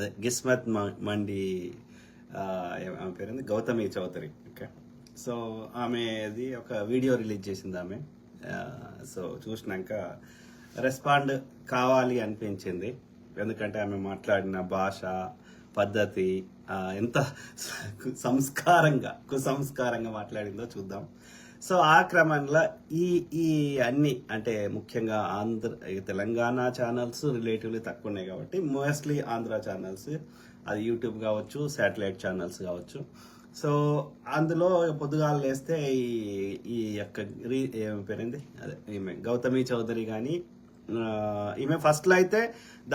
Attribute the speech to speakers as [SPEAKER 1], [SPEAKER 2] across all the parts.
[SPEAKER 1] అదే గిస్మత్ మండి ఆమె పేరుంది గౌతమి చౌదరి. ఓకే, సో ఆమెది ఒక వీడియో రిలీజ్ చేసింది ఆమె. సో చూసినాక రెస్పాండ్ కావాలి అనిపించింది, ఎందుకంటే ఆమె మాట్లాడిన భాష పద్ధతి ఎంత కుసంస్కారంగా మాట్లాడిందో చూద్దాం. సో ఆ క్రమంలో ఈ ఈ అన్ని అంటే ముఖ్యంగా తెలంగాణ ఛానల్స్ రిలేటివ్లీ తక్కువ ఉన్నాయి కాబట్టి మోస్ట్లీ ఆంధ్ర ఛానల్స్, అది యూట్యూబ్ కావచ్చు, శాటిలైట్ ఛానల్స్ కావచ్చు. సో అందులో పొద్దుగాల లేస్తే ఈ యొక్క ఏమి పేరింది అదే ఈమె గౌతమి చౌదరి కానీ ఈమె ఫస్ట్లో అయితే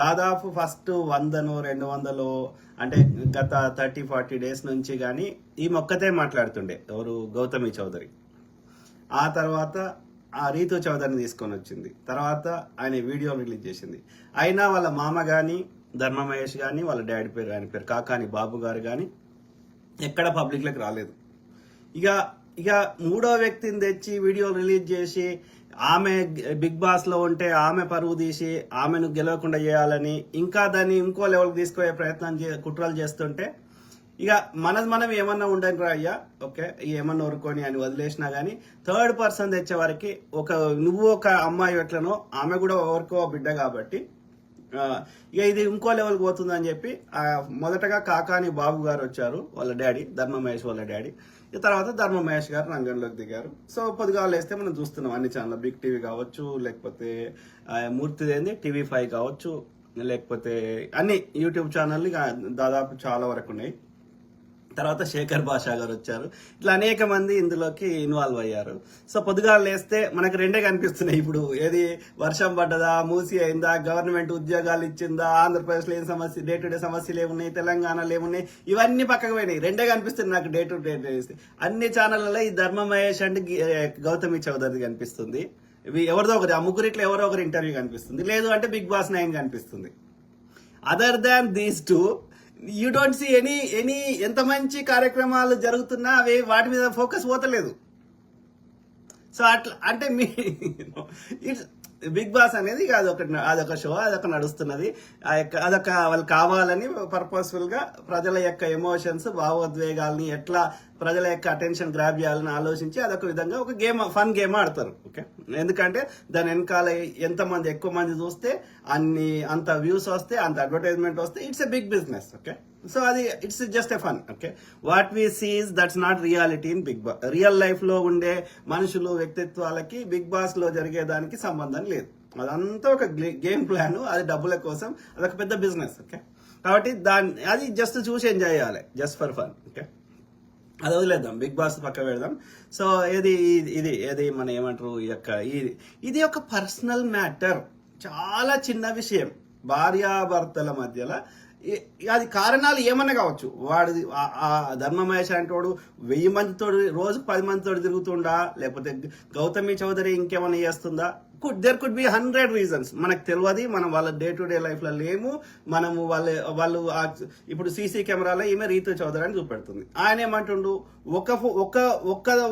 [SPEAKER 1] దాదాపు ఫస్ట్ 100-200 అంటే గత 30-40 డేస్ నుంచి కానీ ఈమె ఒక్కతే మాట్లాడుతుండే, ఎవరు గౌతమి చౌదరి. ఆ తర్వాత ఆ రీతు చౌదరిని తీసుకొని వచ్చింది, తర్వాత ఆయన వీడియో రిలీజ్ చేసింది. అయినా వాళ్ళ మామ కానీ ధర్మ మహేష్ కానీ వాళ్ళ డాడీ పేరు ఆయన పేరు కాకాని బాబు గారు కానీ ఎక్కడ పబ్లిక్లోకి రాలేదు. ఇక ఇక మూడో వ్యక్తిని తెచ్చి వీడియో రిలీజ్ చేసి ఆమె బిగ్ బాస్ లో ఉంటే ఆమె పరువు తీసి ఆమెను గెలవకుండా చేయాలని ఇంకా దాన్ని ఇంకో లెవెల్కి తీసుకునే ప్రయత్నం కుట్రలు చేస్తుంటే ఇక మనం ఏమన్నా ఉండని రా అయ్యా, ఓకే ఏమన్నా ఊరుకొని అని వదిలేసినా కానీ థర్డ్ పర్సన్ తెచ్చే వారికి నువ్వు ఒక అమ్మాయి ఎట్లనో ఆమె కూడా ఎవరికో బిడ్డ కాబట్టి ఇక ఇది ఇంకో లెవెల్కి పోతుందని చెప్పి మొదటగా కాకాని బాబు గారు వచ్చారు, వాళ్ళ డాడీ ధర్మ మహేష్ వాళ్ళ డాడీ. ఈ తర్వాత ధర్మ మహేష్ గారు రంగంలోకి దిగారు. సో పొద్దుగాలు వేస్తే మనం చూస్తున్నాం అన్ని ఛానల్, బిగ్ టీవీ కావచ్చు, లేకపోతే మూర్తిదేంది TV5 కావచ్చు, లేకపోతే అన్ని యూట్యూబ్ ఛానల్ దాదాపు చాలా వరకు ఉన్నాయి. తర్వాత శేఖర్ భాషా గారు వచ్చారు, ఇట్లా అనేక మంది ఇందులోకి ఇన్వాల్వ్ అయ్యారు. సో పొద్దుగాలు లేస్తే మనకు రెండే కనిపిస్తున్నాయి. ఇప్పుడు ఏది వర్షం పడ్డదా, మూసి అయిందా, గవర్నమెంట్ ఉద్యోగాలు ఇచ్చిందా, ఆంధ్రప్రదేశ్లో ఏం సమస్య, డే టు డే సమస్యలు ఏమున్నాయి, తెలంగాణలో ఏమున్నాయి, ఇవన్నీ పక్కకు పోయినాయి. రెండే కనిపిస్తుంది నాకు డే టు డే. అన్ని ఛానళ్లలో ఈ ధర్మ మహేష్ అండ్ గౌతమి చౌదరి కనిపిస్తుంది. ఎవరిదో ఒకటి, ఆ ముగ్గురిట్లో ఎవరో ఒకరు ఇంటర్వ్యూ కనిపిస్తుంది, లేదు అంటే బిగ్ బాస్ 9 కనిపిస్తుంది. Other than these two you don't see any ఎంత మంచి కార్యక్రమాలు జరుగుతున్నా అవి వాటి మీద ఫోకస్ పోతలేదు. సో అట్లా అంటే బిగ్ బాస్ అనేది అదొక షో, అదొక నడుస్తున్నది, అదొక వాళ్ళు కావాలని పర్పస్ఫుల్ గా ప్రజల యొక్క ఎమోషన్స్ భావోద్వేగాల్ని ఎట్లా ప్రజల యొక్క అటెన్షన్ గ్రాప్ చేయాలని ఆలోచించి అదొక విధంగా ఒక గేమ్, ఫన్ గేమ్ ఆడతారు. ఓకే, ఎందుకంటే దాని వెనకాల ఎంతమంది ఎక్కువ మంది చూస్తే అంత వ్యూస్ వస్తే, అంత అడ్వర్టైజ్మెంట్ వస్తే, it's a big business. Okay, so అది it's just a fun. Okay, what we sees that's not reality in Bigg Boss. Real life లో ఉండే మనుషులు వ్యక్తిత్వాలకి బిగ్ బాస్ లో జరిగేదానికి సంబంధం లేదు. అదంతా ఒక గేమ్ ప్లాన్, అది డబ్బుల కోసం, అదొక పెద్ద బిజినెస్. ఓకే, కాబట్టి అది జస్ట్ చూసి ఎంజాయ్ చేయాలి, జస్ట్ ఫర్ ఫన్. ఓకే, అది వదిలేద్దాం, బిగ్ బాస్ పక్క పెడదాం. సో ఏది మన ఏమంటారు, ఇది ఒక పర్సనల్ మ్యాటర్, చాలా చిన్న విషయం. భార్యాభర్తల మధ్యలో అది కారణాలు ఏమన్నా కావచ్చు. వాడిది ఆ ధర్మ మహేష్ అంటోడు 1000 మందితో రోజు 10 మందితో తిరుగుతుండా, లేకపోతే గౌతమి చౌదరి ఇంకేమైనా చేస్తుందా, దేర్ కుడ్ బి 100 రీజన్స్. మనకు తెలియదు, మనం వాళ్ళ డే టు డే లైఫ్ లో లేము. మనము వాళ్ళు ఇప్పుడు సీసీ కెమెరాలో ఈమె రీతు చౌదరి అని చూపెడుతుంది. ఆయన ఏమంటుండు,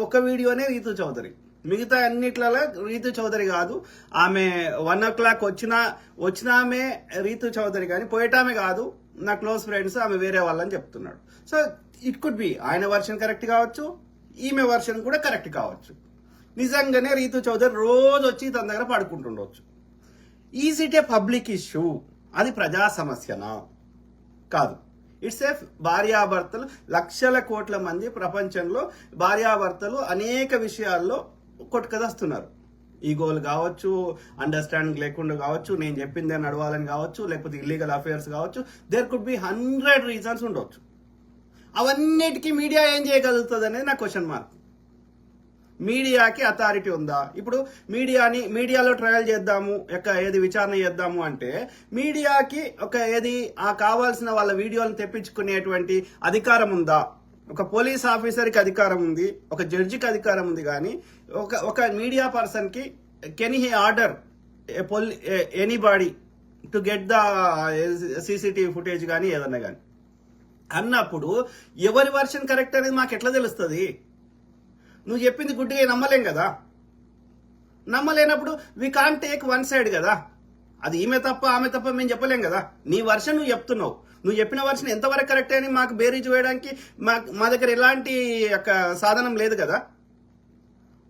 [SPEAKER 1] ఒక వీడియోనే రీతు చౌదరి, మిగతా అన్నిట్లలో రీతు చౌదరి కాదు. ఆమె 1 o'clock వచ్చిన ఆమె రీతు చౌదరి కానీ పోయేటామె కాదు, నా క్లోజ్ ఫ్రెండ్స్, ఆమె వేరే వాళ్ళని చెప్తున్నాడు. సో ఇట్ కుడ్ బి ఆయన వర్షన్ కరెక్ట్ కావచ్చు, ఈమె వర్షన్ కూడా కరెక్ట్ కావచ్చు. నిజంగానే రీతు చౌదరి రోజు వచ్చి తన దగ్గర పడుకుంటుండొచ్చు. Is it a public issue? అది ప్రజా సమస్యనా? కాదు. ఇట్స్ ఏ భార్యాభర్తలు, లక్షల కోట్ల మంది ప్రపంచంలో భార్యాభర్తలు అనేక విషయాల్లో కొట్టుకదస్తున్నారు. ఈగోలు కావచ్చు, అండర్స్టాండింగ్ లేకుండా కావచ్చు, నేను చెప్పిందే నడవాలని కావచ్చు, లేకపోతే ఇల్లీగల్ అఫేర్స్ కావచ్చు, దేర్ కుడ్ బి 100 రీజన్స్ ఉండవచ్చు. అవన్నిటికీ మీడియా ఏం చేయగలుగుతుంది అనేది నా క్వశ్చన్ మార్క్. మీడియాకి అథారిటీ ఉందా? ఇప్పుడు మీడియాలో ట్రయల్ చేద్దాము, ఏది విచారణ చేద్దాము అంటే మీడియాకి కావాల్సిన వాళ్ళ వీడియోలను తెప్పించుకునేటువంటి అధికారం ఉందా? ఒక పోలీస్ ఆఫీసర్కి అధికారం ఉంది, ఒక జడ్జికి అధికారం ఉంది, కానీ ఒక మీడియా పర్సన్ కి can he order anybody to get the CCTV footage కానీ ఏదన్నా కానీ అన్నప్పుడు ఎవరి వర్షన్ కరెక్ట్ అనేది మాకు ఎట్లా తెలుస్తుంది? నువ్వు చెప్పింది గుడ్డిగా నమ్మలేం కదా. నమ్మలేనప్పుడు we can't take one side కదా. అది ఈమె తప్ప ఆమె తప్ప మేము చెప్పలేం కదా. నీ వర్షన్ నువ్వు చెప్తున్నావు, నువ్వు చెప్పిన వర్షన్ ఎంతవరకు కరెక్ట్ అని మాకు బేరీజ్ వేయడానికి మా దగ్గర ఎలాంటి సాధనం లేదు కదా.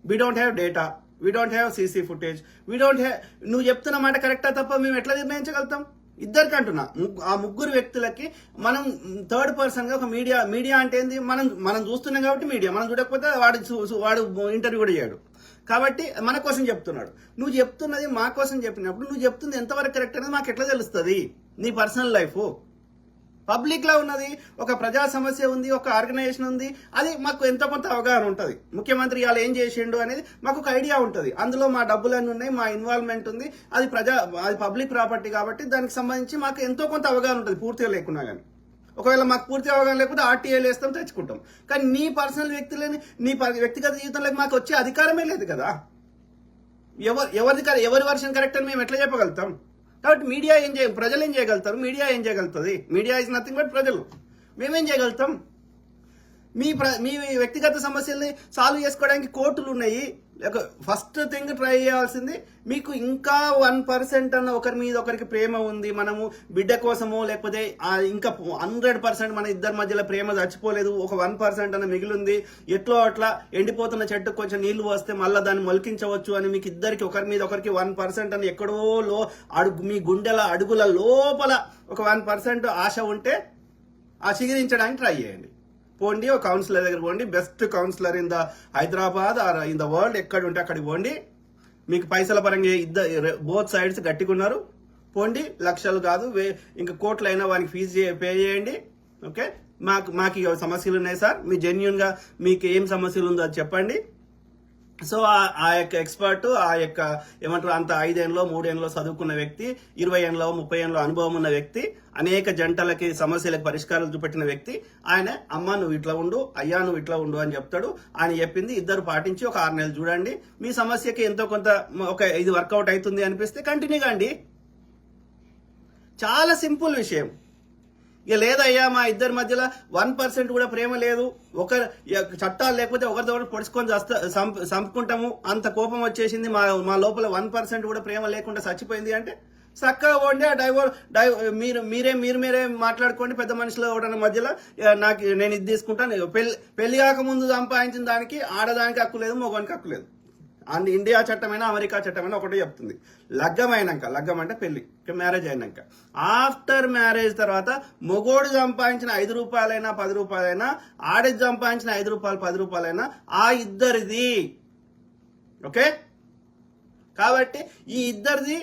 [SPEAKER 1] We don't have data, we don't have CC footage, we don't have. నువ్వు చెప్తున్న మాట కరెక్టా తప్ప మేము ఎట్లా నిర్ణయించగలుగుతాం? ఇద్దరికి అంటున్నా, ఆ ముగ్గురు వ్యక్తులకి మనం థర్డ్ పర్సన్ గా ఒక మీడియా అంటే ఏంది, మనం చూస్తున్నాం కాబట్టి మీడియా, మనం చూడకపోతే వాడు ఇంటర్వ్యూ కూడా చేయడు. కాబట్టి మన కోసం చెప్తున్నాడు. నువ్వు చెప్తున్నది మా కోసం చెప్పినప్పుడు నువ్వు చెప్తుంది ఎంతవరకు కరెక్ట్ అనేది మాకు ఎట్లా తెలుస్తుంది? నీ పర్సనల్ లైఫ్ పబ్లిక్ లో ఉన్నది, ఒక ప్రజా సమస్య ఉంది, ఒక ఆర్గనైజేషన్ ఉంది, అది మాకు ఎంతో కొంత అవగాహన ఉంటుంది. ముఖ్యమంత్రి ఇవాళ ఏం చేసిండు అనేది మాకు ఒక ఐడియా ఉంటుంది. అందులో మా డబ్బులన్నీ ఉన్నాయి, మా ఇన్వాల్వ్మెంట్ ఉంది, అది పబ్లిక్ ప్రాపర్టీ కాబట్టి దానికి సంబంధించి మాకు ఎంతో కొంత అవగాహన ఉంటుంది, పూర్తిగా లేకున్నా కానీ. ఒకవేళ మాకు పూర్తి అవగాహన లేకపోతే ఆర్టీఐలు వేస్తాం, తెచ్చుకుంటాం. కానీ నీ పర్సనల్ వ్యక్తులని, నీ వ్యక్తిగత జీవితంలోకి మాకు వచ్చే అధికారమే లేదు కదా. ఎవరి వర్షన్ కరెక్ట్ అని మేము ఎట్లా చెప్పగలుగుతాం? కాబట్టి మీడియా ప్రజలు ఏం చేయగలుగుతారు? మీడియా ఏం చేయగలుగుతుంది? మీడియా ఇస్ నథింగ్ బట్ ప్రజలు. మేమేం చేయగలుగుతాం? మీ వ్యక్తిగత సమస్యల్ని సాల్వ్ చేసుకోవడానికి కోర్టులు ఉన్నాయి. ఫస్ట్ థింగ్ ట్రై చేయాల్సింది, మీకు ఇంకా 1% అన్న ఒకరి మీద ఒకరికి ప్రేమ ఉంది, మనము బిడ్డ కోసమో లేకపోతే ఇంకా 100% మన ఇద్దరి మధ్యలో ప్రేమ చచ్చిపోలేదు, ఒక 1% అన్న మిగిలింది, ఎట్లో అట్లా ఎండిపోతున్న చెట్టుకు కొంచెం నీళ్లు వస్తే మళ్ళీ దాన్ని మొలికించవచ్చు అని మీకు ఇద్దరికి ఒకరి మీద ఒకరికి 1% అని ఎక్కడో మీ గుండెల అడుగుల లోపల ఒక 1% ఆశ ఉంటే ఆ చిగురించడానికి ట్రై చేయండి. పోండి, ఒక కౌన్సిలర్ దగ్గర పోండి, best counsellor in the Hyderabad or in the world, ఎక్కడ ఉంటే అక్కడికి పోండి. మీకు పైసల పరంగా బోత్ సైడ్స్ గట్టికున్నారు, పోండి. లక్షలు కాదు, ఇంకా కోట్లు అయినా వానికి ఫీజు పే చేయండి. ఓకే, మాకు సమస్యలు ఉన్నాయి సార్, మీ జెన్యున్ గా మీకు ఏం సమస్యలు ఉందో అది చెప్పండి. సో ఆ యొక్క ఎక్స్పర్ట్, ఆ యొక్క ఏమంటారు, అంత 5 ఏళ్ళలో 3 ఏళ్ళలో చదువుకున్న వ్యక్తి, 20 ఏళ్ళలో 30 ఏళ్ళలో అనుభవం ఉన్న వ్యక్తి, అనేక జంటలకి సమస్యలకు పరిష్కారాలు చూపెట్టిన వ్యక్తి, ఆయన అమ్మ నువ్వు ఇట్లా ఉండు, అయ్యా నువ్వు ఇట్లా ఉండు అని చెప్తాడు. ఆయన చెప్పింది ఇద్దరు పాటించి ఒక 6 నెలలు చూడండి, మీ సమస్యకి ఎంతో కొంత ఇది వర్కౌట్ అవుతుంది అనిపిస్తే కంటిన్యూ కాండి. చాలా సింపుల్ విషయం. ఇక లేదయ్యా మా ఇద్దరి మధ్యలో 1% కూడా ప్రేమ లేదు, చట్టాలు లేకపోతే ఒకరితో పొడుచుకొని చంపుకుంటాము, అంత కోపం వచ్చేసింది, మా లోపల 1% కూడా ప్రేమ లేకుండా చచ్చిపోయింది అంటే చక్కగా పోండి. ఆ మీరే మాట్లాడుకోండి. పెద్ద మనుషులు ఎవడన్న మధ్యలో నేను ఇది తీసుకుంటాను. పెళ్లి కాకముందు సంపాదించిన దానికి ఆడదానికి హక్కు లేదు, మగవానికి హక్కు లేదు. అండ్ ఇండియా చట్టమైనా అమెరికా చట్టమైనా ఒకటే చెప్తుంది, లగ్గం అంటే పెళ్లి, మ్యారేజ్ అయినాక. ఆఫ్టర్ మ్యారేజ్ తర్వాత మొగోడు సంపాదించిన 5 రూపాయలైనా 10 రూపాయలైనా, ఆడది సంపాదించిన 5 రూపాయలు 10 రూపాయలైనా ఆ ఇద్దరిది. ఓకే, కాబట్టి ఈ ఇద్దరిది.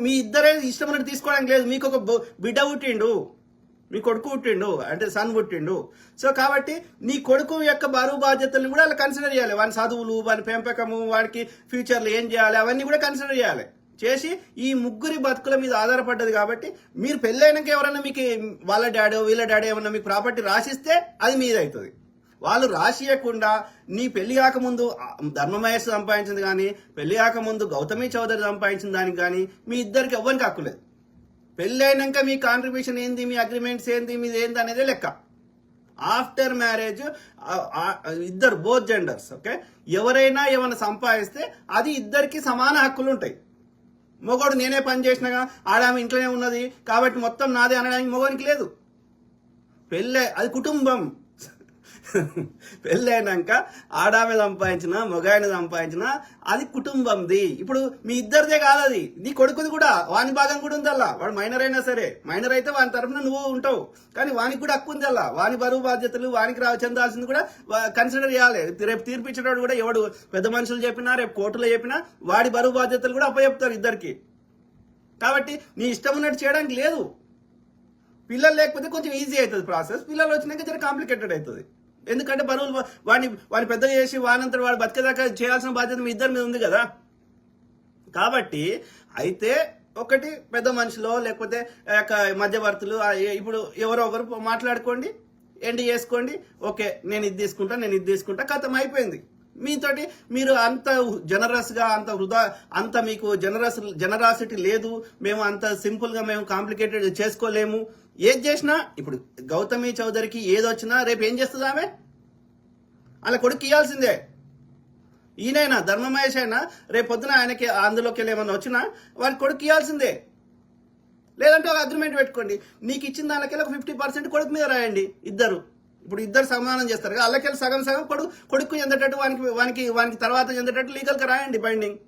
[SPEAKER 1] మీ ఇద్దరే ఇష్టమైనట్టు తీసుకోవడానికి లేదు. మీకు ఒక బిడ్డ పుట్టిండు, మీ కొడుకు పుట్టిండు, అంటే సన్ పుట్టిండు. సో కాబట్టి నీ కొడుకు యొక్క బరువు బాధ్యతలను కూడా అలా కన్సిడర్ చేయాలి. వాని చదువులు, వాని పెంపకము, వాడికి ఫ్యూచర్లో ఏం చేయాలి అవన్నీ కూడా కన్సిడర్ చేయాలి. చేసి ఈ ముగ్గురి బతుకుల మీద ఆధారపడ్డది కాబట్టి మీరు పెళ్ళైనాక ఎవరైనా మీకు వాళ్ళ డాడీ వీళ్ళ డాడీ ఏమన్నా మీకు ప్రాపర్టీ రాసిస్తే అది మీదవుతుంది. వాళ్ళు రాసియకుండా నీ పెళ్లి కాకముందు ధర్మమహేష్ సంపాదించింది కానీ, పెళ్లి కాకముందు గౌతమి చౌదరి సంపాదించిన దానికి కానీ మీ ఇద్దరికి ఎవ్వరికి హక్కులేదు. పెళ్లి అయినాక మీ కాంట్రిబ్యూషన్ ఏంది, మీ అగ్రిమెంట్స్ ఏంది, మీది ఏంది అనేది లెక్క. ఆఫ్టర్ మ్యారేజ్ ఇద్దరు బోత్ జెండర్స్, ఓకే, ఎవరైనా ఏమైనా సంపాదిస్తే అది ఇద్దరికి సమాన హక్కులు ఉంటాయి. మొగోడు నేనే పని చేసినాగా, ఆడామె ఇంట్లోనే ఉన్నది కాబట్టి మొత్తం నాదే అనడానికి మొగోనికి లేదు. అది కుటుంబం. పెళ్ళైనాక ఆడామె సంపాదించిన మొగాయన సంపాదించిన అది కుటుంబంది. ఇప్పుడు మీ ఇద్దరిదే కాదు, అది నీ కొడుకుది కూడా, వాని భాగం కూడా ఉందల్లా. వాడు మైనర్ అయినా సరే, మైనర్ అయితే వాని తరఫున నువ్వు ఉంటావు, కానీ వానికి కూడా హక్కు ఉందల్లా. వాని బరువు బాధ్యతలు వానికి చెందాల్సింది కూడా కన్సిడర్ చేయాలి. రేపు తీర్పిచ్చేటప్పుడు కూడా ఎవడు పెద్ద మనుషులు చెప్పినా, రేపు కోర్టులో చెప్పినా వాడి బరువు బాధ్యతలు కూడా అప్పచెప్తారు ఇద్దరికి. కాబట్టి నీ ఇష్టం ఉన్నట్టు చేయడానికి లేదు. పిల్లలు లేకపోతే కొంచెం ఈజీ అవుతుంది ప్రాసెస్, పిల్లలు వచ్చినాక జర కాంప్లికేటెడ్ అవుతుంది. ఎందుకంటే బరువులు వాడిని పెద్ద చేసి వానంతా వాడు బతికేదాకా చేయాల్సిన బాధ్యత మీ ఇద్దరి మీద ఉంది కదా. కాబట్టి అయితే ఒకటి పెద్ద మనుషులో లేకపోతే మధ్యవర్తులు ఇప్పుడు ఎవరో ఒకరు మాట్లాడుకోండి, ఎండ్ చేసుకోండి. ఓకే, నేను ఇది తీసుకుంటా కథం అయిపోయింది. మీతోటి మీరు అంత జనరస్గా, అంత మీకు జనరాసిటీ లేదు, మేము అంత సింపుల్గా మేము కాంప్లికేటెడ్ చేసుకోలేము. ఏది చేసినా ఇప్పుడు గౌతమి చౌదరికి ఏది వచ్చినా రేపు ఏం చేస్తుంది ఆమె? అలా కొడుకు ఇవ్వాల్సిందే. ఈయనైనా ధర్మమహేష్ అయినా రేపు పొద్దున ఆయనకి అందులోకి వెళ్ళి ఏమన్నా వచ్చినా వాడి కొడుకు ఇవ్వాల్సిందే. లేదంటే ఒక అగ్రిమెంట్ పెట్టుకోండి, నీకు ఇచ్చిన దానికెళ్ళి ఒక 50% కొడుకు మీద రాయండి. ఇప్పుడు ఇద్దరు సమానం చేస్తారు కదా, అల్లకెళ్ళి సగం సగం కొడుకు చెందేటట్టు వానికి తర్వాత చెందేటట్టు లీగల్గా రాయండి బైండింగ్.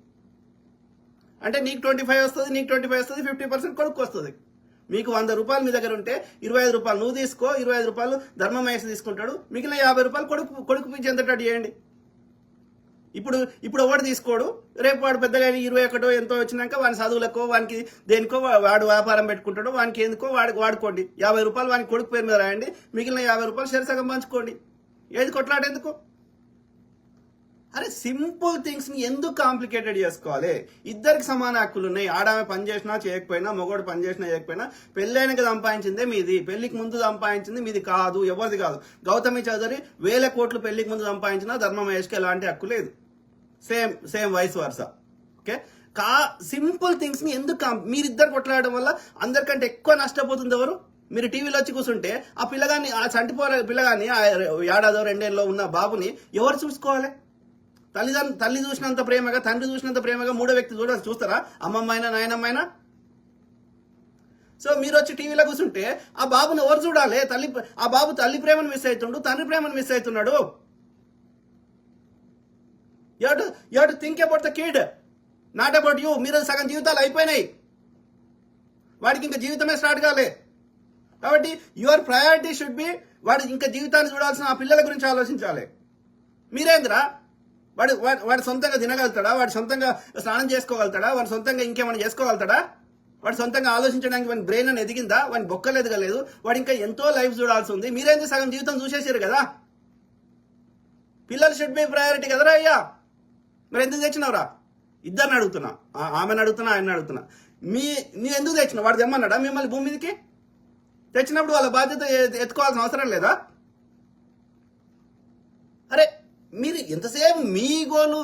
[SPEAKER 1] అంటే నీకు 25 వస్తుంది, నీకు 25 వస్తుంది, 50% కొడుకు వస్తుంది. మీకు 100 రూపాయలు మీ దగ్గర ఉంటే 25 రూపాయలు నువ్వు తీసుకో, 25 రూపాయలు ధర్మమహేష్ తీసుకుంటాడు, మిగిలిన 50 రూపాయలు కొడుకు చెందేటట్టు చేయండి. ఇప్పుడు ఎవడు తీసుకోడు, రేపు వాడు పెద్దగా 21 ఎంతో వచ్చినాక వాని చదువులకో వానికి దేనికో వాడు వ్యాపారం పెట్టుకుంటాడు, వానికి ఎందుకో వాడుకోండి. 50 రూపాయలు వానికి కొడుకు పేరు మీద రాయండి, మిగిలిన 50 రూపాయలు సరిసగం పంచుకోండి. ఏది కొట్లాట ఎందుకు? అరే సింపుల్ థింగ్స్ ని ఎందుకు కాంప్లికేటెడ్ చేసుకోవాలి? ఇద్దరికి సమాన హక్కులు ఉన్నాయి. ఆడామె పని చేసినా చేయకపోయినా, మొగోడు పని చేసినా చేయకపోయినా, పెళ్ళైనకి సంపాదించిందే మీది, పెళ్లికి ముందు సంపాదించింది మీది కాదు, ఎవరిది కాదు. గౌతమి చౌదరి 1000 కోట్లు పెళ్లికి ముందు సంపాదించినా ధర్మమహేష్కి ఎలాంటి హక్కు లేదు. Same vice versa. Okay, simple things ని ఎందుకు మీరిద్దరు కొట్లాడడం వల్ల అందరికంటే ఎక్కువ నష్టపోతుంది ఎవరు? మీరు టీవీలో వచ్చి కూర్చుంటే ఆ పిల్లగాన్ని, ఆ చంటిపోర పిల్లగాన్ని, ఆ 1-2 ఉన్న బాబుని ఎవరు చూసుకోవాలి? తల్లి చూసినంత ప్రేమగా, తండ్రి చూసినంత ప్రేమగా మూడో వ్యక్తి చూస్తారా? అమ్మమ్మ అయినా నాయనమ్మ అయినా. సో మీరు వచ్చి టీవీలో కూర్చుంటే ఆ బాబుని ఎవరు చూడాలి? ఆ బాబు తల్లి ప్రేమను మిస్ అవుతుండు, తండ్రి ప్రేమను మిస్ అవుతున్నాడు. You have to think about the kid, not about you. మీరు సగం జీవితాలు అయిపోయినాయి, వాడికి ఇంకా జీవితమే స్టార్ట్ కాలే. కాబట్టి యువర్ ప్రయారిటీ షుడ్ బి వాడు ఇంకా జీవితాన్ని చూడాల్సిన ఆ పిల్లల గురించి ఆలోచించాలి. మీరేంద్రా వాడు సొంతంగా తినగలుగుతాడా? వాడు సొంతంగా స్నానం చేసుకోగలుగుతాడా? వాడు సొంతంగా ఇంకేమైనా చేసుకోగలుగుతాడా? వాడు సొంతంగా ఆలోచించడానికి వాడి బ్రెయిన్ అని ఎదిగిందా? వాడి బొక్కలు ఎదగలేదు. వాడు ఇంకా ఎంతో లైఫ్ చూడాల్సి ఉంది. మీరేంది సగం జీవితం చూసేసారు కదా. పిల్లలు షుడ్ బి ప్రయారిటీ కదరా అయ్యా. మరి ఎందుకు తెచ్చినావురా? ఇద్దరిని అడుగుతున్నా, ఆమెను అడుగుతున్నా, ఆయన అడుగుతున్నా. నీ ఎందుకు తెచ్చినావు? వాడు తెమ్మన్నాడా మిమ్మల్ని భూమి మీదకి? తెచ్చినప్పుడు వాళ్ళ బాధ్యత ఎత్తుకోవాల్సిన అవసరం లేదా? అరే మీరు ఎంతసేపు మీ గోలు,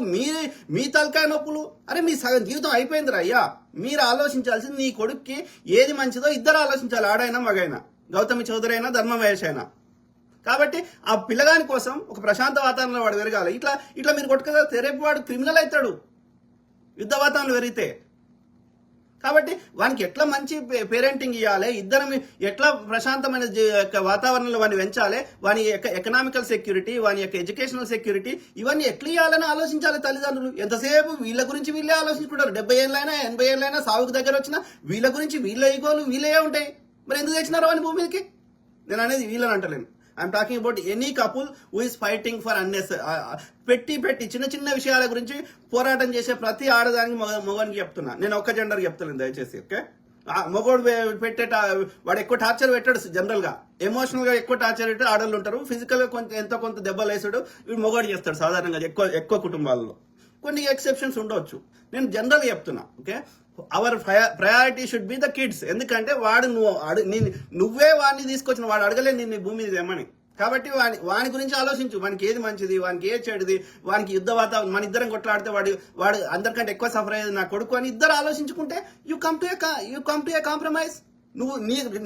[SPEAKER 1] మీ తలకాయ నొప్పులు. అరే మీ సగం జీవితం అయిపోయిందిరా అయ్యా. మీరు ఆలోచించాల్సింది నీ కొడుక్కి ఏది మంచిదో ఇద్దరు ఆలోచించాలి, ఆడైనా మగైనా, గౌతమి చౌదరి అయినా ధర్మమహేష్ అయినా. కాబట్టి ఆ పిల్లగాని కోసం ఒక ప్రశాంత వాతావరణంలో వాడు పెరగాలి. ఇట్లా మీరు కొట్టుకుదా రేపు వాడు క్రిమినల్ అవుతాడు యుద్ధ వాతావరణంలో పెరిగితే. కాబట్టి వానికి ఎట్లా మంచి పేరెంటింగ్ ఇవ్వాలి, ఇద్దరం ఎట్లా ప్రశాంతమైన వాతావరణంలో వాడిని పెంచాలి, వాని యొక్క ఎకనామికల్ సెక్యూరిటీ, వాని యొక్క ఎడ్యుకేషనల్ సెక్యూరిటీ, ఇవన్నీ ఎట్లా ఇవ్వాలని ఆలోచించాలి తల్లిదండ్రులు. ఎంతసేపు వీళ్ళ గురించి వీళ్ళే ఆలోచించుకుంటారు. 70 ఏళ్ళైనా 80 ఏళ్ళైనా సాగుకు దగ్గర వచ్చినా వీళ్ళ గురించి వీళ్ళ ఈగోలు వీళ్ళే ఉంటాయి. మరి ఎందుకు తెచ్చినారు వాని భూమికి? నేను అనేది వీళ్ళని అంటలేను. I'm talking about any couple who is fighting for petty చిన్న విషయాల గురించి పోరాటం చేసే ప్రతి ఆడదానికి మగవానికి చెప్తున్నా. నేను ఒక్క జెండర్ చెప్తాను దయచేసి. ఓకే, మగోడు వాడు ఎక్కువ టార్చర్ పెట్టాడు. జనరల్ గా ఎమోషనల్ గా ఎక్కువ టార్చర్ పెట్టాడు ఆడవాళ్ళు ఉంటారు. ఫిజికల్ గా కొంత దెబ్బలు వేసాడు వీడు మగోడు చేస్తాడు సాధారణంగా ఎక్కువ కుటుంబాలలో. కొన్ని ఎక్సెప్షన్స్ ఉండవచ్చు. నేను జనరల్ చెప్తున్నా. Okay, our priority should be the kids. ఎందుకంటే వాడు నువ్వే వాడిని తీసుకొచ్చిన, వాడు అడగలేదు నిన్ను భూమి మీద ఏమని. కాబట్టి వాని గురించి ఆలోచించు. వానికి ఏది మంచిది, వానికి ఏది చెడుది, వానికి యుద్ధ వాతావరణం. మన ఇద్దరం కొట్లాడితే వాడు అందరికంటే ఎక్కువ సఫర్ అయ్యేది నా కొడుకు అని ఇద్దరు ఆలోచించుకుంటే you come to A compromise. నువ్వు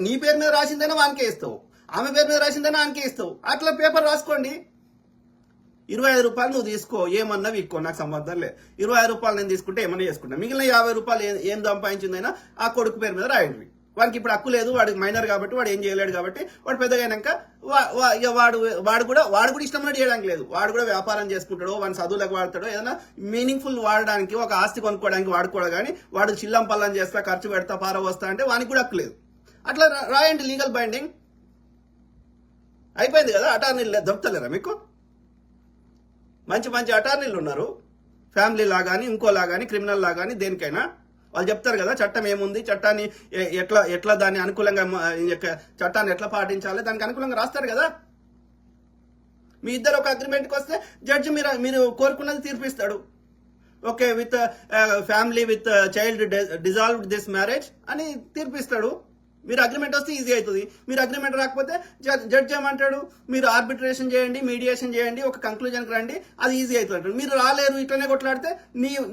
[SPEAKER 1] నీ పేరు మీద రాసిందైనా వానికే ఇస్తావు, ఆమె పేరు మీద రాసిందైనా వానికే ఇస్తావు. అట్లా పేపర్ రాసుకోండి. 25 రూపాయలు నువ్వు తీసుకో, ఏమన్నా వీక్కో, నాకు సంబంధం లేదు. 25 రూపాయలు నేను తీసుకుంటే ఏమన్నా చేసుకుంటా. మిగిలిన 50 రూపాయలు ఏం సంపాదించిందైనా ఆ కొడుకు పేరు మీద రాయండి. వాడికి ఇప్పుడు హక్కు లేదు, వాడికి మైనర్ కాబట్టి వాడు ఏం చేయలేడు. కాబట్టి వాడు పెద్దగా అయినాక వాడు కూడా ఇష్టం చేయడానికి లేదు. వాడు కూడా వ్యాపారం చేసుకుంటాడో, వాడి చదువులకు వాడతాడో, ఏదైనా మీనింగ్ఫుల్ వాడడానికి, ఒక ఆస్తి కొనుక్కోవడానికి వాడుకోవడం. కానీ వాడు చిల్లం పల్లం చేస్తా, ఖర్చు పెడతా, పార వస్తా అంటే వానికి కూడా హక్కు లేదు. అట్లా రాయండి లీగల్ బైండింగ్. అయిపోయింది కదా. అటార్నీలు దొరుకుతలేరా మీకు? మంచి అటార్నీలు ఉన్నారు, ఫ్యామిలీ లాగాని, ఇంకోలాగాని, క్రిమినల్ లాగాని, దేనికైనా వాళ్ళు చెప్తారు కదా చట్టం ఏముంది, చట్టాన్ని ఎట్లా దాన్ని అనుకూలంగా, చట్టాన్ని ఎట్లా పాటించాలి, దానికి అనుకూలంగా రాస్తారు కదా. మీ ఇద్దరు ఒక అగ్రిమెంట్కి వస్తే జడ్జి మీరు కోరుకున్నది తీర్పిస్తాడు. Okay, with family with child dissolved this marriage అని తీర్పిస్తాడు. మీరు అగ్రిమెంట్ వస్తే ఈజీ అవుతుంది. మీరు అగ్రిమెంట్ రాకపోతే జడ్జి ఏమంటాడు, మీరు ఆర్బిట్రేషన్ చేయండి, మీడియేషన్ చేయండి, ఒక కంక్లూజన్కి రండి, అది ఈజీ అవుతుంది. మీరు రాలేరు, ఇట్లనే కొట్లాడితే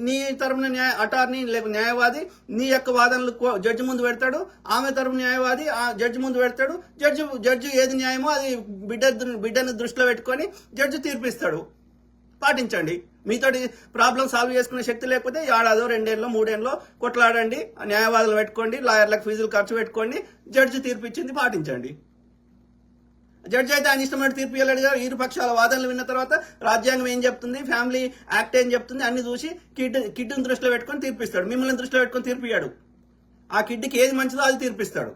[SPEAKER 1] నీ తరపున అటార్నీ న్యాయవాది నీ యొక్క వాదనలు జడ్జి ముందు పెడతాడు, ఆమె తరపున న్యాయవాది ఆ జడ్జి ముందు పెడతాడు. జడ్జి ఏది న్యాయమో అది బిడ్డను దృష్టిలో పెట్టుకొని జడ్జి తీర్పిస్తాడు. పాటించండి. మీతోటి ప్రాబ్లం సాల్వ్ చేసుకునే శక్తి లేకపోతే ఏడాదో 2 ఏళ్ళలో 3 ఏళ్ళలో కొట్లాడండి, న్యాయవాదులు పెట్టుకోండి, లాయర్లకు ఫీజులు ఖర్చు పెట్టుకోండి, జడ్జి తీర్పు ఇచ్చింది పాటించండి. జడ్జి అయితే ఆయన ఇష్టమైన తీర్పు ఇవ్వలేడు కదా. ఇరు పక్షాల వాదనలు విన్న తర్వాత రాజ్యాంగం ఏం చెప్తుంది, ఫ్యామిలీ యాక్ట్ ఏం చెప్తుంది అన్ని చూసి కిడ్ని దృష్టిలో పెట్టుకొని తీర్పిస్తాడు. మిమ్మల్ని దృష్టిలో పెట్టుకొని తీర్పియాడు. ఆ కిడ్కి ఏది మంచిదో అది తీర్పిస్తాడు.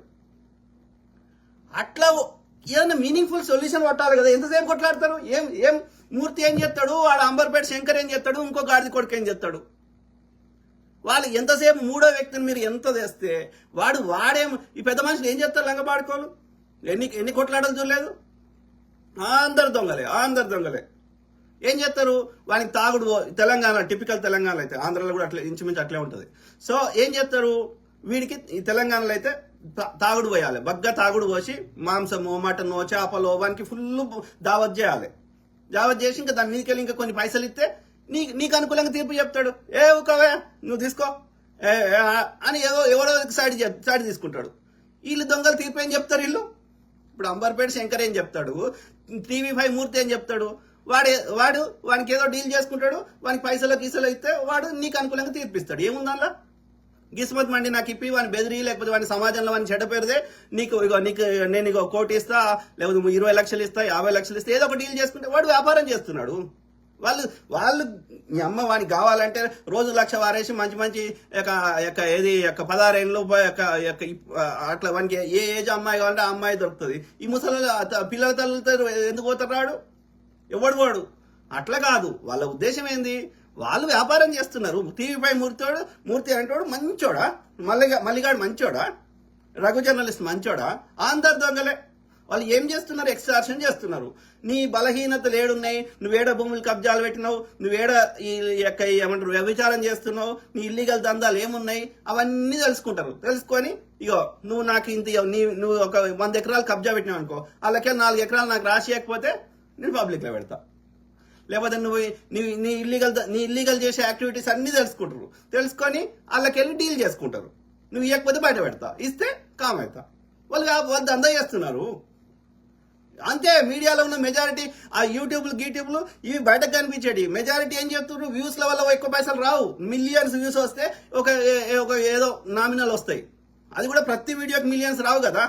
[SPEAKER 1] అట్లా ఏదైనా మీనింగ్ఫుల్ సొల్యూషన్ కొట్టాలి కదా. ఎంతసేపు కొట్లాడతారు? ఏం మూర్తి ఏం చేస్తాడు, వాడు అంబర్పేట శంకర్ ఏం చేస్తాడు, ఇంకో గాడిద కొడుకు ఏం చేస్తాడు? వాళ్ళు ఎంతసేపు మూడో వ్యక్తిని మీరు ఎంత చేస్తే వాడేం ఈ పెద్ద మనుషులు ఏం చేస్తారు? లంగబాడుకోలు ఎన్ని కొట్లాడలు చూడలేదు. అందరు దొంగలే ఏం చేస్తారు? వానికి తాగుడు, తెలంగాణ టిపికల్ తెలంగాణలో అయితే, ఆంధ్రలో కూడా అట్లా ఇంచుమించు అట్లే ఉంటుంది. సో ఏం చేస్తారు? వీడికి ఈ తెలంగాణలో అయితే తాగుడు పోయాలి, బగ్గా తాగుడు పోసి మాంసము, మటను, చేపలు వానికి ఫుల్ దావత్ చేయాలి. దావత్ చేసి ఇంకా దాని మీదకెళ్ళి ఇంకా కొన్ని పైసలు ఇస్తే నీకు అనుకూలంగా తీర్పు చెప్తాడు. ఊకవే నువ్వు తీసుకో అని ఎవరో సైడ్ తీసుకుంటాడు. వీళ్ళు దొంగలు తీర్పు ఏం చెప్తారు? వీళ్ళు ఇప్పుడు అంబర్పేట శంకర్ ఏం చెప్తాడు, TV5 మూర్తి ఏం చెప్తాడు? వానికి ఏదో డీల్ చేసుకుంటాడు, వానికి పైసలు గీసలు ఇస్తే వాడు నీకు అనుకూలంగా తీర్పిస్తాడు. ఏముందల్లా? గిస్మత్ మండి నాకు ఇప్పి వాని బెదిరి, లేకపోతే వాని సమాజంలో వాని చెడ్డ పేరుదే నేను 1 కోటి ఇస్తా, లేకపోతే 20 లక్షలు ఇస్తా, 50 లక్షలు ఇస్తా, ఏదో ఒక డీల్ చేసుకుంటే వాడు వ్యాపారం చేస్తున్నాడు. వాళ్ళు మీ అమ్మ వానికి కావాలంటే రోజు 1,00,000 వారేసి మంచి ఏది 16 ఏళ్ళు అట్లా వానికి ఏ ఏజ్ అమ్మాయి కావాలంటే ఆ అమ్మాయి దొరుకుతుంది. ఈ ముసలి పిల్లల తల్లితో ఎందుకు పోతున్నాడు? ఎవడు అట్లా కాదు. వాళ్ళ ఉద్దేశం ఏంది? వాళ్ళు వ్యాపారం చేస్తున్నారు. TV5 మూర్తి అంటాడు మంచోడా, మల్లిగాడు మంచోడా, రఘు జర్నలిస్ట్ మంచోడా? అందరు దొంగలే. వాళ్ళు ఏం చేస్తున్నారు? ఎక్స్ట్రాక్షన్ చేస్తున్నారు. నీ బలహీనతలు ఏడున్నాయి, నువ్వేడ భూములు కబ్జాలు పెట్టినావు, నువ్వేడ ఏమంటారు వ్యభిచారం చేస్తున్నావు, నీ ఇల్లీగల్ దందాలు ఏమున్నాయి అవన్నీ తెలుసుకుంటారు. తెలుసుకొని ఇగో నువ్వు నాకు ఇంత నువ్వు ఒక 100 ఎకరాలు కబ్జా పెట్టినావు అనుకో, వాళ్ళకే 4 ఎకరాలు నాకు రాసియకపోతే నేను పబ్లిక్లో పెడతా. లేకపోతే నీ ఇల్లీగల్ చేసే యాక్టివిటీస్ అన్ని తెలుసుకుంటారు. తెలుసుకొని వాళ్ళకెళ్ళి డీల్ చేసుకుంటారు. నువ్వు ఇవ్వకపోతే బయట పెడతా, ఇస్తే కామ్ అవుతా. వాళ్ళు దందా చేస్తున్నారు అంతే. మీడియాలో ఉన్న మెజారిటీ ఆ యూట్యూబ్లు ఇవి బయటకు కనిపించేటి మెజారిటీ ఏం చెప్తున్నారు? వ్యూస్ల వల్ల ఎక్కువ పైసలు రావు. మిలియన్స్ వ్యూస్ వస్తే ఒక ఏదో నామినల్ వస్తాయి. అది కూడా ప్రతి వీడియోకి మిలియన్స్ రావు కదా.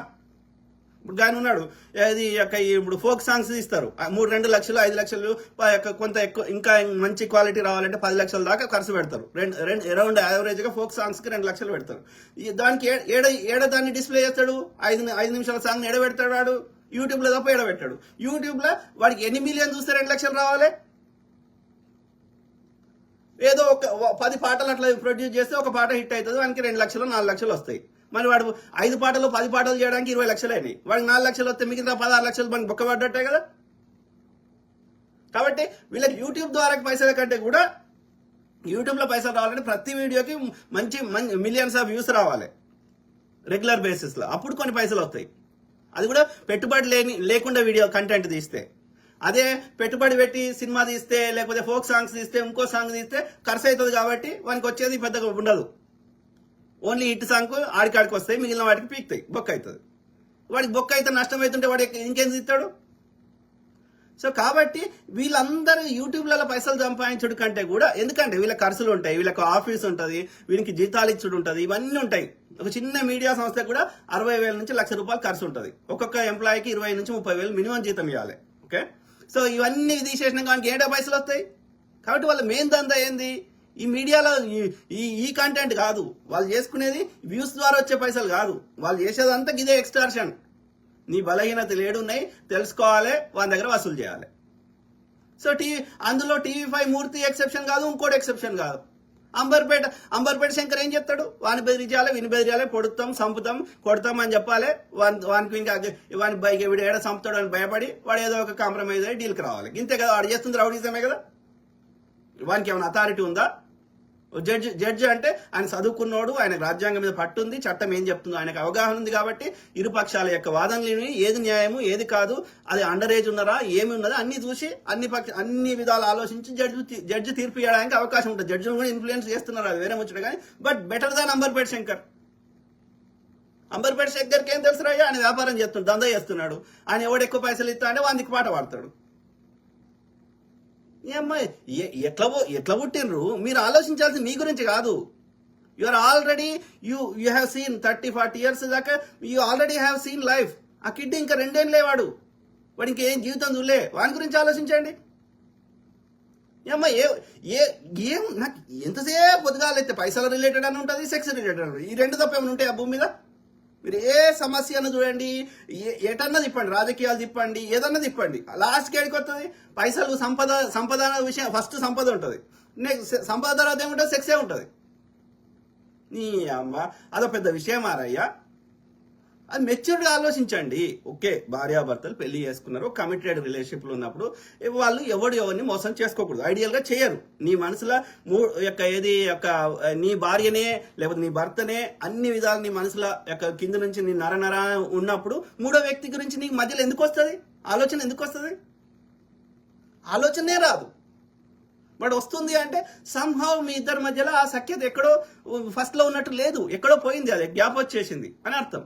[SPEAKER 1] ఇప్పుడు ఆయన ఉన్నాడు, అది ఇప్పుడు ఫోక్ సాంగ్స్ ఇస్తారు, 2 లక్షలు 5 లక్షలు కొంత ఎక్కువ ఇంకా మంచి క్వాలిటీ రావాలంటే 10 లక్షల దాకా ఖర్చు పెడతారు. అరౌండ్ యావరేజ్ గా ఫోక్ సాంగ్స్ కి 2 లక్షలు పెడతారు. దానికి ఏడ దాన్ని డిస్ప్లే చేస్తాడు? 5 నిమిషాల సాంగ్ ఎడ పెడతాడు వాడు? యూట్యూబ్ లో తప్ప ఎడ పెట్టాడు. యూట్యూబ్ లో వాడికి ఎన్ని మిలియన్ చూస్తే 2 లక్షలు రావాలి? ఏదో ఒక 10 పాటలు అట్లా ప్రొడ్యూస్ చేస్తే ఒక పాట హిట్ అవుతుంది, వానికి 2 లక్షలు 4 లక్షలు వస్తాయి. మరి వాడు 5 పాటలు 10 పాటలు చేయడానికి 20 లక్షలు అయినాయి. వాడికి 4 లక్షలు వస్తే మిగతా 16 లక్షలు మనకి బొక్కబడ్డట్టే కదా. కాబట్టి వీళ్ళకి యూట్యూబ్ ద్వారా పైసల కంటే కూడా యూట్యూబ్ లో పైసలు రావాలంటే ప్రతి వీడియోకి మంచి మిలియన్స్ ఆఫ్ వ్యూస్ రావాలి రెగ్యులర్ బేసిస్ లో, అప్పుడు కొన్ని పైసలు వస్తాయి. అది కూడా పెట్టుబడి లేకుండా వీడియో కంటెంట్ తీస్తే. అదే పెట్టుబడి పెట్టి సినిమా తీస్తే, లేకపోతే ఫోక్ సాంగ్స్ తీస్తే, ఇంకో సాంగ్ తీస్తే ఖర్చు అవుతుంది. కాబట్టి వానికి వచ్చేది పెద్దగా ఉండదు. ఓన్లీ హిట్ సాంగ్ ఆడికాడికి వస్తాయి, మిగిలిన వాటికి పీక్తాయి, బొక్క అవుతుంది. వాడికి బొక్క అయితే నష్టం అవుతుంటే వాడు ఇంకేం తీస్తాడు? సో కాబట్టి వీళ్ళందరూ యూట్యూబ్లలో పైసలు సంపాదించడం కంటే కూడా, ఎందుకంటే వీళ్ళ ఖర్చులు ఉంటాయి, వీళ్ళకి ఆఫీస్ ఉంటుంది, వీళ్ళకి జీతాలు ఇచ్చుడు ఉంటుంది, ఇవన్నీ ఉంటాయి. ఒక చిన్న మీడియా సంస్థకు కూడా 60,000 నుంచి ₹1,00,000 ఖర్చు ఉంటుంది. ఒక్కొక్క ఎంప్లాయీకి 20,000 నుంచి 30,000 మినిమం జీతం ఇవ్వాలి. ఓకే, సో ఇవన్నీ తీసేసిన కానీ ఏడా పైసలు వస్తాయి. కాబట్టి వాళ్ళ మెయిన్ దందా ఏంది? ఈ మీడియాలో ఈ కంటెంట్ కాదు వాళ్ళు చేసుకునేది, వ్యూస్ ద్వారా వచ్చే పైసలు కాదు. వాళ్ళు చేసేదంతా ఇదే ఎక్స్టార్షన్. నీ బలహీనతలు ఏడున్నాయి తెలుసుకోవాలి, వాళ్ళ దగ్గర వసూలు చేయాలి. సో అందులో TV5 మూర్తి ఎక్సెప్షన్ కాదు, ఇంకోటి ఎక్సెప్షన్ కాదు. అంబర్పేట శంకర్ ఏం చెప్తాడు? వాని బెదిరించాలి, విని బెదిరియాలి, పొడుతాం, చంపుతాం, కొడతాం అని చెప్పాలి. వానికి ఇంకా వాని బైక్ వీడు ఏడా చంపుతాడు అని భయపడి వాడు ఏదో ఒక కాంప్రమైజ్ అయ్యి డీల్కి రావాలి. ఇంతే కదా వాడు చేస్తుంది, రౌడీజమే కదా. వానికి ఏమైనా అథారిటీ ఉందా? జడ్జి అంటే ఆయన చదువుకున్నోడు, ఆయనకు రాజ్యాంగం మీద పట్టుంది, చట్టం ఏం చెప్తుందో ఆయనకు అవగాహన ఉంది. కాబట్టి ఇరుపక్షాల యొక్క వాదనలు ఏది న్యాయము ఏది కాదు, అది అండర్ ఏజ్ ఉన్నారా ఏమి ఉన్నదో అన్ని చూసి అన్ని విధాలు ఆలోచించి జడ్జి తీర్పు ఇవ్వడానికి అవకాశం ఉంటుంది. జడ్జిని కూడా ఇన్ఫ్లుయెన్స్ చేస్తున్నారు, అది వేరే ముచ్చట. కానీ but better than Amberpet Shankar. Amberpet శంకర్కి ఏం తెలుసు? ఆయన వ్యాపారం చేస్తున్నాడు, దందా చేస్తున్నాడు. ఆయన ఎవడు ఎక్కువ పైసలు ఇస్తా అంటే వానికి పాట పాడతాడు. ఏమ్మా ఎట్లా పుట్టినరు మీరు ఆలోచించాల్సింది మీ గురించి కాదు. You are already you have seen 30-40 years దాకా you already have seen life. ఆ కిడ్ ఇంకా 2 ఏళ్ళే వాడు ఇంకేం జీవితం చూడలే, వాని గురించి ఆలోచించండి. ఏమ్మా ఏం నాకు ఎంతసేపు పొద్దుగాలైతే పైసల రిలేటెడ్ అని ఉంటుంది, సెక్స్ రిలేటెడ్ అని, ఈ రెండు తప్ప ఏమైనా ఉంటాయి ఆ భూమి మీద? మీరు ఏ సమస్యను చూడండి, ఏటన్నా తిప్పండి, రాజకీయాలు తిప్పండి, ఏదన్నా తిప్పండి, లాస్ట్కి ఏడికి వస్తుంది పైసలు. సంపద విషయం ఫస్ట్ సంపద ఉంటుంది, నెక్స్ట్ సంపద తర్వాత ఏముంటుంది, సెక్సే ఉంటుంది. నీ అమ్మ అదో పెద్ద విషయం ఆరయ్యా. అది మెచ్యూర్డ్గా ఆలోచించండి. ఓకే, భార్యాభర్తలు పెళ్లి చేసుకున్నారు, కమిటెడ్ రిలేషన్షిప్లో ఉన్నప్పుడు వాళ్ళు ఎవరిని మోసం చేసుకోకూడదు, ఐడియల్గా చేయరు. నీ మనసులో నీ భార్యనే లేకపోతే నీ భర్తనే అన్ని విధాలు నీ మనసులో కింద నుంచి నీ నర ఉన్నప్పుడు మూడో వ్యక్తి గురించి నీకు మధ్యలో ఎందుకు వస్తుంది ఆలోచన? ఎందుకు వస్తుంది ఆలోచనే రాదు. బట్ వస్తుంది అంటే సంహవ్ మీ ఇద్దరి మధ్యలో ఆ సఖ్యత ఎక్కడో ఫస్ట్లో ఉన్నట్టు లేదు, ఎక్కడో పోయింది, అది గ్యాప్ వచ్చేసింది అని అర్థం.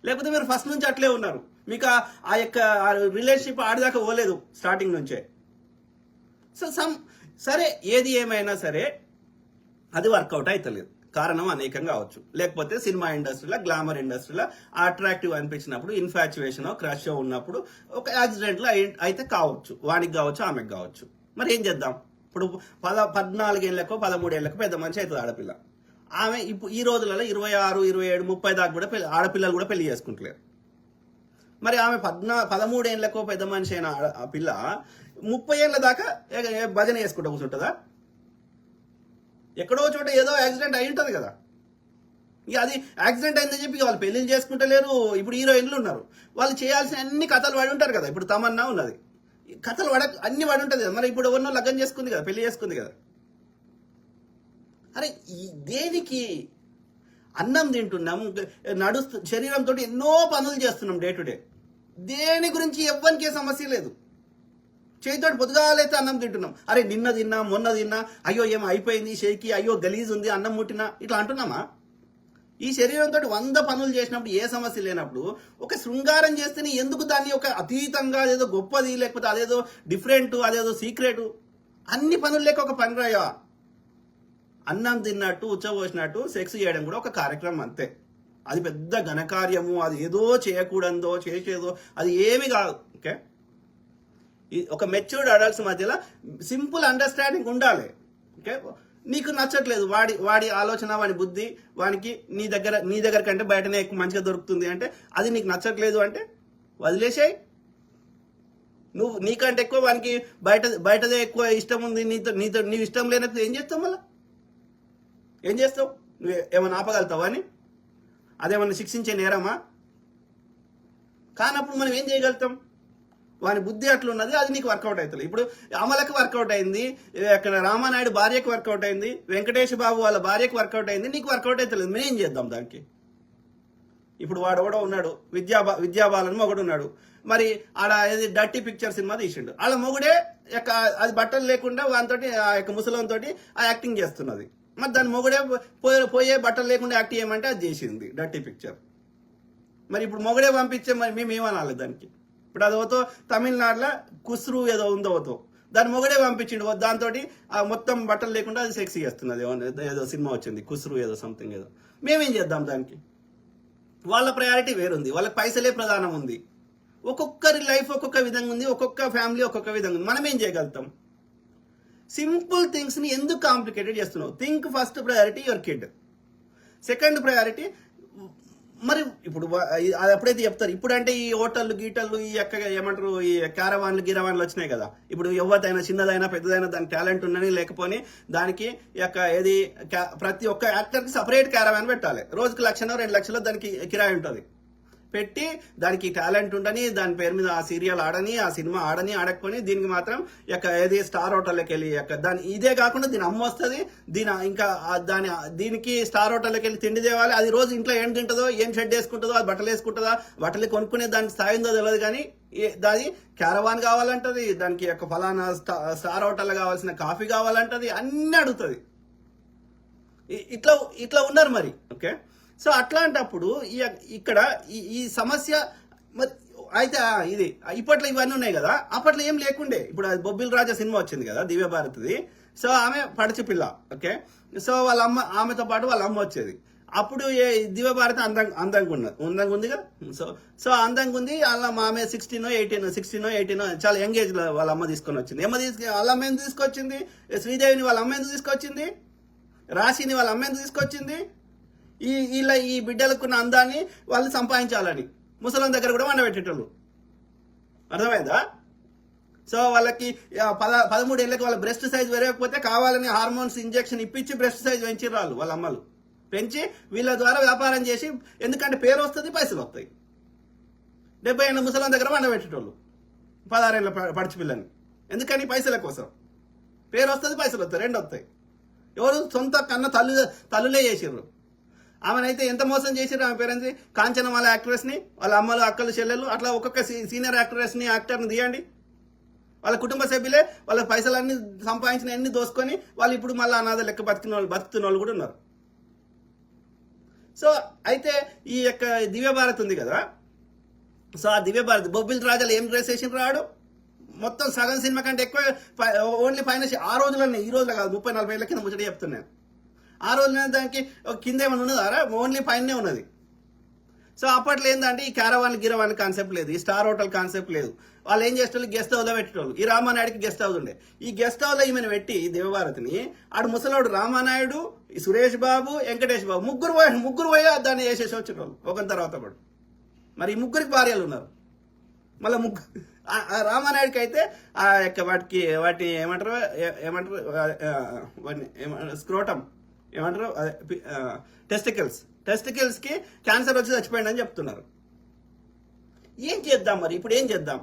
[SPEAKER 1] లేకపోతే మీరు ఫస్ట్ నుంచి అట్లే ఉన్నారు, మీకు ఆ రిలేషన్షిప్ ఆడిదాకా పోలేదు స్టార్టింగ్ నుంచే. సో సరే, ఏది ఏమైనా సరే అది వర్కౌట్ అవుతలేదు. కారణం అనేకంగా కావచ్చు, లేకపోతే సినిమా ఇండస్ట్రీలో, గ్లామర్ ఇండస్ట్రీలో అట్రాక్టివ్ అనిపించినప్పుడు, ఇన్ఫాచ్యుయేషన్ క్రష్ ఉన్నప్పుడు ఒక యాక్సిడెంట్లో అయితే కావచ్చు, వానికి కావచ్చు, ఆమెకు కావచ్చు. మరి ఏం చేద్దాం? ఇప్పుడు 14 ఏళ్ళకో 13 ఏళ్ళకో పెద్ద మనిషి అవుతుంది ఆడపిల్ల. ఆమె ఇప్పుడు ఈ రోజులలో 26, 27, 30 దాకా కూడా ఆడపిల్లలు కూడా పెళ్లి చేసుకుంటలేరు. మరి ఆమె 13 ఏళ్ళకో పెద్ద మనిషి అయిన ఆ పిల్ల 30 ఏళ్ళ దాకా భజన చేసుకుంటూ కూర్చుంటుందా? ఎక్కడో చోట ఏదో యాక్సిడెంట్ అయి ఉంటుంది కదా. ఇక అది యాక్సిడెంట్ అయిందని చెప్పి వాళ్ళు పెళ్లిళ్ళు చేసుకుంటలేరు. ఇప్పుడు హీరోయిన్లు ఉన్నారు, వాళ్ళు చేయాల్సిన అన్ని కథలు పడి ఉంటారు కదా. ఇప్పుడు తమన్నా ఉన్నది, కథలు అన్ని పడి ఉంటుంది కదా. మరి ఇప్పుడు ఎవరినో లగ్గం చేసుకుంది కదా, పెళ్లి చేసుకుంది కదా. అరే దేనికి? అన్నం తింటున్నాం, శరీరంతో ఎన్నో పనులు చేస్తున్నాం డే టు డే. దేని గురించి ఎవ్వరికే సమస్య లేదు. చేతితోటి పొద్దుగాలైతే అన్నం తింటున్నాం. అరే నిన్న తిన్నా, మొన్న తిన్నా, అయ్యో ఏమో అయిపోయింది షేకి, అయ్యో గలీజ్ ఉంది, అన్నం ముట్టినా, ఇట్లా అంటున్నామా? ఈ శరీరంతో 100 పనులు చేసినప్పుడు, ఏ సమస్య లేనప్పుడు ఒక శృంగారం చేస్తేనే ఎందుకు దాన్ని ఒక అతీతంగా అదేదో గొప్పది, లేకపోతే అదేదో డిఫరెంట్, అదేదో సీక్రెట్, అన్ని పనులు లేక ఒక పని రాయవా? అన్నం తిన్నట్టు, ఉచ్చబోసినట్టు సెక్స్ చేయడం కూడా ఒక కార్యక్రమం అంతే. అది పెద్ద ఘనకార్యము, అది ఏదో చేయకూడదో చేసేదో అది ఏమి కాదు. ఓకే, ఒక మెచ్యూర్డ్ అడల్ట్స్ మధ్యలో సింపుల్ అండర్స్టాండింగ్ ఉండాలి. ఓకే, నీకు నచ్చట్లేదు వాడి ఆలోచన, వాడి బుద్ధి, వానికి నీ దగ్గర కంటే బయటనే ఎక్కువ మంచిగా దొరుకుతుంది అంటే, అది నీకు నచ్చట్లేదు అంటే వదిలేసేయి. నువ్వు నీకంటే ఎక్కువ వానికి బయటదే ఎక్కువ ఇష్టం ఉంది, నీవు ఇష్టం లేనప్పుడు ఏం చేస్తావు? మళ్ళీ ఏం చేస్తావు? నువ్వు ఏమైనా ఆపగలుగుతావా? అని అదేమన్నా శిక్షించే నేరమా? కానప్పుడు మనం ఏం చేయగలుగుతాం? వాని బుద్ధి అట్లున్నది, అది నీకు వర్కౌట్ అవుతుంది. ఇప్పుడు అమలకి వర్కౌట్ అయింది, అక్కడ రామానాయుడు భార్యకి వర్కౌట్ అయింది, వెంకటేష్ బాబు వాళ్ళ భార్యకి వర్కౌట్ అయింది, నీకు వర్కౌట్ అవుతలేదు. మేము ఏం చేద్దాం దానికి? ఇప్పుడు వాడు కూడా ఉన్నాడు, విద్యాబాలని మొగుడు ఉన్నాడు. మరి ఆడ ఏది డర్టీ పిక్చర్ సినిమా తీసిండు, వాళ్ళ మొగుడే అది బట్టలు లేకుండా వానితోటి ఆ యొక్క ముసలంతోటి ఆ యాక్టింగ్ చేస్తున్నది. మరి దాని మొగుడే పోయే బట్టలు లేకుండా యాక్ట్ చేయమంటే అది చేసింది డర్టీ పిక్చర్. మరి ఇప్పుడు మొగుడే పంపించే మరి మేము ఏమనాలి దానికి? ఇప్పుడు అదోతో తమిళనాడులో కుస్రు ఏదో ఉందోతో దాని మొగడే పంపించిండు, దాంతో మొత్తం బట్టలు లేకుండా అది సెక్స్ చేస్తున్నది. ఏదో సినిమా వచ్చింది కుస్రు ఏదో సంథింగ్ ఏదో. మేమేం చేద్దాం దానికి? వాళ్ళ ప్రయారిటీ వేరుంది, వాళ్ళకి పైసలే ప్రధానం ఉంది. ఒక్కొక్కరి లైఫ్ ఒక్కొక్క విధంగా ఉంది, ఒక్కొక్క ఫ్యామిలీ ఒక్కొక్క విధంగా ఉంది. మనం ఏం చేయగలుగుతాం? సింపుల్ థింగ్స్ని ఎందుకు కాంప్లికేటెడ్ చేస్తున్నావు? Think first priority your kid, second priority. మరి ఇప్పుడు అది ఎప్పుడైతే చెప్తారు, ఇప్పుడంటే ఈ హోటళ్ళు గీటళ్ళు ఈ ఏమంటారు ఈ గిరవాన్లు వచ్చినాయి కదా. ఇప్పుడు ఎవరిదైనా చిన్నదైనా పెద్దదైనా దానికి టాలెంట్ ఉన్నని లేకపోని దానికి ఏది ప్రతి ఒక్క యాక్టర్కి సపరేట్ క్యారవాన్ పెట్టాలి. రోజుకి 1,00,000 2 లక్షలు దానికి కిరాయి ఉంటుంది. పెట్టి దానికి టాలెంట్ ఉండని, దాని పేరు మీద ఆ సీరియల్ ఆడని, ఆ సినిమా ఆడని, ఆడకపోని దీనికి మాత్రం ఏది స్టార్ హోటల్లోకి వెళ్ళి దాని ఇదే కాకుండా దీని అమ్మ వస్తుంది, ఇంకా దీనికి స్టార్ హోటల్లోకి వెళ్ళి తిండి తేవాలి. అది రోజు ఇంట్లో ఏం తింటుందో, ఏం షెడ్ వేసుకుంటుందో, అది బట్టలు వేసుకుంటుందా, బట్టలు కొనుక్కునే దానికి స్థాయి ఉందో తెలియదు. కానీ దాని క్యారవాన్ కావాలంటది, దానికి ఫలానా స్టార్ హోటల్లో కావాల్సిన కాఫీ కావాలంటది, అన్ని అడుగుతుంది. ఇట్లా ఉన్నారు మరి. ఓకే, సో అట్లాంటప్పుడు ఇక్కడ ఈ సమస్య అయితే ఇది ఇప్పట్లో ఇవన్నీ ఉన్నాయి కదా, అప్పట్లో ఏం లేకుండే. ఇప్పుడు అది బొబ్బిల్ రాజా సినిమా వచ్చింది కదా దివ్య భారతిది. సో ఆమె పడచి పిల్ల, ఓకే. సో వాళ్ళ అమ్మ, ఆమెతో పాటు వాళ్ళ అమ్మ వచ్చేది. అప్పుడు దివ్య భారతి అందంగా ఉందిగా. సో అందంగా ఉంది. వాళ్ళ ఆమె 16 18 చాలా యంగ్ ఏజ్ లో వాళ్ళ అమ్మ తీసుకొని వచ్చింది. వాళ్ళ అమ్మ ఎందుకు తీసుకొచ్చింది? శ్రీదేవిని వాళ్ళ అమ్మ ఎందుకు తీసుకొచ్చింది? రాశిని వాళ్ళ అమ్మ ఎందుకు తీసుకొచ్చింది? ఈ బిడ్డలకున్న అందాన్ని వాళ్ళు సంపాదించాలని ముసలం దగ్గర కూడా వండబెట్టేటోళ్ళు. అర్థమైందా? సో వాళ్ళకి 13 ఏళ్ళకి వాళ్ళ బ్రెస్ట్ సైజ్ పెరగకపోతే కావాలని హార్మోన్స్ ఇంజెక్షన్ ఇప్పించి బ్రెస్ట్ సైజ్ పెంచిర్రు వాళ్ళ అమ్మలు. పెంచి వీళ్ళ ద్వారా వ్యాపారం చేసి, ఎందుకంటే పేరు వస్తుంది, పైసలు వస్తాయి. 70 ఏళ్ళ ముసలం దగ్గర వండబెట్టేటోళ్ళు 16 ఏళ్ళ పడిచి పిల్లని. ఎందుకని? పైసల కోసం. పేరు వస్తుంది, పైసలు వస్తాయి, రెండు వస్తాయి. ఎవరు? సొంత కన్న తల్లులే చేసిర్రు. ఆమెనైతే ఎంత మోసం చేసిర్రు ఆమె పేరెంట్స్. కాంచన వాళ్ళ యాక్ట్రెస్ని, వాళ్ళ అమ్మలు, అక్కలు, చెల్లెలు, అట్లా ఒక్కొక్క సీనియర్ యాక్టర్ని తీయండి. వాళ్ళ కుటుంబ సభ్యులే వాళ్ళ పైసలన్నీ సంపాదించిన అన్ని దోసుకొని వాళ్ళు ఇప్పుడు మళ్ళీ అనాథ లెక్క బతుకుతున్న వాళ్ళు కూడా ఉన్నారు. సో అయితే ఈ యొక్క దివ్య భారత్ ఉంది కదా, సో ఆ దివ్య భారత్ బొబ్బిల్ రాజాలు ఏం డ్రెస్ వేసిన రాడు, మొత్తం సగం సినిమా కంటే ఎక్కువ ఓన్లీ పైన ఆ రోజులన్నీ, ఈ రోజులో కాదు, 30-40 ఏళ్ళ కింద ముచ్చట చెప్తున్నాను. ఆ రోజున దానికి కింద ఏమైనా ఉన్నదారా? ఓన్లీ పైనే ఉన్నది. సో అప్పట్లో ఏంటంటే ఈ గిరవాన్ కాన్సెప్ట్ లేదు, ఈ స్టార్ హోటల్ కాన్సెప్ట్ లేదు. వాళ్ళు ఏం చేసేవాళ్ళు? గెస్ట్ హౌస్లో పెట్టేవాళ్ళు. ఈ రామానాయుడికి గెస్ట్ హౌస్ ఉండే. ఈ గెస్ట్ హౌస్లో ఈమెను పెట్టి దివ్యభారతిని, ఆడు ముసలోడు రామానాయుడు, సురేష్ బాబు, వెంకటేష్ బాబు ముగ్గురు పోయి దాన్ని వేసేసి వచ్చేటోళ్ళు ఒకరి తర్వాత ఒకడు. మరి ఈ ముగ్గురికి భార్యలు ఉన్నారు. మళ్ళీ రామానాయుడికి అయితే ఆ యొక్క వాటి ఏమంటారు స్క్రోటం ఏమంటారు, టెస్టికల్స్ కి క్యాన్సర్ వచ్చి చచ్చిపోయింది అని చెప్తున్నారు. ఏం చేద్దాం మరి? ఇప్పుడు ఏం చేద్దాం?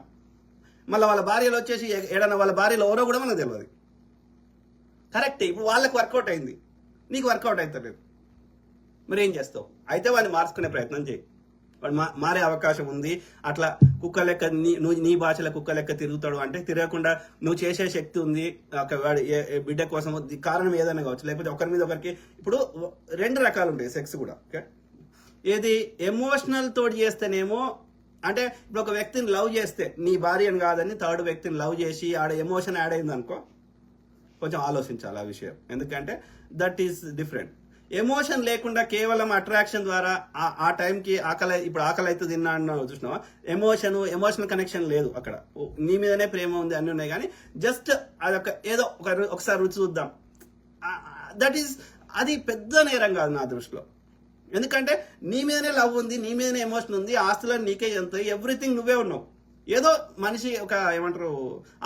[SPEAKER 1] మళ్ళీ వాళ్ళ భార్యలు వచ్చేసి ఏడన్నా వాళ్ళ భార్యలు ఎవరో కూడా మనకు తెలియదు. కరెక్టే, ఇప్పుడు వాళ్ళకి వర్కౌట్ అయింది, నీకు వర్కౌట్ అవుతలేదు. మరి ఏం చేస్తావు? అయితే వాడిని మార్చుకునే ప్రయత్నం చేయి. వాడు మారే అవకాశం ఉంది. అట్లా కుక్క లెక్క నీ భాషలో కుక్క లెక్క తిరుగుతాడు అంటే తిరగకుండా నువ్వు చేసే శక్తి ఉంది. వాడి బిడ్డ కోసం కారణం ఏదైనా కావచ్చు, లేకపోతే ఒకరి మీద ఒకరికి. ఇప్పుడు 2 రకాలు ఉంటాయి సెక్స్ కూడా, ఓకే. ఏది ఎమోషనల్ తోటి చేస్తేనేమో, అంటే ఇప్పుడు ఒక వ్యక్తిని లవ్ చేస్తే, నీ భార్యను కాదని థర్డ్ వ్యక్తిని లవ్ చేసి ఆడ ఎమోషన్ యాడ్ అయింది అనుకో, కొంచెం ఆలోచించాలి ఆ విషయం. ఎందుకంటే దట్ ఈస్ డిఫరెంట్. ఎమోషన్ లేకుండా కేవలం అట్రాక్షన్ ద్వారా ఆ టైంకి ఇప్పుడు ఆకలి అయితే తిన్నా చూసినావా, ఎమోషనల్ కనెక్షన్ లేదు అక్కడ. నీ మీదనే ప్రేమ ఉంది, అన్నీ ఉన్నాయి, కానీ జస్ట్ అదొక ఏదో ఒకసారి రుచి చూద్దాం, అది పెద్ద నేరం కాదు నా దృష్టిలో. ఎందుకంటే నీ మీదనే లవ్ ఉంది, నీ మీదనే ఎమోషన్ ఉంది, ఆస్తులను నీకే చెందుతాయి, ఎవ్రీథింగ్ నువ్వే ఉన్నావు. ఏదో మనిషి ఒక ఏమంటారు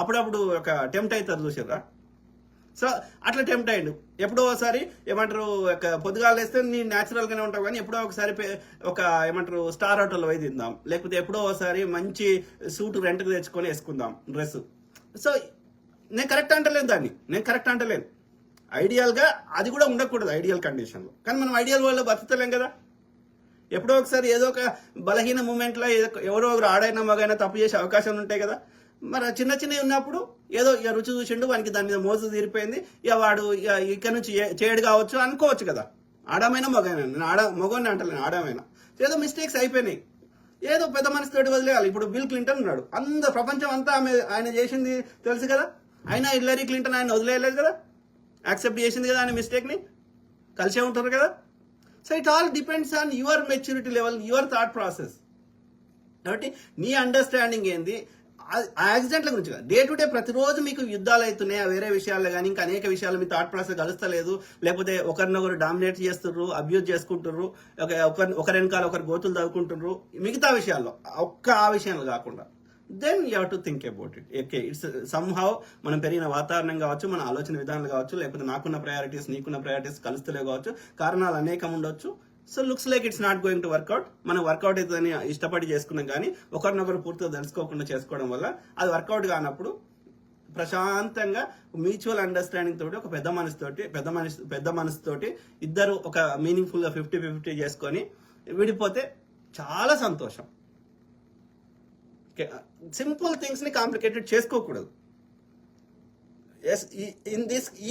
[SPEAKER 1] అప్పుడప్పుడు ఒక టెంప్ట్ అవుతారు, చూసారా? సో అట్లా టెంప్ట్ అయ్యిండు. ఎప్పుడో ఒకసారి ఏమంటారు పొద్దుగాలు వేస్తే నీ న్యాచురల్గానే ఉంటావు, కానీ ఎప్పుడో ఒకసారి ఒక ఏమంటారు స్టార్ హోటల్లో పోయి తిందాం, లేకపోతే ఎప్పుడో ఒకసారి మంచి సూట్ రెంట్కి తెచ్చుకొని వేసుకుందాం డ్రెస్. సో నేను కరెక్ట్ అంటలేను. ఐడియల్గా అది కూడా ఉండకూడదు ఐడియల్ కండిషన్లో, కానీ మనం ఐడియల్ వరల్డ్లో బతుకుతలేం కదా. ఎప్పుడో ఒకసారి ఏదో ఒక బలహీన మూమెంట్లో ఎవరో ఒకరు ఆడైనా మగైనా తప్పు చేసే అవకాశాలు ఉంటాయి కదా. మరి చిన్నవి ఉన్నప్పుడు ఏదో ఇక రుచి చూసిండు, వానికి దాని మీద మోజు తీరిపోయింది, ఇక వాడు ఇక్కడ నుంచి చేయడు కావచ్చు అనుకోవచ్చు కదా. ఆడమైనా మగైనా, నేను మగోని అంటలేను, ఆడమైనా ఏదో మిస్టేక్స్ అయిపోయినాయి, ఏదో పెద్ద మనసుతోటి వదిలేయాలి. ఇప్పుడు బిల్ క్లింటన్ ఉన్నాడు, ప్రపంచం అంతా ఆయన చేసింది తెలుసు కదా. అయినా హిల్లరీ క్లింటన్ ఆయన వదిలేయలేదు కదా, యాక్సెప్ట్ చేసింది కదా ఆయన మిస్టేక్ని, కలిసే ఉంటారు కదా. So it all depends on your maturity level, your thought process. కాబట్టి నీ అండర్స్టాండింగ్ ఏంది ఆ యాక్సిడెంట్ల గురించి కాదు. డే టు డే ప్రతిరోజు మీకు యుద్ధాలు అవుతున్నాయి, వేరే విషయాల్లో కానీ ఇంకా అనేక విషయాలు మీ థాట్ ప్రాసెస్ కలుస్తలేదు, లేకపోతే ఒకరినొకరు డామినేట్ చేస్తుర్రు, అబ్యూజ్ చేసుకుంటుర్రు, ఒకరి వెనకాల ఒకరు గోతులు తవ్వుకుంటుర్రు, మిగతా విషయాల్లో ఆ విషయాలు కాకుండా, then you have to think about it. Okay, it's somehow మనం పెరిగిన వాతావరణం కావచ్చు, మన ఆలోచన విధానాలు కావచ్చు, లేకపోతే నాకున్న ప్రయారిటీస్ నీకున్న ప్రయారిటీస్ కలుస్తలే కావచ్చు, కారణాలు అనేకం ఉండొచ్చు. So looks like it's not going to work out. మనం వర్కౌట్ అవుతుందని ఇష్టపడి చేసుకున్నాం, కానీ ఒకరినొకరు పూర్తిగా తెలుసుకోకుండా చేసుకోవడం వల్ల అది వర్కౌట్ కానప్పుడు ప్రశాంతంగా మ్యూచువల్ అండర్స్టాండింగ్ తోటి ఒక పెద్ద మనసుతోటి ఇద్దరు ఒక మీనింగ్ఫుల్ గా 50-50 చేసుకొని విడిపోతే చాలా సంతోషం. సింపుల్ థింగ్స్ ని కాంప్లికేటెడ్ చేసుకోకూడదు.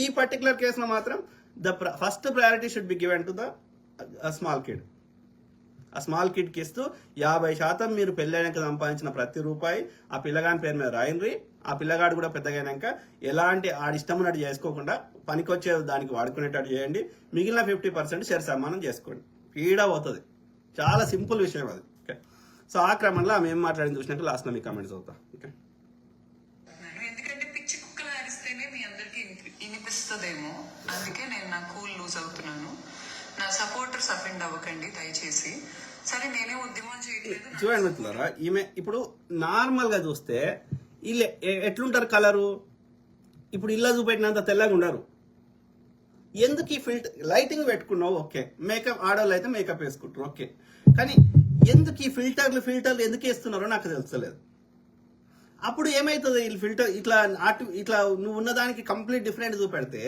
[SPEAKER 1] ఈ పర్టికులర్ కేసులో మాత్రం the first priority should be given to the small kid. ఆ స్మాల్ కిడ్కి ఇస్తూ 50% మీరు పెళ్ళైనాక సంపాదించిన ప్రతి రూపాయి ఆ పిల్లగాని పేరు మీద రాయండి. ఆ పిల్లగాడు కూడా పెద్దగైనాక ఎలాంటి ఆడిష్టం ఉన్నట్టు చేసుకోకుండా పనికొచ్చే దానికి వాడుకునేటట్టు చేయండి. మిగిలిన 50% షేర్ సమానం చేసుకోండి. పీడ పోతుంది. చాలా సింపుల్ విషయం అది. ఓకే, సో ఆ క్రమంలో ఆమె ఏం మాట్లాడింది చూసినాక లాస్ట్లో మీ కామెంట్స్ అవుతా. ఓకే,
[SPEAKER 2] ఎందుకంటే పిచ్చి కుక్కలు అరిస్తేనే మీ అందరికి వినిపిస్తుందేమో, అందుకే నేను నా కూల్ లూజ్ అవుతున్నాను. నా సపోర్టర్స్ అఫెండ్ అవ్వకండి దయచేసి. సరే, నేనే ఉద్యమం చేయట్లేదు.
[SPEAKER 1] చూడండి మిత్రులారా, ఈమె ఇప్పుడు నార్మల్ గా చూస్తే వీళ్ళు ఎట్లుంటారు కలరు, ఇప్పుడు ఇల్లు చూపెట్టినంత తెల్లగా ఉండరు. ఎందుకు ఈ లైటింగ్ పెట్టుకున్నావు? ఓకే, మేకప్ ఆడవాళ్ళు అయితే మేకప్ వేసుకుంటారు. ఓకే, కానీ ఎందుకు ఈ ఫిల్టర్లు ఎందుకు వేస్తున్నారో నాకు తెలుస్తలేదు. అప్పుడు ఏమవుతుంది, ఈ ఫిల్టర్ ఇట్లా నువ్వు ఉన్నదానికి కంప్లీట్ డిఫరెంట్ చూపెడితే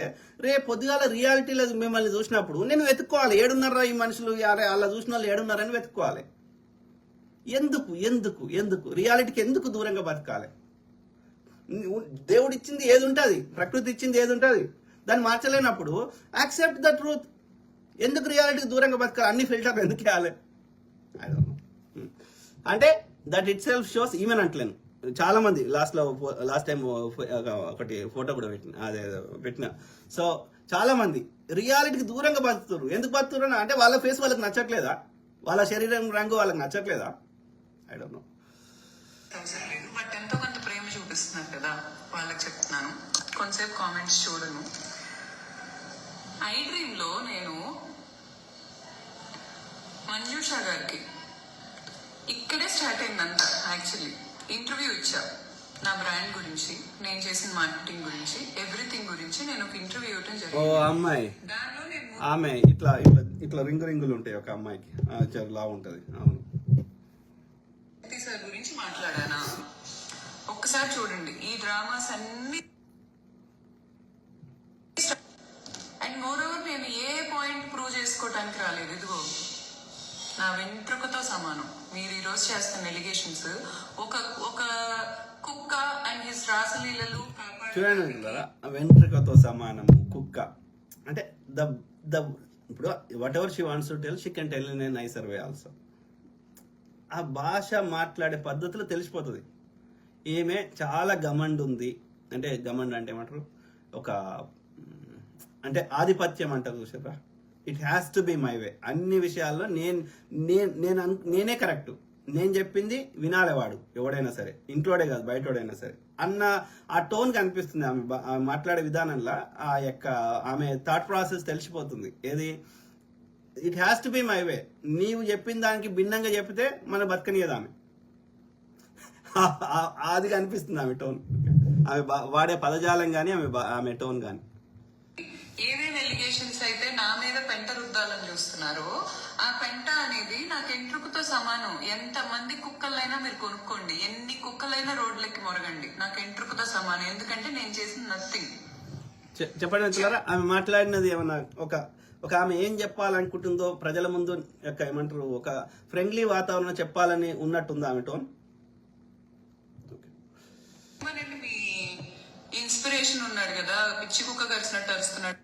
[SPEAKER 1] రేపు పొద్దుగాల రియాలిటీలో మిమ్మల్ని చూసినప్పుడు నేను వెతుక్కోవాలి, ఏడున్నారా ఈ మనుషులు, అలా చూసిన వాళ్ళు ఏడున్నారని వెతుక్కోవాలి. ఎందుకు ఎందుకు ఎందుకు రియాలిటీకి ఎందుకు దూరంగా బతకాలి? దేవుడు ఇచ్చింది ఏది ఉంటుంది, ప్రకృతి ఇచ్చింది ఏది ఉంటుంది, దాన్ని మార్చలేనప్పుడు యాక్సెప్ట్ ద ట్రూత్. ఎందుకు రియాలిటీకి దూరంగా బతకాలి? అన్ని ఫిల్టర్లు ఎందుకు వేయాలి? అంటే that itself shows even అంటలేను. చాలా మంది లాస్ట్ టైం ఒకటి ఫోటో కూడా పెట్టిన. సో చాలా మంది రియాలిటీకి దూరంగా బతుకుతారు. ఎందుకు బతుకుతారు అంటే వాళ్ళ ఫేస్ వాళ్ళకి నచ్చట్లేదా, వాళ్ళ శరీరం రంగు వాళ్ళకి నచ్చట్లేదా? I don't know.
[SPEAKER 2] అవసరం లేదు, బట్ ఎంతో కొంత ప్రేమ చూపిస్తున్నారు కదా, వాళ్ళకి చెప్తున్నాను. కొంతసేపు కామెంట్స్ చూడను. ఐ డ్రీమ్ లో నేను మంజుషా గారికి ఇక్కడే స్టార్ట్ అయిందంట. యాక్చువల్లీ ఇంటర్వ్యూ ఇచ్చా నా బ్రాండ్ గురించి, నేను చేసిన మార్కెటింగ్ గురించి, ఎవ్రీథింగ్ గురించి నేను ఒక ఇంటర్వ్యూ ఇవ్వటం జరిగింది.
[SPEAKER 1] అమ్మాయి
[SPEAKER 2] దానిలో నేను
[SPEAKER 1] ఆమె ఇట్లా రింగులు ఉంటాయి ఒక అమ్మాయికి, లా ఉంటది. అవును,
[SPEAKER 2] సార్ గురించి మాట్లాడానా? ఒక్కసారి చూడండి, ఈ డ్రామాస్ అన్ని. అండ్ మోర్ ఓవర్ నేను ఏ పాయింట్ ప్రూవ్ చేసుకోవటానికి రాలేదు. ఇదిగో నా వెంట్రుకతో సమానం. మీరు ఈ రోజు చేస్తున్న ఎలిగేషన్స్ ఒక కుక్క అండ్ హిస్ రాసలీలలు
[SPEAKER 1] చూడండి కదా, వెంట్రుకతో సమానము కుక్క అంటే ఇప్పుడు what ever she wants to tell she can tell in a NISER way also. ఆ భాష మాట్లాడే పద్ధతిలో తెలిసిపోతుంది. ఈమె చాలా గమండ్ ఉంది. అంటే గమండ్ అంటే ఏమంటారు, అంటే ఆధిపత్యం అంటారు చూసారా. It has to be my way. అన్ని విషయాల్లో నేనే కరెక్ట్, నేను చెప్పింది వినాలి వాడు, ఎవడైనా సరే, ఇంట్లోడే కాదు బయటోడైనా సరే అన్న ఆ టోన్ కనిపిస్తుంది ఆమె మాట్లాడే విధానంలో. ఆమె థాట్ ప్రాసెస్ తెలిసిపోతుంది. ఏది, it has to be my way. నీవు చెప్పిన దానికి భిన్నంగా చెప్పితే మన బతకనియదు ఆమె. అది కనిపిస్తుంది ఆమె టోన్, ఆమె వాడే పదజాలం కానీ ఆమె టోన్ కానీ.
[SPEAKER 2] ఏదైనా ఎలిగేషన్స్ అయితే నా మీద పెంట రుద్దాలని చూస్తున్నారో, ఆ పెంట అనేది నాకు ఎంట్రుకతో సమానం. ఎంత మంది కుక్కలైనా మీరు కొనుక్కోండి, ఎన్ని కుక్కలైనా రోడ్లకి మొరగండి, నాకు ఎంట్రుకతో సమానం. ఎందుకంటే నేను చేసిన నథింగ్.
[SPEAKER 1] చెప్పండి, ఆమె మాట్లాడినది ఏమన్నా ఒక ఆమె ఏం చెప్పాలనుకుంటుందో ప్రజల ముందు ఏమంటారు, ఒక ఫ్రెండ్లీ వాతావరణం చెప్పాలని ఉన్నట్టుందా ఆమె టోన్?
[SPEAKER 2] మీ ఇన్స్పిరేషన్ ఉన్నాడు కదా, పిచ్చి కుక్క కరిచినట్టు అరుస్తున్నాడు.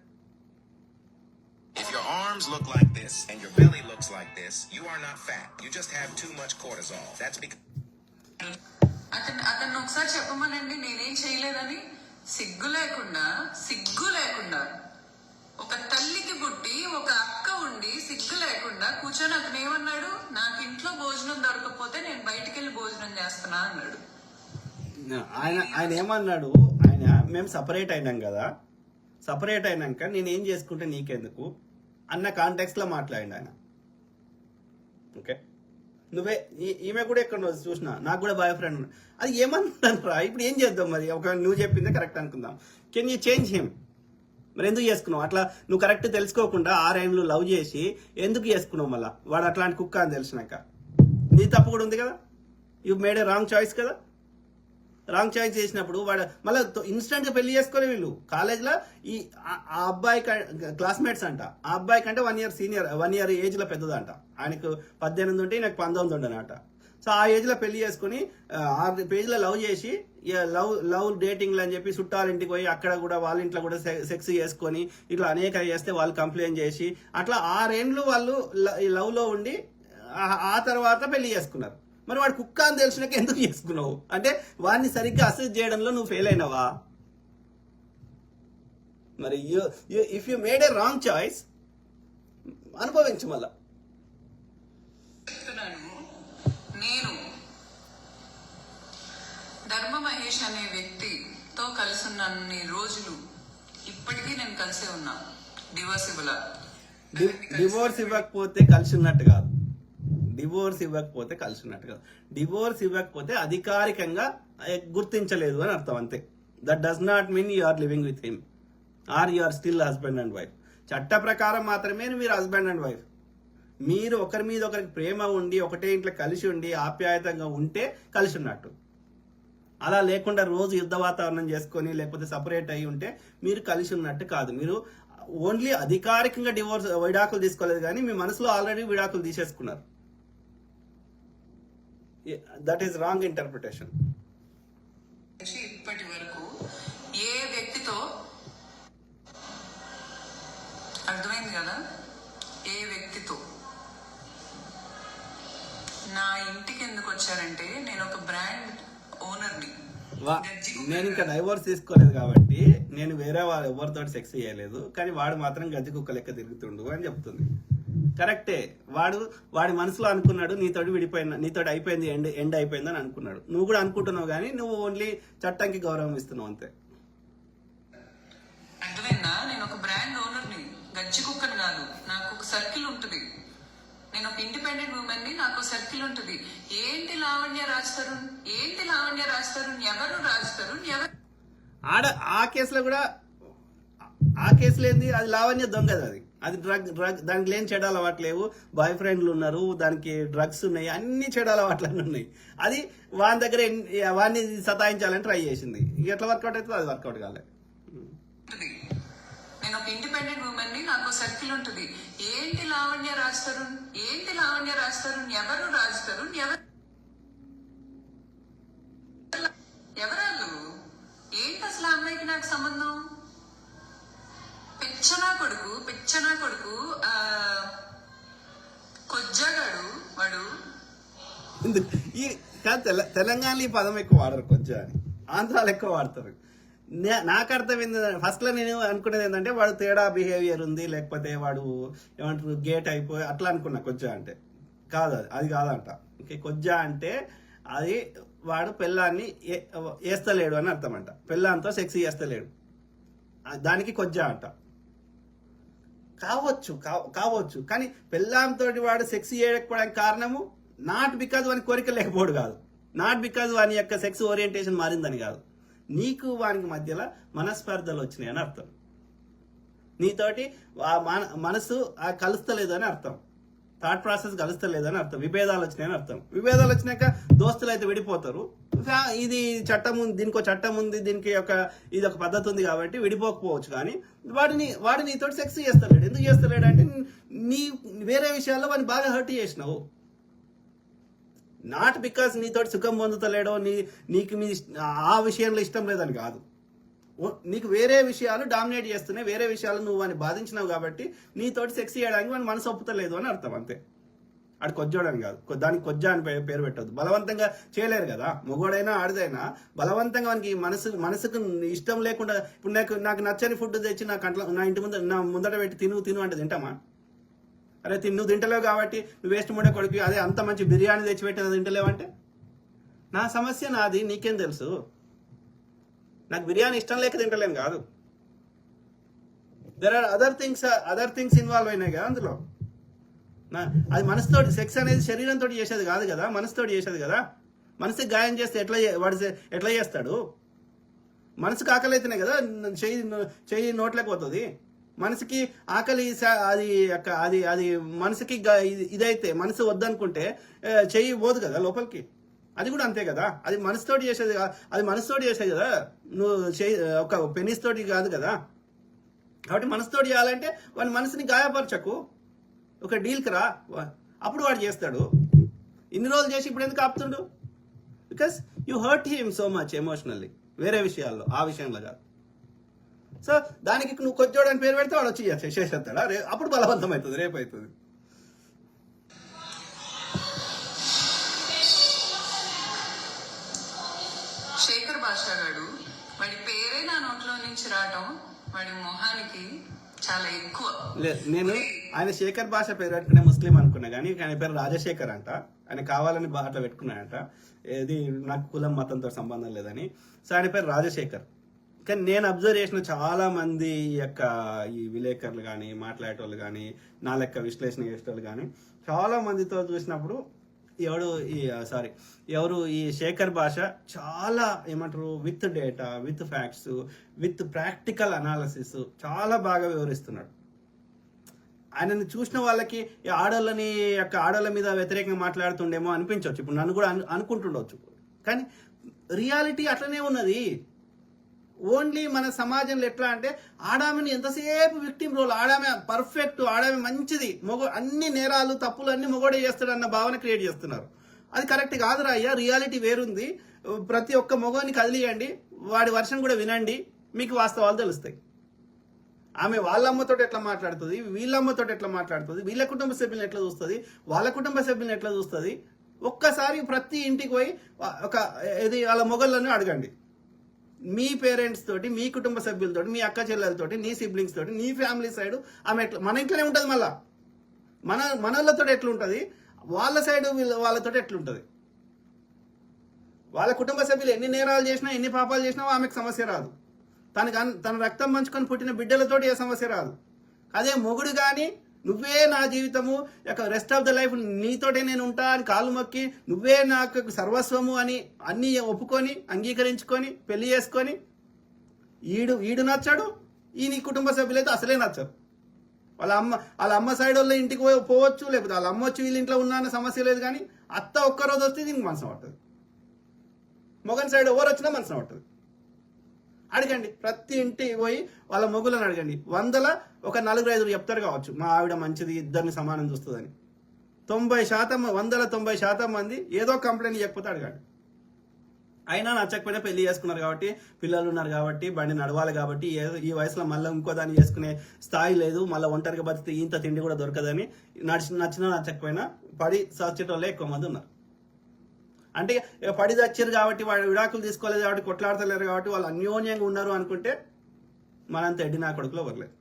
[SPEAKER 3] If your arms look like this and your belly looks like this, you are not fat. You just have too much cortisol. That's because
[SPEAKER 2] అతను ఒకసారి చెప్పమనండి, నేనేం చేయలేదని. సిగ్గు లేకుండా ఒక తల్లికి పుట్టి ఒక అక్క ఉండి సిగ్గు లేకుండా కూర్చొని అతను ఏమన్నాడు, నాకు ఇంట్లో భోజనం దొరకకపోతే నేను బయటికి వెళ్ళి భోజనం చేస్తున్నా అన్నాడు.
[SPEAKER 1] ఆయన ఏమన్నాడు, మేము సపరేట్ అయినాం కదా, సపరేట్ అయినాక నేనేం చేసుకుంటే నీకెందుకు అన్న కాంటెక్స్ట్ లో మాట్లాడిండు ఆయన. ఓకే, ఈమె కూడా ఎక్కడ చూసినా నాకు కూడా బాయ్ ఫ్రెండ్, అది ఏమన్నా ఇప్పుడు ఏం చేద్దాం మరి? నువ్వు చెప్పిందే కరెక్ట్ అనుకుందాం, కెన్ యూ చేంజ్ హిమ్? మరి ఎందుకు చేసుకున్నావు అట్లా? నువ్వు కరెక్ట్ తెలుసుకోకుండా 6 ఏళ్ళు లవ్ చేసి ఎందుకు చేసుకున్నావు? మళ్ళీ వాడు అట్లాంటి కుక్క అని తెలిసినాక నీ తప్పు కూడా ఉంది కదా. You made A wrong choice కదా. రాంగ్ చాయిస్ చేసినప్పుడు వాడు మళ్ళీ ఇన్స్టెంట్ గా పెళ్లి చేసుకొని వీళ్ళు కాలేజ్లో ఆ అబ్బాయి క్లాస్మేట్స్ అంట. ఆ అబ్బాయి కంటే 1 ఇయర్ సీనియర్, 1 ఇయర్ ఏజ్ లో పెద్దదంట. ఆయనకు 18 ఉంటే నాకు 19 ఉండనట. సో ఆ ఏజ్ లో పెళ్లి చేసుకుని 6 పేజీలో లవ్ చేసి లవ్ డేటింగ్ అని చెప్పి చుట్టాల ఇంటికి పోయి అక్కడ కూడా వాళ్ళ ఇంట్లో కూడా సెక్స్ చేసుకొని ఇట్లా అనేక చేస్తే వాళ్ళు కంప్లైంట్ చేసి అట్లా 6 ఏళ్ళు వాళ్ళు లవ్ లో ఉండి ఆ తర్వాత పెళ్లి చేసుకున్నారు. మరి వాడు కుక్క అని తెలిసినాక ఎందుకు చేసుకున్నావు అంటే వాడిని సరిగ్గా అసెస్ చేయడంలో నువ్వు ఫెయిల్ అయినావా? మరి if you made A wrong choice అనుభవించు మళ్ళా.
[SPEAKER 2] నేను ధర్మ మహేష్ అనే వ్యక్తితో కలిసి ఉన్న అన్ని రోజులు ఇప్పటికీ నేను కలిసే ఉన్నా. డివోర్స్ ఇవ్వలా.
[SPEAKER 1] డివోర్స్ ఇవ్వకపోతే కలిసి ఉన్నట్టు కాదు. డివోర్స్ ఇవ్వకపోతే కలిసి ఉన్నట్టు కాదు. డివోర్స్ ఇవ్వకపోతే అధికారికంగా గుర్తించలేదు అని అర్థం, అంతే. That does not mean you are living with him or you are still husband and wife. చట్ట ప్రకారం మాత్రమే మీరు హస్బెండ్ అండ్ వైఫ్. మీరు ఒకరి మీద ఒకరికి ప్రేమ ఉండి ఒకటే ఇంట్లో కలిసి ఉండి ఆప్యాయతంగా ఉంటే కలిసి ఉన్నట్టు. అలా లేకుండా రోజు యుద్ధ వాతావరణం చేసుకొని లేకపోతే సపరేట్ అయి ఉంటే మీరు కలిసి ఉన్నట్టు కాదు. మీరు ఓన్లీ అధికారికంగా విడాకులు తీసుకోలేదు కానీ మీ మనసులో ఆల్రెడీ విడాకులు తీసేసుకున్నారు. That is wrong interpretation.
[SPEAKER 2] ఇప్పటి వరకు ఏ వ్యక్తితో, అర్థమైంది కదా, ఏ వ్యక్తితో నా ఇంటికి ఎందుకు వచ్చారంటే నేను ఒక బ్రాండ్ ఓనర్ని.
[SPEAKER 1] నేను ఇంకా డైవోర్స్ తీసుకోలేదు కాబట్టి నేను వేరే వాళ్ళు ఎవరితో సెక్స్ చేయలేదు, కానీ వాడు మాత్రం గజ్జి కుక్క లెక్క తిరుగుతుండు అని చెప్తుంది. కరెక్టే. వాడి మనసులో అనుకున్నాడు నీతోటి అయిపోయింది, ఎండ్ అయిపోయింది అని అనుకున్నాడు. నువ్వు కూడా అనుకుంటున్నావు కానీ నువ్వు ఓన్లీ చట్టానికి గౌరవం ఇస్తున్నావు, అంతే.
[SPEAKER 2] అర్థమైందా? నేను ఒక బ్రాండ్ ఓనర్ని, గజ్జి కుక్కని కాదు. నాకు ఒక సర్కిల్ ఉంటుంది. నేను ఒక ఇండిపెండెంట్ ఉమెన్ ని, నాకు సర్కిల్ ఉంటుంది. ఏంటి లావణ్య రాస్తారు, ఏంటి లావణ్య రాస్తారు, ఎవరు రాస్తారు, ఎవరు
[SPEAKER 1] ఆ కేసులో కూడా ఆ కేసులో ఏంది, అది లావణ్య దొంగది. అది డ్రగ్ దానికి లేని చెడు అలవాట్లు లేవు, బాయ్ ఫ్రెండ్లు ఉన్నారు, దానికి డ్రగ్స్ ఉన్నాయి, అన్ని చెడు అలవాట్లన్నీ ఉన్నాయి. అది వాని దగ్గర వాడిని సతాయించాలని ట్రై చేసింది. ఎట్లా వర్కౌట్ అవుతుందో అది వర్కౌట్ కాలేదు.
[SPEAKER 2] నేను ఒక ఇండిపెండెంట్ ఉమెన్ ని, నాకు సర్కిల్ ఉంటుంది. ఏంటి లావణ్య రాస్తారు, ఏంటి లావణ్య రాస్తారు, ఎవరు రాస్తారు, ఎవరాళ్ళు, ఏంటి అసలు ఆ అమ్మాయికి నాకు సంబంధం? పిచ్చనా కొడుకు కొజ్జాగాడు వాడు.
[SPEAKER 1] తెలంగాణలో ఈ పదం ఎక్కువ వాడరు, కొజ్జా అని. ఆంధ్రాలో ఎక్కువ వాడతారు. నాకు అర్థం ఏంటంటే ఫస్ట్ లో నేను అనుకునేది ఏంటంటే వాడు తేడా బిహేవియర్ ఉంది, లేకపోతే వాడు ఏమంటారు గేట్ అయిపోయి అట్లా అనుకున్నా. కొజ్జా అంటే కాదు, అది కాదంట. ఓకే, కొజ్జా అంటే అది వాడు పెళ్ళాన్ని వేస్తలేడు అని అర్థం అంట. పెళ్ళాంతో సెక్స్ చేస్తలేడు, దానికి కొజ్జా అంట. కావచ్చు కానీ పెళ్ళాంతో వాడు సెక్స్ చేయకపోవడానికి కారణము నాట్ బికాజ్ వాని కోరిక లేకపోవడు కాదు, నాట్ బికాజ్ వాని యొక్క సెక్స్ ఓరియంటేషన్ మారిందని కాదు. నీకు వానికి మధ్యలో మనస్పర్ధలు వచ్చినాయని అర్థం. నీతోటి మనసు కలుస్తలేదు అని అర్థం, థాట్ ప్రాసెస్ కలుస్తలేదు అని అర్థం, విభేదాలు వచ్చినాయని అర్థం. విభేదాలు వచ్చినాక దోస్తులు అయితే విడిపోతారు. ఇది చట్టం ఉంది, దీనికి ఒక చట్టం ఉంది, దీనికి ఇది ఒక పద్ధతి ఉంది కాబట్టి విడిపోకపోవచ్చు. కానీ వాడు నీతో సెక్స్ చేస్తలేడు. ఎందుకు చేస్తలేడు అంటే నీ వేరే విషయాల్లో వాడిని బాగా హర్ట్ చేసినావు. నాట్ బికాస్ నీతోటి సుఖం పొందుతలేడో నీకు ఆ విషయంలో ఇష్టం లేదని కాదు. నీకు వేరే విషయాలు డామినేట్ చేస్తున్నాయి, వేరే విషయాలు నువ్వు అని బాధించినావు కాబట్టి నీతోటి సెక్స్ చేయడానికి వాడిని మనసు ఒప్పుతలేదు అని అర్థం, అంతే. ఆడు కొజ్జోడని కాదు, దానికి కొజ్జా అని పేరు పెట్టద్దు. బలవంతంగా చేయలేరు కదా, మొగోడైనా ఆడదైనా బలవంతంగా వానికి మనసుకు ఇష్టం లేకుండా. ఇప్పుడు నాకు నచ్చని ఫుడ్ తెచ్చి నా ఇంటి ముందట పెట్టి తిను అంటే తింటామా? అరే నువ్వు తింటలేవు కాబట్టి నువ్వు వేస్ట్ ముండే కొడుకు, అదే అంత మంచి బిర్యానీ తెచ్చిపెట్టి అది తింటలేవు అంటే నా సమస్య నాది, నీకేం తెలుసు? నాకు బిర్యానీ ఇష్టం లేక తింటలేను కాదు. There are other things involve అయినాయి కదా అందులో. అది మనసుతోటి, సెక్స్ అనేది శరీరంతో చేసేది కాదు కదా, మనసుతోటి చేసేది కదా. మనసుకి గాయం చేస్తే ఎట్లా చేస్తాడు? మనసుకి ఆకలి అయితేనే కదా చెయ్యి నోట్లోకి పోతుంది. మనసుకి ఆకలి అది మనసుకి ఇదైతే, మనసు వద్దనుకుంటే చెయ్యి పోదు కదా లోపలికి. అది కూడా అంతే కదా, అది మనసుతోటి చేసేది, అది మనసుతోటి చేసేది కదా, నువ్వు ఒక పెనిస్ తోటి కాదు కదా. కాబట్టి మనసుతోటి చేయాలంటే వాడి మనసుని గాయపరచకు, ఒక డీల్కి రా, అప్పుడు వాడు చేస్తాడు. ఇన్ని రోజులు చేసి ఇప్పుడు ఎందుకు ఆపుతుండు? Because you hurt him so much emotionally, వేరే విషయాల్లో, ఆ విషయంలో కాదు. సో దానికి నువ్వు కొజ్జోడని పేరు పెడితే వాడు వచ్చి చేసేస్తాడా? అప్పుడు బలవంతం అవుతుంది, రేపు అవుతుంది.
[SPEAKER 2] నుంచి రావటం వాడి మొహానికి చాలా ఎక్కువ.
[SPEAKER 1] నేను ఆయన శేఖర్ భాష పేరు పెట్టుకునే ముస్లిం అనుకున్నా కానీ ఆయన పేరు రాజశేఖర్ అంట. ఆయన కావాలని అట్లా పెట్టుకున్నాడంట. ఏది నాకు కులం మతంతో సంబంధం లేదని. సో ఆయన పేరు రాజశేఖర్. కానీ నేను అబ్జర్వ్ చేసిన చాలా మంది యొక్క ఈ విలేకరులు కానీ మాట్లాడేటోళ్ళు కానీ నా లెక్క విశ్లేషణ చేసేటోళ్ళు కానీ చాలా మందితో చూసినప్పుడు ఎవరు ఈ శేఖర్ భాష చాలా ఏమంటారు with data, with facts, with practical analysis చాలా బాగా వివరిస్తున్నాడు. ఆయనని చూసిన వాళ్ళకి ఈ ఆడోళ్ళ మీద వ్యతిరేకంగా మాట్లాడుతుండేమో అనిపించవచ్చు. ఇప్పుడు నన్ను కూడా అనుకుంటుండవచ్చు. కానీ రియాలిటీ అట్లనే ఉన్నది. ఓన్లీ మన సమాజంలో ఎట్లా అంటే ఆడామెని ఎంతసేపు విక్టిమ్ రోల్, ఆడామె పర్ఫెక్ట్, ఆడామె మంచిది, అన్ని నేరాలు తప్పులు అన్ని మొగోడే చేస్తాడన్న భావన క్రియేట్ చేస్తున్నారు. అది కరెక్ట్ కాదురా అయ్యా. రియాలిటీ వేరుంది. ప్రతి ఒక్క మొగోని కదిలియండి, వాడి వర్షన్ కూడా వినండి, మీకు వాస్తవాలు తెలుస్తాయి. ఆమె వాళ్ళ అమ్మతో ఎట్లా మాట్లాడుతుంది, వీళ్ళ అమ్మతో ఎట్లా మాట్లాడుతుంది, వీళ్ళ కుటుంబ సభ్యులను ఎట్లా చూస్తుంది, వాళ్ళ కుటుంబ సభ్యులను ఎట్లా చూస్తుంది. ఒక్కసారి ప్రతి ఇంటికి పోయి వాళ్ళ మొగళ్ళను అడగండి. మీ పేరెంట్స్ తోటి, మీ కుటుంబ సభ్యులతోటి, మీ అక్క చెల్లెలతోటి, నీ సిబ్లింగ్స్ తోటి, నీ ఫ్యామిలీ సైడ్ ఆమె ఎట్లా, మన ఇంట్లోనే ఉంటుంది. మళ్ళా మనతో ఎట్లుంటుంది, వాళ్ళ సైడ్ వాళ్ళతో ఎట్లుంటుంది. వాళ్ళ కుటుంబ సభ్యులు ఎన్ని నేరాలు చేసినా, ఎన్ని పాపాలు చేసినా ఆమెకు సమస్య రాదు. తన రక్తం పంచుకొని పుట్టిన బిడ్డలతోటి ఏ సమస్య రాదు. అదే మొగుడు కానీ నువ్వే నా జీవితము, రెస్ట్ ఆఫ్ ద లైఫ్ నీతోటే నేను ఉంటా అని కాలు మొక్కి, నువ్వే నాకు సర్వస్వము అని అన్ని ఒప్పుకొని అంగీకరించుకొని పెళ్లి చేసుకొని ఈడు నచ్చాడు, నీ కుటుంబ సభ్యులైతే అసలే నచ్చరు. వాళ్ళ అమ్మ సైడ్ వాళ్ళ ఇంటికి పోవచ్చు, లేకపోతే వాళ్ళ అమ్మ వచ్చి వీళ్ళ ఇంట్లో ఉన్నా అన్న సమస్య లేదు. కానీ అత్త ఒక్కరోజు వస్తే దీనికి మనసు పడుతుంది. మొగన్ సైడ్ ఎవరు వచ్చినా మనసు పడుతుంది. అడగండి, ప్రతి ఇంటికి పోయి వాళ్ళ మొగులను అడగండి. 100లో ఒక 4-5 చెప్తారు కావచ్చు మా ఆవిడ మంచిది, ఇద్దరిని సమానం చూస్తుందని. 90% మంది ఏదో కంప్లైంట్ చెప్పితే అడగండి. అయినా నచ్చకపోయినా పెళ్లి చేసుకున్నారు కాబట్టి, పిల్లలు ఉన్నారు కాబట్టి, బండి నడవాలి కాబట్టి, ఈ వయసులో మళ్ళీ ఇంకో దాన్ని చేసుకునే స్థాయి లేదు, మళ్ళీ ఒంటరిగా బతికితే ఇంత తిండి కూడా దొరకదని నచ్చినా నచ్చకపోయినా పడి చచ్చేటోళ్ళే ఎక్కువ మంది ఉన్నారు. అంటే పడి చచ్చారు కాబట్టి, వాడు విడాకులు తీసుకోలేదు కాబట్టి, కొట్లాడతలేరు కాబట్టి వాళ్ళు అన్యోన్యంగా ఉన్నారు అనుకుంటే మనంత ఎడ్డి నా కొడుకులో వరలేదు.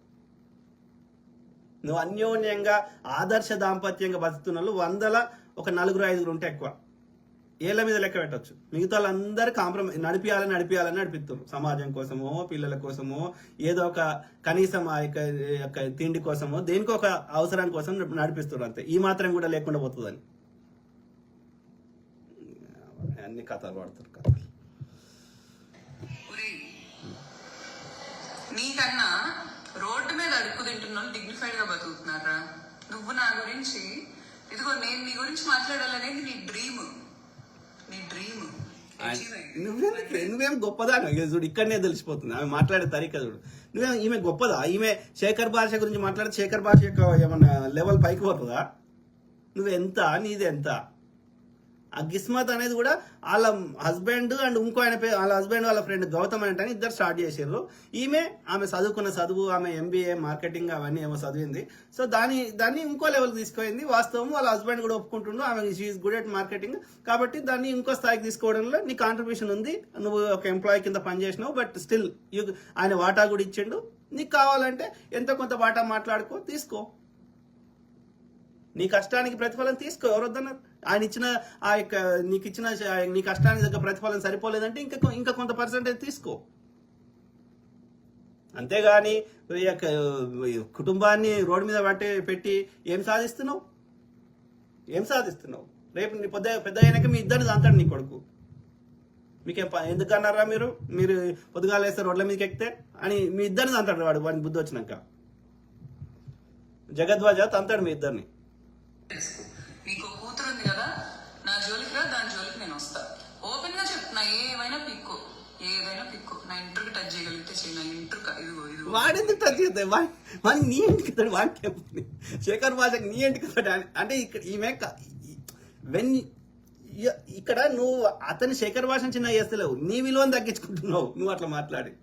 [SPEAKER 1] నువ్వు అన్యోన్యంగా ఆదర్శ దాంపత్యంగా బతుకుతున్న వాళ్ళు 100లో ఒక 4-5 ఉంటే ఎక్కువ. ఏళ్ళ మీద లెక్క పెట్టచ్చు. మిగతా వాళ్ళందరూ కాంప్రమైజ్ నడిపియాలని నడిపిస్తున్నారు. సమాజం కోసమో, పిల్లల కోసమో, ఏదో ఒక కనీసం ఆ యొక్క తిండి కోసమో, దేనికో ఒక అవసరాని కోసం నడిపిస్తున్నారు అంతే. ఈ మాత్రం కూడా లేకుండా పోతుందని అన్ని కథలు పడతారు.
[SPEAKER 2] నీకన్నా రోడ్డు మీద అడుక్కు తింటున్న వాళ్ళు డిగ్నిఫైడ్ గా బతుకుతున్నారా? నువ్వు నా గురించి, ఇదిగో నేను నీ గురించి మాట్లాడాలనేది నీ డ్రీమ్.
[SPEAKER 1] నువ్వేం గొప్పదా చూడు, ఇక్కడనే తెలిసిపోతుంది ఆమె మాట్లాడే తరీక చూడు. ఈమె గొప్పదా? ఈమె శేఖర్ భాష గురించి మాట్లాడితే శేఖర్ భాష యొక్క ఏమన్నా లెవెల్ పైకి పోతుందా? నువ్వెంత, నీది ఎంత? ఆ గిస్మత్ అనేది కూడా వాళ్ళ హస్బెండ్ అండ్ ఇంకో ఆయన పేరు, వాళ్ళ హస్బెండ్ వాళ్ళ ఫ్రెండ్ గౌతమ్ అంటే ఇద్దరు స్టార్ట్ చేసారు. ఆమె చదువుకున్న చదువు, ఆమె MBA మార్కెటింగ్ అవన్నీ ఏమో చదివింది. సో దాన్ని ఇంకో లెవెల్ తీసుకుపోయింది. వాస్తవం వాళ్ళ హస్బెండ్ కూడా ఒప్పుకుంటుండు ఆమె షీఈస్ గుడ్ ఎట్ మార్కెటింగ్ కాబట్టి దాన్ని ఇంకో స్థాయికి తీసుకోవడంలో నీ కాంట్రిబ్యూషన్ ఉంది. నువ్వు ఒక ఎంప్లాయీ కింద పనిచేసినావు, బట్ స్టిల్ ఆయన వాటా కూడా ఇచ్చిండు. నీకు కావాలంటే ఎంతో కొంత వాటా మాట్లాడుకో, తీసుకో. నీ కష్టానికి ప్రతిఫలం తీసుకో. ఎవరొద్దన్నారు? ఆయన ఇచ్చిన నీ కష్టానికి దగ్గర ప్రతిఫలం సరిపోలేదంటే ఇంకా కొంత పర్సెంటేజ్ తీసుకో. అంతేగాని కుటుంబాన్ని రోడ్డు మీద పెట్టి ఏం సాధిస్తున్నావు? రేపు నీ పెద్ద అయినాక మీ ఇద్దరిని అంటాడు నీ కొడుకు. మీకేం ఎందుకన్నారా మీరు పొద్దుగాల వేస్తే రోడ్ల మీదకి ఎక్కితే అని మీ ఇద్దరిని అంటాడు వాడికి బుద్ధి వచ్చినాక. జగద్వాజ తంతాడు మీ ఇద్దరిని.
[SPEAKER 2] నీకు కూతురు ఉంది కదా, నా జోలికి రా, దాని జోలికి నేను వస్తా. ఓపెన్ గా చెప్తున్నా, ఏదైనా పిక్కు నా ఇంటర్కి టచ్ చేయగలిగితే చేయి. నా ఇంటర్ ఇదిగో
[SPEAKER 1] వాడెందుకు టచ్ చేస్తాయి? వాడిని నీ ఇంటికి వాడికి శేఖర్ భాషకి నీ ఇంటికి అంటే ఇక్కడ నువ్వు అతని శేఖర్ భాషను చిన్న చేస్తలేవు, నీ విలువను తగ్గించుకుంటున్నావు నువ్వు అట్లా మాట్లాడి.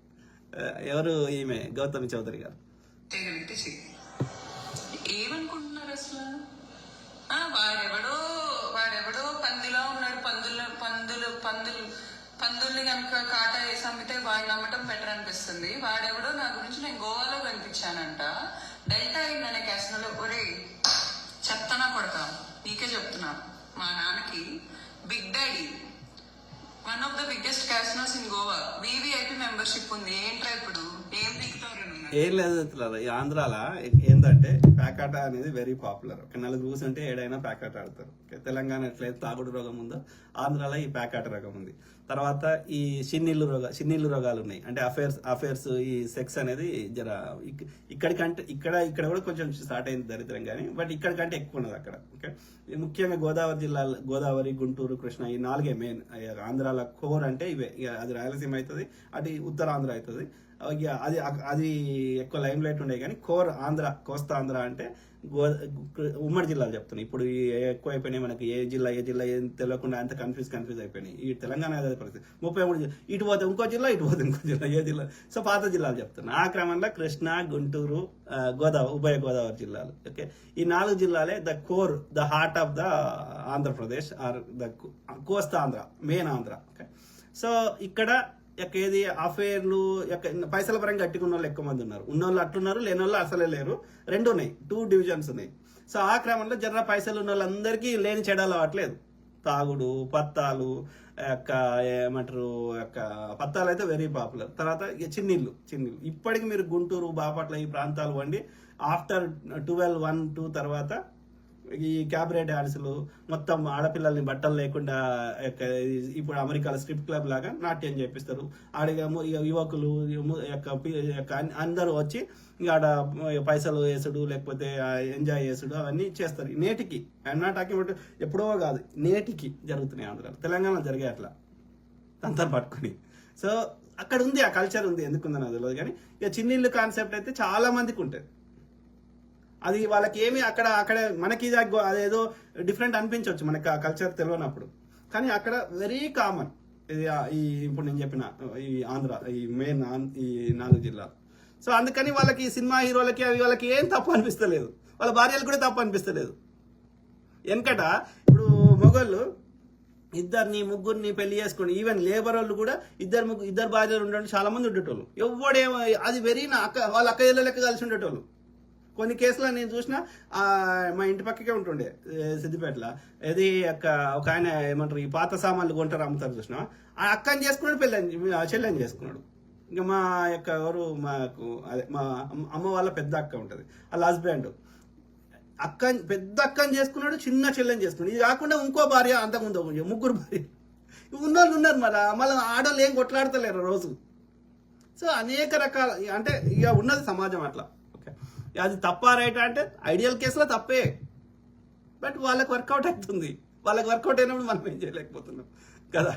[SPEAKER 1] ఎవరు ఈమె గౌతమి చౌదరి గారు.
[SPEAKER 2] చేయగలిగితే చెయ్యి. ఏమనుకుంటున్నారు అసలు? వాడెవడో పందిలా ఉన్నాడు, పందుల్ని కనుక కాటా వేసి అమ్మితే వాడిని నమ్మటం బెటర్ అనిపిస్తుంది. వాడెవడో నా గురించి నేను గోవాలో కనిపించానంట, డెల్టా ఇన్ అనే క్యాసినోలో. ఒరే చెప్తానా కొడతా, నీకే చెప్తున్నా, మా నాన్నకి Big Daddy one of the biggest casinos in Goa VVIP membership ఉంది. ఏంట్రా ఇప్పుడు ఏం దిగుతారు?
[SPEAKER 1] ఏం లేదు మిత్రులారా, ఈ ఆంధ్రాల ఏంటంటే ప్యాకాట అనేది వెరీ పాపులర్. ఒక నలుగురు కూర్చుంటే ఏడైనా ప్యాకాట ఆడతారు. తెలంగాణ ఎట్లయితే తాగుడు రోగం ఉందో ఆంధ్రాలో ఈ ప్యాకాట రోగం ఉంది. తర్వాత ఈ చిన్నిళ్ళు రోగాలు ఉన్నాయి. అంటే అఫేర్స్ ఈ సెక్స్ అనేది జర ఇక్కడికంటే ఇక్కడ కూడా కొంచెం స్టార్ట్ అయింది దరిద్రం, కానీ బట్ ఇక్కడికంటే ఎక్కువ ఉన్నది అక్కడ. ఓకే, ముఖ్యంగా గోదావరి, గుంటూరు, కృష్ణ ఈ 4 మెయిన్. ఆంధ్రాల కోర్ అంటే ఇవే. అది రాయలసీమ అవుతుంది, అది ఉత్తరాంధ్ర అవుతుంది. అది ఎక్కువ లైమ్ లైట్ ఉండే, కానీ కోస్తా ఆంధ్ర అంటే ఉమ్మడి జిల్లాలు చెప్తున్నాయి. ఇప్పుడు ఎక్కువ అయిపోయినాయి మనకి. ఏ జిల్లా ఏం తెలియకుండా అంత కన్ఫ్యూజ్ అయిపోయినాయి. ఈ తెలంగాణ అదే పరిస్థితి. 33 ఇటు పోతే ఇంకో జిల్లా, ఇటు పోతే ఇంకో జిల్లా, ఏ జిల్లా. సో పాత జిల్లాలు చెప్తున్నా. ఆ క్రమంలో కృష్ణా, గుంటూరు, ఉభయ గోదావరి జిల్లాలు. ఓకే, ఈ 4 జిల్లాలే the core, the heart of the Andhra Pradesh are the Kosta Andhra, main Andhra. Okay, so ఇక్కడ ఏది అఫేర్లు పైసల పరంగా గట్టికున్న వాళ్ళు ఎక్కువ మంది ఉన్నారు. ఉన్నోళ్ళు అట్లున్నారు, లేని వాళ్ళు అసలే లేరు. 2 ఉన్నాయి, 2 డివిజన్స్ ఉన్నాయి. సో ఆ క్రమంలో జర పైసలు ఉన్న వాళ్ళందరికీ లేని చెడాలు అవ్వట్లేదు. తాగుడు, పత్తాలు, ఏమంటారు పత్తాలు అయితే వెరీ పాపులర్. తర్వాత చిన్నీళ్ళు ఇప్పటికి మీరు గుంటూరు, బాపట్ల ఈ ప్రాంతాలు వండి ఆఫ్టర్ 12-1-2 తర్వాత ఈ క్యాబరే డాన్సులు మొత్తం ఆడపిల్లల్ని బట్టలు లేకుండా ఇప్పుడు అమెరికాలో స్ట్రిప్ క్లబ్ లాగా నాట్యం చేపిస్తారు. ఆడేమో యువకులు అందరూ వచ్చి ఇంకా ఆడ పైసలు వేసుడు లేకపోతే ఎంజాయ్ చేసుడు అవన్నీ చేస్తారు. నేటికి ఐఎమ్ నాట్ టాకింగ్ అబౌట్ ఎప్పుడో కాదు, నేటికి జరుగుతున్నాయి ఆంధ్రాలో. తెలంగాణలో జరిగాయి అట్లా తంతర్ పట్టుకుని. సో అక్కడ ఉంది, ఆ కల్చర్ ఉంది. ఎందుకుందని అది తెలియదు, కానీ ఇక చిన్నిళ్ళు కాన్సెప్ట్ అయితే చాలా మందికి ఉంటుంది. అది వాళ్ళకి ఏమి అక్కడ మనకి అదేదో డిఫరెంట్ అనిపించవచ్చు మనకి ఆ కల్చర్ తెలియనప్పుడు, కానీ అక్కడ వెరీ కామన్. ఇది ఇప్పుడు నేను చెప్పిన ఈ ఆంధ్ర, ఈ మెయిన్ ఈ 4 జిల్లాలు. సో అందుకని వాళ్ళకి సినిమా హీరోలకి వాళ్ళకి ఏం తప్పు అనిపిస్తలేదు, వాళ్ళ భార్యలు కూడా తప్పు అనిపిస్తలేదు. వెనకట ఇప్పుడు మొగోళ్ళు 2-3 పెళ్లి చేసుకోండి. ఈవెన్ లేబర్ వాళ్ళు కూడా 2 భార్యలు ఉండడం చాలా మంది ఉండేటోళ్ళు. ఎవడేమో అది వెరీ వాళ్ళ అక్క ఇళ్ళ లెక్క కలిసి ఉండేటోళ్ళు. కొన్ని కేసులో నేను చూసిన, మా ఇంటి పక్కకే ఉంటుండే సిద్దిపేటలో. ఇది ఒక ఆయన ఏమంటారు ఈ పాత సామాన్లు కొంటారు అమ్ముతారు చూసిన, ఆ అక్కని చేసుకున్నాడు, చెల్లెని చేసుకున్నాడు. ఇంకా మా ఎవరు మాకు అదే మా అమ్మ వాళ్ళ పెద్ద అక్క ఉంటుంది, వాళ్ళ హస్బెండ్ పెద్ద అక్కని చేసుకున్నాడు, చిన్న చెల్లెని చేసుకున్నాడు. ఇది కాకుండా ఇంకో భార్య, అంతకుముందు 3 భార్య ఉన్నోళ్ళు ఉన్నారు. మళ్ళీ ఆడవాళ్ళు ఏం కొట్లాడతలేరు రోజు. సో అనేక రకాల అంటే ఇక ఉన్నది సమాజం అట్లా. అది తప్ప రైట్ అంటే ఐడియల్ కేసులో తప్పే, బట్ వాళ్ళకి వర్కౌట్ అవుతుంది. వాళ్ళకి వర్కౌట్ అయినప్పుడు మనం ఏం చేయలేకపోతున్నాం కదా.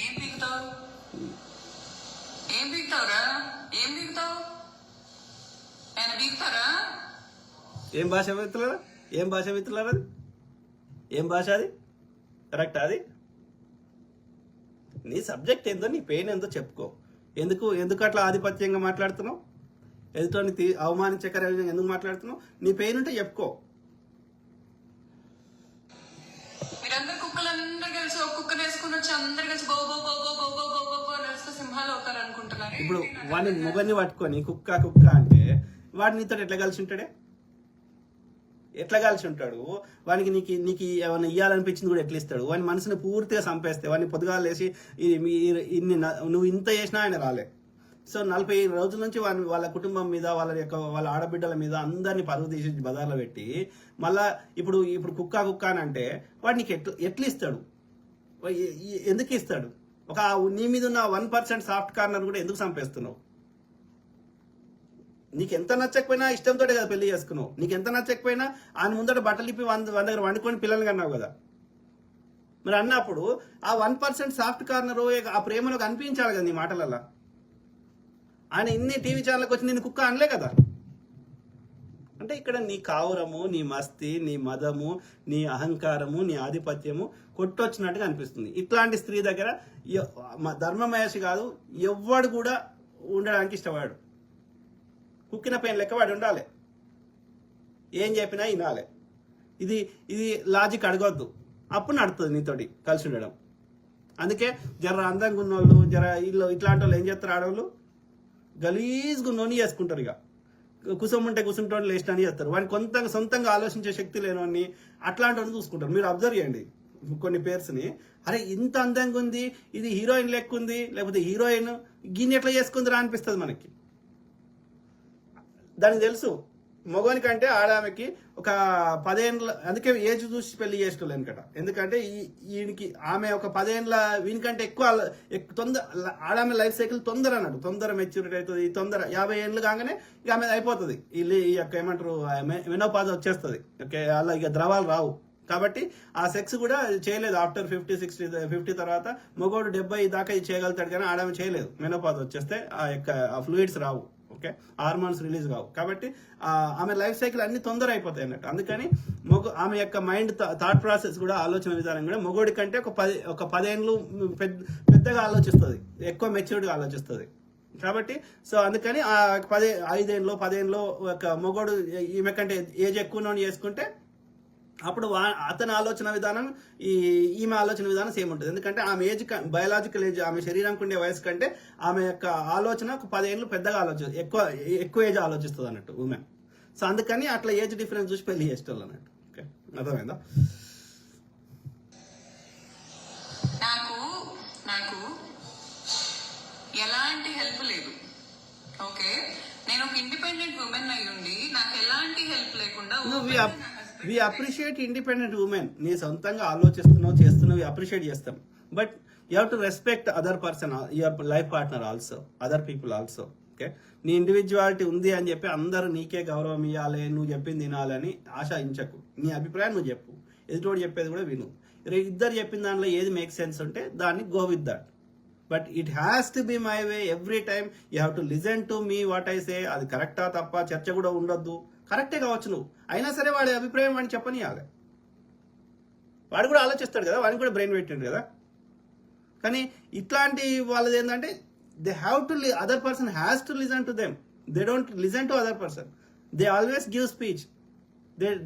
[SPEAKER 2] ఏం పీకుతావురా? ఆయన పీకుతారా?
[SPEAKER 1] ఏం భాష మిత్రులారా, అది ఏం భాష? అది కరెక్ట్? అది నీ సబ్జెక్ట్ ఏందో, నీ పెయిన్ ఏందో చెప్పుకో. ఎందుకు అట్లా ఆధిపత్యంగా మాట్లాడుతున్నావు? ఎదుటోని అవమానించకర ఎందుకు మాట్లాడుతున్నావు? నీ పెయిన్ ఉంటే చెప్పుకో.
[SPEAKER 2] మీరందరు కుక్కలందరూ కలిసి ఒక కుక్కను వేసుకుని వచ్చి అందరు కలిసి బో సింహాలు అవుతారు అనుకుంటున్నారు.
[SPEAKER 1] ఇప్పుడు వాడిని మొగని పట్టుకొని కుక్క అంటే వాడు నీతో ఎట్లా కలిసి ఉంటాడే? ఎట్లా కలిసి ఉంటాడు? వానికి నీకు ఏమైనా ఇవ్వాలనిపించింది కూడా ఎట్లా ఇస్తాడు? వాని మనసుని పూర్తిగా చంపేస్తే వాడిని పొద్దుగాలు వేసి నువ్వు ఇంత చేసినా ఆయన రాలే. సో 40 రోజుల నుంచి వాళ్ళ కుటుంబం మీద, వాళ్ళ ఆడబిడ్డల మీద అందరినీ పరుగు తీసి బజార్లో పెట్టి మళ్ళా ఇప్పుడు కుక్క అని అంటే వాడు నీకు ఎట్లా ఇస్తాడు? ఎందుకు ఇస్తాడు? నీ మీద ఉన్న 1% సాఫ్ట్ కార్నర్ కూడా ఎందుకు చంపేస్తున్నావు? నీకు ఎంత నచ్చకపోయినా ఇష్టంతో కదా పెళ్లి చేసుకున్నావు. నీకు ఎంత నచ్చకపోయినా ఆయన ముందట బట్టలు ఇప్పి 100 దగ్గర వండుకొని పిల్లల్ని కన్నావు కదా. మరి అన్నప్పుడు ఆ 1% సాఫ్ట్ కార్నర్ ఆ ప్రేమలో కనిపించాలి కదా నీ మాటలల్లా. ఆయన ఇన్ని టీవీ ఛానల్కి వచ్చి నేను కుక్క అనలే కదా. అంటే ఇక్కడ నీ కావురము, నీ మస్తి, నీ మదము, నీ అహంకారము, నీ ఆధిపత్యము కొట్టొచ్చినట్టుగా అనిపిస్తుంది. ఇట్లాంటి స్త్రీ దగ్గర ధర్మమహేష్ కాదు ఎవ్వడు కూడా ఉండడానికి ఇష్టపడాడు. కుక్కిన పెయిన్ లెక్క వాడు ఉండాలి, ఏం చెప్పినా వినాలి. ఇది లాజిక్ అడగొద్దు, అప్పుడు నడుతుంది నీతోటి కలిసి ఉండడం. అందుకే జర అందంగా ఉన్నోళ్ళు జర వీళ్ళు ఇట్లాంటి వాళ్ళు ఏం చేస్తారు, ఆడవాళ్ళు గలీజ్గా నూనె చేసుకుంటారు. ఇక కుసముంటే కుసుంటోళ్ళు లేచిన అని చేస్తారు. వాడిని సొంతంగా ఆలోచించే శక్తి లేనివాడిని అట్లాంటి వాళ్ళు చూసుకుంటారు. మీరు అబ్జర్వ్ చేయండి కొన్ని పేర్స్ని, అరే ఇంత అందంగా ఉంది, ఇది హీరోయిన్ లెక్క ఉంది, లేకపోతే హీరోయిన్ గిన్నె ఎట్లా చేసుకుందిరా అనిపిస్తుంది మనకి. దానికి తెలుసు మగవానికంటే ఆడామెకి ఒక 10 ఏళ్ళ, అందుకే ఏజ్ చూసి పెళ్లి చేసుకోలేను కదా. ఎందుకంటే ఈయనకి ఆమె ఒక 10 ఏళ్ళ వీనికంటే ఎక్కువ తొందర ఆడామె లైఫ్ సైకిల్ తొందర అన్నాడు, తొందర మెచ్యూరిటీ అవుతుంది. తొందర 50 ఏళ్ళు కాగానే ఇక ఆమె అయిపోతుంది, ఈ యొక్క ఏమంటారు మెనోపాజ్ వచ్చేస్తుంది. ఓకే, అలా ఇక ద్రవాలు రావు. కాబట్టి ఆ సెక్స్ కూడా చేయలేదు ఆఫ్టర్ 50 తర్వాత. మగోడు 70 దాకా ఇది చేయగలుగుతాడు కానీ ఆడామె చేయలేదు. మెనోపాజ్ వచ్చేస్తే ఆ యొక్క ఫ్లూయిడ్స్ రావు, ఓకే, హార్మోన్స్ రిలీజ్ కావు. కాబట్టి ఆమె లైఫ్ సైకిల్ అన్ని తొందర అయిపోతాయి అన్నట్టు. అందుకని ఆమె యొక్క మైండ్ థాట్ ప్రాసెస్ కూడా, ఆలోచన విధానం కూడా మగోడి కంటే ఒక 10 ఏళ్ళు పెద్దగా ఆలోచిస్తుంది, ఎక్కువ మెచ్యూర్డ్గా ఆలోచిస్తుంది. కాబట్టి సో అందుకని ఆ 5 ఏళ్ళు 10 ఏళ్ళు ఒక మగోడు ఈమె కంటే ఏజ్ ఎక్కువ చేసుకుంటే అప్పుడు అతని ఆలోచన విధానం ఈమె ఆలోచన విధానం సేమ్ ఉంటుంది. ఎందుకంటే ఆమె ఏజ్, బయలాజికల్ ఏజ్, ఆమె శరీరానికి ఉండే వయసు కంటే ఆమె యొక్క ఆలోచన ఒక 10 ఏళ్ళు పెద్దగా ఆలోచిస్తుంది, ఎక్కువ ఏజ్ ఆలోచిస్తుంది అన్నట్టు ఉమెన్. సో అందుకని అట్లా ఏజ్ డిఫరెన్స్ చూసి పెళ్లి చేసేవాళ్ళు అన్నట్టు. ఓకే, అర్థమైందా?
[SPEAKER 2] నాకు ఎలాంటి హెల్ప్ లేదు. ఓకే, నేను ఒక ఇండిపెండెంట్ ఉమెన్ అయి ఉండి నాకు ఎలాంటి హెల్ప్ లేకుండా
[SPEAKER 1] వి అప్రిషియేట్ ఇండిపెండెంట్ ఉమెన్. నీ సొంతంగా ఆలోచిస్తున్నావు, చేస్తున్నావు, అప్రిషియేట్ చేస్తాం. But you have to respect other person, your life partner also, other people also. Okay, నీ ఇండివిజువాలిటీ ఉంది అని చెప్పి అందరూ నీకే గౌరవం ఇవ్వాలి, నువ్వు చెప్పింది తినాలని ఆశించకు. నీ అభిప్రాయం నువ్వు చెప్పు, ఎదుటోడు చెప్పేది కూడా విను. ఇద్దరు చెప్పిన దానిలో ఏది మేక్ సెన్స్ ఉంటే దాన్ని go with that. But it has to be my way every time. You have to listen to me what I say. అది కరెక్టా తప్ప చర్చ కూడా ఉండొద్దు. కరెక్టే కావచ్చు నువ్వు, అయినా సరే వాడి అభిప్రాయం వాడిని చెప్పనియాలి. వాడు కూడా ఆలోచిస్తాడు కదా, వాడిని కూడా బ్రెయిన్ పెట్టిండు కదా. కానీ ఇట్లాంటి వాళ్ళది ఏంటంటే they have to other person has to listen to them. They don't listen to other person. They always give speech.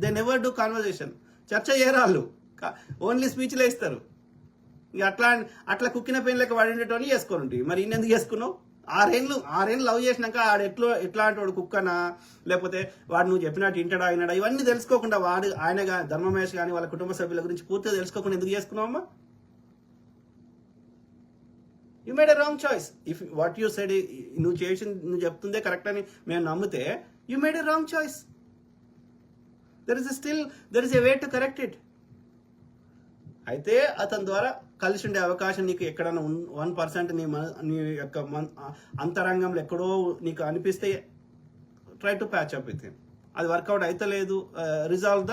[SPEAKER 1] They never do conversation. చర్చ చేయరాళ్ళు, ఓన్లీ స్పీచ్లే ఇస్తారు. ఇక అట్లా కుక్కిన పెయిన్ లెక్క వాడిండేటోని చేసుకొని. మరి ఇన్నెందుకు చేసుకున్నావు? 6 ఏళ్ళు లవ్ చేసినాక ఆడు ఎట్లాంటి వాడు కుక్కనా, లేకపోతే వాడు నువ్వు చెప్పినట్టు ఇంటడా అయినాడా, ఇవన్నీ తెలుసుకోకుండా వాడు ఆయన ధర్మమేష్ కానీ వాళ్ళ కుటుంబ సభ్యుల గురించి పూర్తిగా తెలుసుకోకుండా ఎందుకు చేసుకున్నావమ్మా? You made a wrong choice. If what you said, నువ్వు చెప్తుందే కరెక్ట్ అని మేము నమ్మితే you made a wrong choice. There is a way to correct it. అయితే అతని ద్వారా కలిసి ఉండే అవకాశం నీకు ఎక్కడన్నా 1% నీ యొక్క అంతరంగంలో ఎక్కడో నీకు అనిపిస్తే try to patch up with him. అది వర్కౌట్ అయితే లేదు, రిజాల్వ్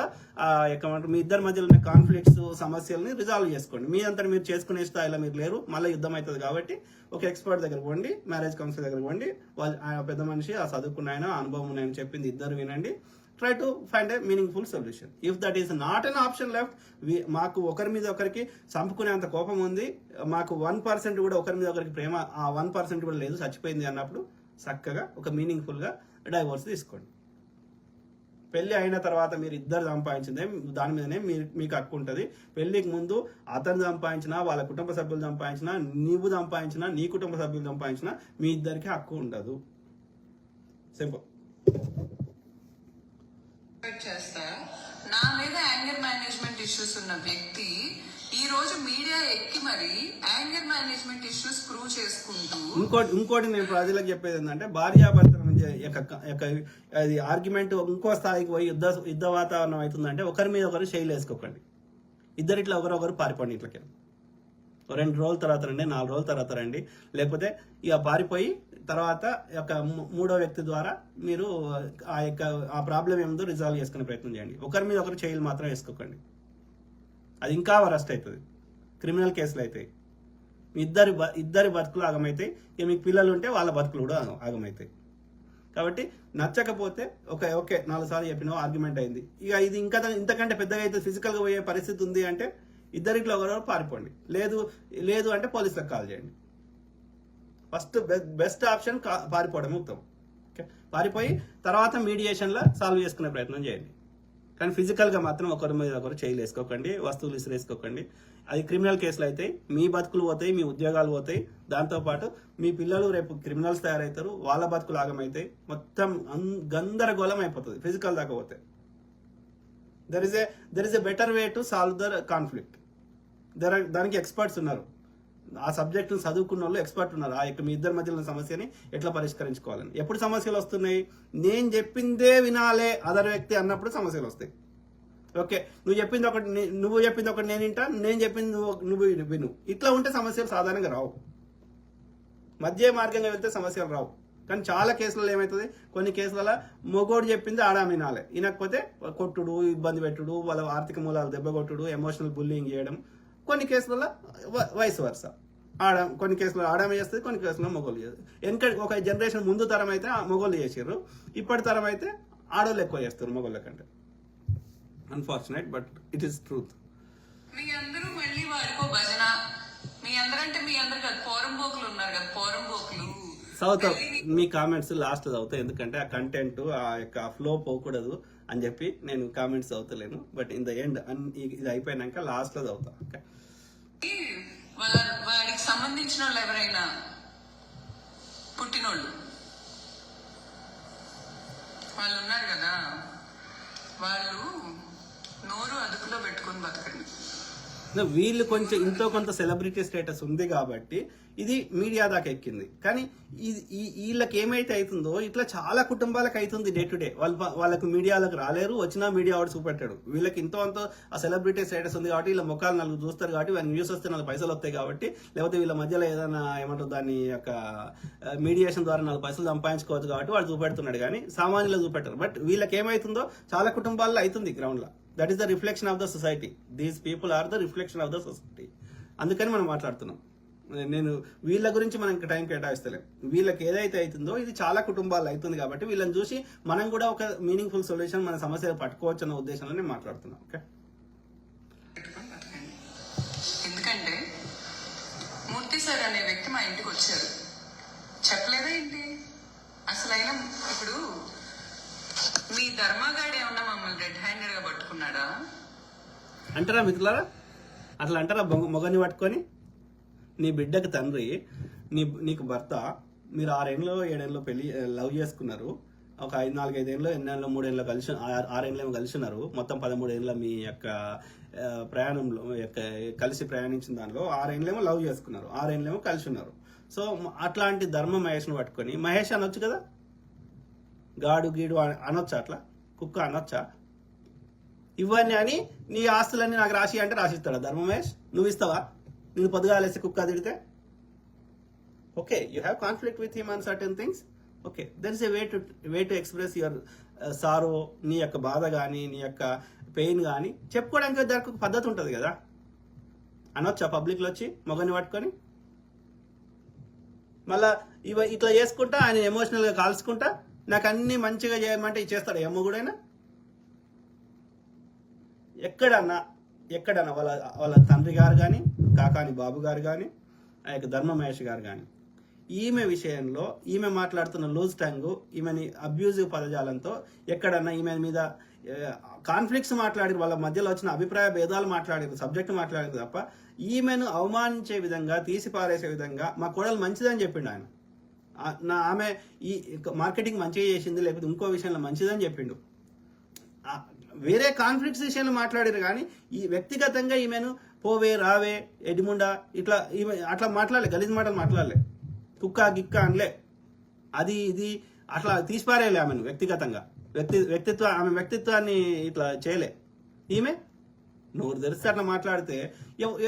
[SPEAKER 1] మీ ఇద్దరి మధ్యలో ఉన్న కాన్ఫ్లిక్ట్స్, సమస్యలని రిజాల్వ్ చేసుకోండి. మీ అంతా మీరు చేసుకునే స్థాయిలో మీరు లేరు, మళ్ళీ యుద్ధం అవుతుంది. కాబట్టి ఒక ఎక్స్పర్ట్ దగ్గర పోండి, మ్యారేజ్ కౌన్సిలర్ దగ్గర పోండి. ఆయన పెద్ద మనిషి, ఆ చదువుకున్న ఆయన, అనుభవం ఉన్నాయని చెప్పింది ఇద్దరు వినండి. Try to find a meaningful solution. If that is not an option left, మాకు ఒకరి మీద ఒకరికి చంపుకునేంత కోపం ఉంది, మాకు 1% కూడా ఒకరి మీద ఒకరికి ప్రేమ, ఆ 1% కూడా లేదు, చచ్చిపోయింది అన్నప్పుడు చక్కగా ఒక మీనింగ్ఫుల్గా డైవోర్స్ తీసుకోండి. పెళ్లి అయిన తర్వాత మీరు ఇద్దరు సంపాదించిందే దాని మీదనే మీకు హక్కు ఉంటుంది. పెళ్లికి ముందు అతను సంపాదించినా, వాళ్ళ కుటుంబ సభ్యులు సంపాదించినా, నీవు సంపాదించినా, నీ కుటుంబ సభ్యులు సంపాదించినా మీ ఇద్దరికి హక్కు ఉండదు. సింపుల్.
[SPEAKER 2] చేస్తా. నా మీద యాంగర్ మేనేజ్మెంట్ ఇష్యూస్ ఉన్న వ్యక్తి ఈ రోజు మీడియా ఎక్కి మరి యాంగర్ మేనేజ్మెంట్ ఇష్యూస్ ప్రూవ్ చేసుకుంటూ
[SPEAKER 1] ఇంకోటి నేను ప్రజలకు చెప్పేది ఏంటంటే, భార్యాభర్తల మధ్య అది ఆర్గ్యుమెంట్ ఇంకో స్థాయికి పోయి యుద్ధ వాతావరణం అవుతుందంటే ఒకరి మీద ఒకరు శైలి వేసుకోకండి. ఇద్దరిట్లా ఒకరొకరు పారిపోండి. ఇట్లకి 2 రోజుల తర్వాత రండి, 4 రోజుల తర్వాత రండి. లేకపోతే ఇక పారిపోయి తర్వాత యొక్క 3వ వ్యక్తి ద్వారా మీరు ఆ ప్రాబ్లం ఏముందో రిజాల్వ్ చేసుకునే ప్రయత్నం చేయండి. ఒకరి మీద ఒకరు చైలు మాత్రం వేసుకోకండి. అది ఇంకా వరస్ట్ అవుతుంది, క్రిమినల్ కేసులు అవుతాయి. మీ ఇద్దరి బతుకులు ఆగమవుతాయి. ఇక మీకు పిల్లలు ఉంటే వాళ్ళ బతుకులు కూడా ఆగమవుతాయి. కాబట్టి నచ్చకపోతే ఓకే 4 సార్లు చెప్పినా ఆర్గ్యుమెంట్ అయింది, ఇక ఇది ఇంతకంటే పెద్దగా అయితే ఫిజికల్గా పోయే పరిస్థితి ఉంది అంటే ఇద్దరిట్లో ఒకరు పారిపోండి. లేదు అంటే పోలీసులకు కాల్ చేయండి. ఫస్ట్ బెస్ట్ ఆప్షన్ పారిపోవడం ఉత్తమం. ఓకే, పారిపోయి తర్వాత మీడియేషన్లో సాల్వ్ చేసుకునే ప్రయత్నం చేయండి. కానీ ఫిజికల్గా మాత్రం ఒకరి మీద ఒకరు చేయలు వేసుకోకండి, వస్తువులు ఇసిరేసుకోకండి. అది క్రిమినల్ కేసులు అవుతాయి, మీ బతుకులు పోతాయి, మీ ఉద్యోగాలు పోతాయి. దాంతోపాటు మీ పిల్లలు రేపు క్రిమినల్స్ తయారవుతారు, వాళ్ళ బతుకులు ఆగమవుతాయి. మొత్తం గందరగోళం అయిపోతుంది ఫిజికల్ దాకా పోతే. There is a better way to solve the conflict. దానికి ఎక్స్పర్ట్స్ ఉన్నారు, ఆ సబ్జెక్టు చదువుకున్న వాళ్ళు ఎక్స్పర్ట్ ఉన్నారు. ఆ యొక్క మీ ఇద్దరి మధ్యలో సమస్యని ఎట్లా పరిష్కరించుకోవాలని. ఎప్పుడు సమస్యలు వస్తున్నాయి? నేను చెప్పిందే వినాలే అదర్ వ్యక్తి అన్నప్పుడు సమస్యలు వస్తాయి. ఓకే, నువ్వు చెప్పింది ఒకటి నేను వింటా, నేను చెప్పింది నువ్వు విను. ఇట్లా ఉంటే సమస్యలు సాధారణంగా రావు. మధ్య మార్గంగా వెళ్తే సమస్యలు రావు. కానీ చాలా కేసులలో ఏమవుతుంది, కొన్ని కేసులలో మొగోడు చెప్పింది ఆడ వినాలి, వినకపోతే కొట్టుడు, ఇబ్బంది పెట్టుడు, వాళ్ళ ఆర్థిక మూలాలు దెబ్బ కొట్టుడు, ఎమోషనల్ బుల్లింగ్ చేయడం. కొన్ని కేసులలో వయసు వరుస కొన్ని కేసులో ఆడమే చేస్తుంది, కొన్ని కేసులో మొగోళ్ళు చేస్తుంది. వెనక ఒక జనరేషన్ ముందు తరం అయితే మొగోళ్ళు చేసారు, ఇప్పటి తరం అయితే ఆడోళ్ళు ఎక్కువ చేస్తారు మొగోళ్ళ కంటే. Unfortunate but it is truth.
[SPEAKER 2] మీ అందరూ మళ్ళీ వాడికో భజన, మీ అందరంటే మీ అందరు కదా పోరంబోకులు ఉన్నారు కదా, పోరంబోకులు
[SPEAKER 1] చదువుతావు మీ కామెంట్స్ లాస్ట్ చదువుతావు, ఎందుకంటే ఆ కంటెంట్ ఆ యొక్క ఫ్లో పోకూడదు అని చెప్పి నేను కామెంట్స్ చదువుతలేను. బట్ ఇన్ ద ఎండ్ ఇది అయిపోయినాక లాస్ట్ లో చదువుతా. ఓకే,
[SPEAKER 2] వాడికి సంబంధించిన వాళ్ళు ఎవరైనా పుట్టినోళ్ళు వాళ్ళు ఉన్నారు కదా, వాళ్ళు నోరు అదుపులో పెట్టుకొని బతకండి.
[SPEAKER 1] వీళ్ళు కొంచెం ఇంతో కొంత సెలబ్రిటీ స్టేటస్ ఉంది కాబట్టి ఇది మీడియా దాకా ఎక్కింది. కానీ వీళ్ళకి ఏమైతే అవుతుందో ఇట్లా చాలా కుటుంబాలకు అవుతుంది డే టు డే. వాళ్ళకు మీడియాలకు రాలేరు, వచ్చినా మీడియా వాడు చూపెట్టాడు. వీళ్ళకి ఇంతో అంతో ఆ సెలబ్రిటీ స్టేటస్ ఉంది కాబట్టి వీళ్ళ ముఖాలు నలుగురు చూస్తారు కాబట్టి, వాళ్ళకి న్యూస్ వస్తే 4 పైసలు వస్తాయి కాబట్టి, లేకపోతే వీళ్ళ మధ్యలో ఏదైనా ఏమంటారు దాన్ని యొక్క మీడియేషన్ ద్వారా 4 పైసలు సంపాదించుకోవచ్చు కాబట్టి వాడు చూపెడుతున్నాడు, కానీ సామాన్యులు చూపెట్టారు. బట్ వీళ్ళకి ఏమైతుందో చాలా కుటుంబాల్లో అవుతుంది గ్రౌండ్ లో. That is the reflection of the society. These people are the reflection of the society. అందుకని మనం మాట్లాడుతున్నాం. నేను వీళ్ళ గురించి మనం ఇంకా టైం కేటాయిస్తలేం. వీళ్ళకి ఏదైతే అవుతుందో ఇది చాలా కుటుంబాల్లో అవుతుంది కాబట్టి వీళ్ళని చూసి మనం కూడా ఒక మీనింగ్ఫుల్ సొల్యూషన్ మన సమస్యలు పట్టుకోవచ్చు అన్న ఉద్దేశంలో నేను మాట్లాడుతున్నాను. ఓకే,
[SPEAKER 2] ఎందుకంటే మూర్తి సార్ అనే వ్యక్తి మా ఇంటికి వచ్చారు, చెప్పలేదా ఏంటి అసలు? అయినా ఇప్పుడు మీ ధర్మగాడు ఏమన్నా మమ్మల్ని రెడ్ హ్యాండెడ్ గా పట్టుకున్నాడా
[SPEAKER 1] అంటారా మిత్రులారా? అట్లా అంటారా? మొగని పట్టుకొని నీ బిడ్డకి తండ్రి, నీకు భర్త, మీరు 6 ఏళ్ళు 7 ఏళ్ళు పెళ్లి లవ్ చేసుకున్నారు, ఒక 4-5 ఏళ్ళు 8 ఏళ్ళు 3 ఏళ్ళు కలిసి 6 ఏళ్ళు కలిసి ఉన్నారు, మొత్తం 13 ఏళ్ళ మీ యొక్క ప్రయాణంలో కలిసి ప్రయాణించిన దానిలో 6 ఏళ్ళేమో లవ్ చేసుకున్నారు, 6 ఏళ్ళేమో కలిసి ఉన్నారు. సో అట్లాంటి ధర్మ మహేష్ను పట్టుకొని, మహేష్ అనొచ్చు కదా, గాడు గీడు అనొచ్చా, అట్లా కుక్క అనొచ్చా? ఇవన్నీ అని నీ ఆస్తులన్నీ నాకు రాసి అంటే రాసిస్తాడా ధర్మ మహేష్? నువ్వు ఇస్తావా? నేను పొద్దుగాలేసి కుక్క తిడితే? Okay, you have conflict with him on certain things. Okay, there is a way to express your sorrow. నీ యొక్క బాధ కానీ నీ యొక్క పెయిన్ కానీ చెప్పుకోవడానికి దానికి ఒక పద్ధతి ఉంటుంది కదా. అనొచ్చా పబ్లిక్లో వచ్చి మొగని పట్టుకొని? మళ్ళా ఇట్లా చేసుకుంటా ఆయన ఎమోషనల్గా కాల్చుకుంటా నాకు అన్ని మంచిగా చేయమంటే చేస్తాడు ఏ మొగుడైనా? ఎక్కడన్నా వాళ్ళ తండ్రి గారు కానీ, కాకాని బాబు గారు కానీ, ఆ యొక్క ధర్మ మహేష్ గారు కానీ ఈమె విషయంలో ఈమె మాట్లాడుతున్న లూజ్ టంగ్, ఈమెని అబ్యూజివ్ పదజాలంతో ఎక్కడన్నా ఈమె మీద కాన్ఫ్లిక్ట్స్ మాట్లాడి వాళ్ళ మధ్యలో వచ్చిన అభిప్రాయ భేదాలు మాట్లాడారు, సబ్జెక్టు మాట్లాడారు తప్ప ఈమెను అవమానించే విధంగా, తీసిపారేసే విధంగా మా కోడలు మంచిదని చెప్పిండు ఆయన. ఆమె ఈ మార్కెటింగ్ మంచిగా చేసింది, లేకపోతే ఇంకో విషయంలో మంచిదని చెప్పిండు. వేరే కాన్ఫ్లిక్ట్స్ విషయంలో మాట్లాడారు, కానీ ఈ వ్యక్తిగతంగా ఈమెను పోవే రావే ఎడిముండా ఇట్లా ఈమె అట్లా మాట్లాడలే, గలీజ్ మాటలు మాట్లాడలే, కుక్క గిక్క అనలే, అది ఇది అట్లా తీసిపారేలే ఆమెను వ్యక్తిగతంగా. ఆమె వ్యక్తిత్వాన్ని ఇట్లా చేయలే. ఈమె నోరు తెరిస్తే అట్లా మాట్లాడితే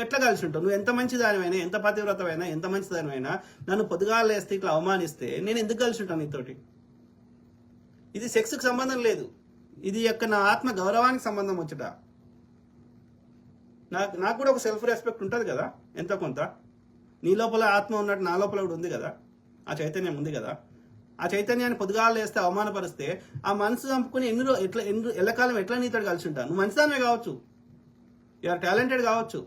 [SPEAKER 1] ఎట్లా కలిసి ఉంటావు? నువ్వు ఎంత మంచిదానివైనా, ఎంత పతివ్రతమైనా, ఎంత మంచిదానివైనా నన్ను పొద్దుగాలు వేస్తే ఇట్లా అవమానిస్తే నేను ఎందుకు కలిసి ఉంటాను నీతోటి? ఇది సెక్స్కి సంబంధం లేదు, ఇది యొక్క నా ఆత్మ గౌరవానికి సంబంధం వచ్చట. నాకు కూడా ఒక సెల్ఫ్ రెస్పెక్ట్ ఉంటుంది కదా, ఎంతో కొంత. నీ లోపల ఆత్మ ఉన్నట్టు నా లోపల కూడా ఉంది కదా, ఆ చైతన్యం ఉంది కదా. ఆ చైతన్యాన్ని పొద్దుగాలు వేస్తే అవమానపరిస్తే ఆ మనసు చంపుకుని ఎల్లకాలం ఎట్లా నీతో కలిసి ఉంటాను? నువ్వు మంచిదానివే కావచ్చు, యూఆర్ టాలెంటెడ్ కావచ్చు,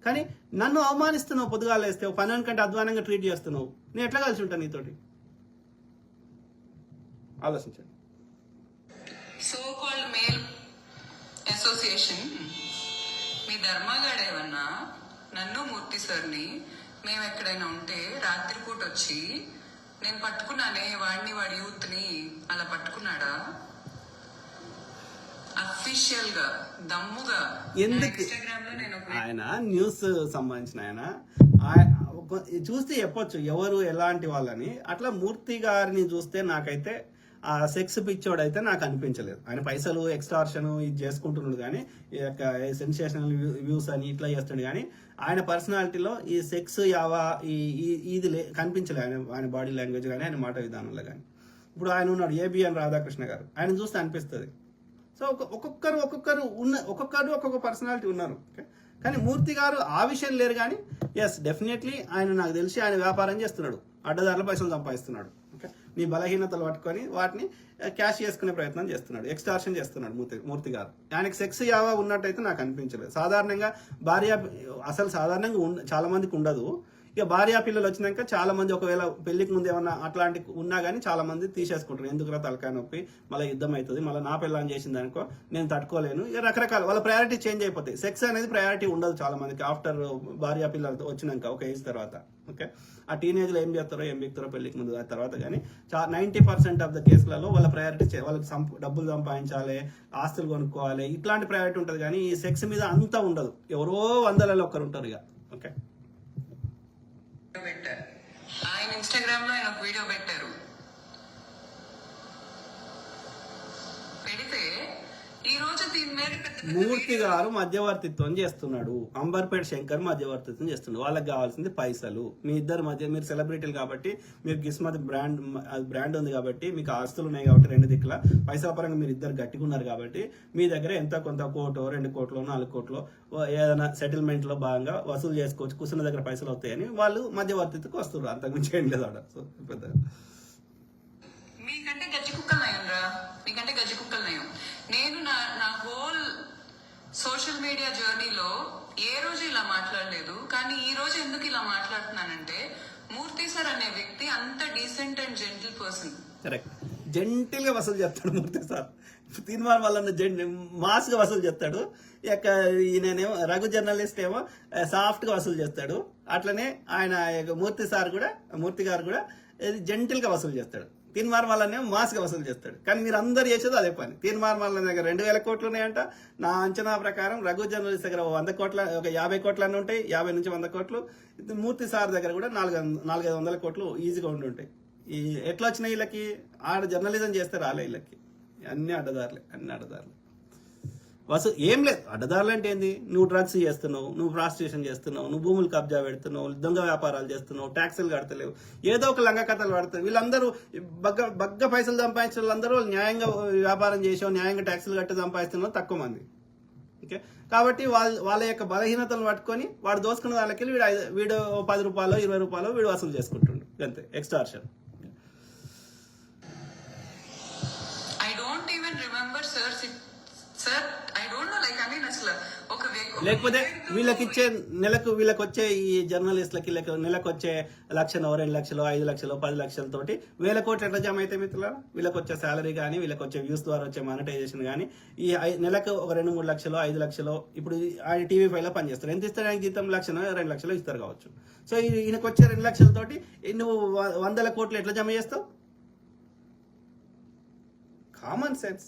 [SPEAKER 1] కానీ నన్ను అవమానిస్తున్నావు, పొద్దుగాలు వేస్తే పని కంటే అధ్వానంగా ట్రీట్ చేస్తున్నావు, నేను ఎట్లా కలిసి ఉంటాను నీతోటి? ఆలోచించండి.
[SPEAKER 2] సో కాల్డ్ మేల్ అసోసియేషన్ మీ ధర్మగాడు ఏమన్నా నన్ను మూర్తి సార్ని మేము ఎక్కడైనా ఉంటే రాత్రిపూట వచ్చి నేను పట్టుకున్నానే వాడిని వాడి యూత్ ని అలా పట్టుకున్నాడా? అఫీషియల్ గా దమ్ముగా
[SPEAKER 1] ఎందుకు
[SPEAKER 2] ఇన్స్టాగ్రామ్ లో నేను ఒక
[SPEAKER 1] ఆయన న్యూస్ సంబంధించిన ఆయన చూస్తే చెప్పొచ్చు ఎవరు ఎలాంటి వాళ్ళని. అట్లా మూర్తి గారిని చూస్తే నాకైతే ఆ సెక్స్ పిచ్చోడు అయితే నాకు అనిపించలేదు. ఆయన పైసలు ఎక్స్టార్షన్ ఇది చేసుకుంటున్నాడు కానీ ఈ యొక్క సెన్సేషనల్ వ్యూస్ అని ఇట్లా చేస్తాడు కానీ ఆయన పర్సనాలిటీలో ఈ సెక్స్ యావా ఇది కనిపించలేదు ఆయన బాడీ లాంగ్వేజ్ కానీ ఆయన మాట విధానంలో కానీ. ఇప్పుడు ఆయన ఉన్నాడు ఏబిఎన్ రాధాకృష్ణ గారు, ఆయన చూస్తే అనిపిస్తుంది. సో ఒక్కొక్కరు ఒక్కొక్క పర్సనాలిటీ ఉన్నారు. ఓకే, కానీ మూర్తి గారు ఆ విషయం లేరు. కానీ ఎస్ డెఫినెట్లీ ఆయన నాకు తెలిసి ఆయన వ్యాపారం చేస్తున్నాడు, అడ్డదారుల పైసలు సంపాదిస్తున్నాడు. ఓకే, నీ బలహీనతలు పట్టుకొని వాటిని క్యాష్ చేసుకునే ప్రయత్నం చేస్తున్నాడు, ఎక్స్టార్షన్ చేస్తున్నాడు మూర్తి గారు. ఆయనకి సెక్స్ యావా ఉన్నట్టయితే నాకు అనిపించలేదు. సాధారణంగా అసలు సాధారణంగా చాలా మందికి ఉండదు. ఇక భార్య పిల్లలు వచ్చినాక చాలా మంది ఒకవేళ పెళ్లికి ముందు ఏమన్నా అట్లాంటి ఉన్నా కానీ చాలా మంది తీసేసుకుంటారు. ఎందుకురా తలకాయ నొప్పి, మళ్ళీ యుద్ధం అవుతుంది, మళ్ళీ నా పిల్లని చేసింది అనుకో నేను తట్టుకోలేను, ఇక రకరకాల వాళ్ళ ప్రయారిటీ చేంజ్ అయిపోతాయి. సెక్స్ అనేది ప్రయారిటీ ఉండదు చాలా మందికి ఆఫ్టర్ భార్య పిల్లలతో వచ్చినాక ఒక ఏజ్ తర్వాత. ఓకే, ఆ టీనేజ్ లో ఏం చేస్తారో ఏం బిగుతారో పెళ్లికి ముందు తర్వాత. కానీ 90% ఆఫ్ ద కేసులలో వాళ్ళ ప్రయారిటీ వాళ్ళకి డబ్బులు సంపాదించాలి, ఆస్తులు కొనుక్కోవాలి, ఇట్లాంటి ప్రయారిటీ ఉంటుంది. కానీ ఈ సెక్స్ మీద అంతా ఉండదు. ఎవరో 100లలో ఒక్కరు ఉంటారు ఇక. ఓకే,
[SPEAKER 2] పెట్టారు ఆయన ఇన్స్టాగ్రామ్ లో ఆయన ఒక వీడియో పెట్టారు. పెడితే ఈ రోజు దీని మీద
[SPEAKER 1] మూర్తి గారు మధ్యవర్తిత్వం చేస్తున్నాడు, అంబర్పేట శంకర్ మధ్యవర్తిత్వం చేస్తున్నాడు. వాళ్ళకి కావాల్సింది పైసలు. మీ ఇద్దరు మధ్య, మీరు సెలబ్రిటీలు కాబట్టి, మీరు కిస్మత్ బ్రాండ్ ఉంది కాబట్టి, మీకు ఆస్తులు ఉన్నాయి కాబట్టి, రెండు దిక్కుల పైసల పరంగా మీరు ఇద్దరు గట్టిగా ఉన్నారు కాబట్టి మీ దగ్గర ఎంత కొంత 1 కోటో 2 కోట్లో 4 కోట్లో ఏదైనా సెటిల్మెంట్ లో భాగంగా వసూలు చేసుకోవచ్చు, కూర్చున్న దగ్గర పైసలు వస్తాయని వాళ్ళు మధ్యవర్తిత్వకు వస్తున్నారు. అంతకుమించి ఏం లేదు ఆడ. సో పెద్దగా
[SPEAKER 2] మీకంటే గజ్జి కుక్కలు నయం రా, మీకంటే గజ్జి కుక్కలు నయం. నేను నా హోల్ సోషల్ మీడియా జర్నీలో ఏ రోజు ఇలా మాట్లాడలేదు. కానీ ఈ రోజు ఎందుకు ఇలా మాట్లాడుతున్నానంటే మూర్తి సార్ అనే వ్యక్తి అంత decent and gentle person.
[SPEAKER 1] Correct, gentle గా వసూలు చేస్తాడు మూర్తి సార్. తీన్మార్ వాళ్ళని మాస్ గా వసూలు చేస్తాడు. ఇక ఈయనేమో రఘు జర్నలిస్ట్ ఏమో సాఫ్ట్ గా వసూలు చేస్తాడు. అట్లనే ఆయన మూర్తి గారు కూడా జెంటిల్ గా వసూలు చేస్తాడు. తీన్మార్ వాళ్ళనే మాస్ గా వసూలు చేస్తాడు. కానీ మీరు అందరు చేసేది అదే పని. తీన్మార్ వాళ్ళ దగ్గర 2000 కోట్లు ఉన్నాయంట. నా అంచనా ప్రకారం రఘు జర్నలిస్ట్ దగ్గర 100 కోట్ల, ఒక 50 కోట్లన్నీ ఉంటాయి, 50 నుంచి 100 కోట్లు. మూర్తి సార్ దగ్గర కూడా 400-500 కోట్లు ఈజీగా ఉండి ఉంటాయి. ఈ ఎట్లా వచ్చినాయి వీళ్ళకి? ఆడ జర్నలిజం చేస్తే రాలే వీళ్ళకి. అన్ని అడ్డదారులే. ఏం లేదు. అడ్డదారులు అంటే ఏంది? నువ్వు డ్రగ్స్ చేస్తున్నావు, నువ్వు ప్రాస్టిట్యూషన్ చేస్తున్నావు, నువ్వు భూములు కబ్జా పెడుతున్నావు, దొంగ వ్యాపారాలు చేస్తున్నావు, ట్యాక్సులు కడతలేవు, ఏదో ఒక లంగ కథలు పడతావు. వీళ్ళందరూ బగ్గ పైసలు సంపాదించిన వాళ్ళందరూ న్యాయంగా వ్యాపారం చేసావు, న్యాయంగా ట్యాక్సులు కట్టి సంపాదిస్తున్నావు తక్కువ మంది. ఓకే, కాబట్టి వాళ్ళ యొక్క బలహీనతలు పట్టుకొని వాడు దోసుకున్న వాళ్ళకి వీడు 10 రూపాయలు 20 రూపాయలు వీడు వసూలు చేసుకుంటుండు. అంతే, extortion.
[SPEAKER 2] I don't even remember sir I don't know like I mean అసలు ఒక
[SPEAKER 1] లేకపోతే వీళ్ళకి వచ్చే ఈ జర్నలిస్టులకి నెలకు వచ్చే 1,00,000, 2 లక్షలు, 5 లక్షలు, 10 లక్షలతోటి 1000 కోట్లు ఎట్లా జమ అయితే మిత్రులారా? వీళ్ళకి వచ్చే శాలరీ కానీ, వీళ్ళకి వచ్చే వ్యూస్ ద్వారా వచ్చే మానిటైజేషన్ కానీ, ఈ నెలకు ఒక 2-3 లక్షలు, 5 లక్షలు. ఇప్పుడు ఆయన TV5 లో పనిచేస్తారు. ఎంత ఇస్తారు ఆయన జీతం? 1,00,000-2 లక్షలు ఇస్తారు కావచ్చు. సో ఈయనకు వచ్చే 2 లక్షలతోటి నువ్వు 100 కోట్లు ఎట్లా జమ చేస్తావు? Common sense.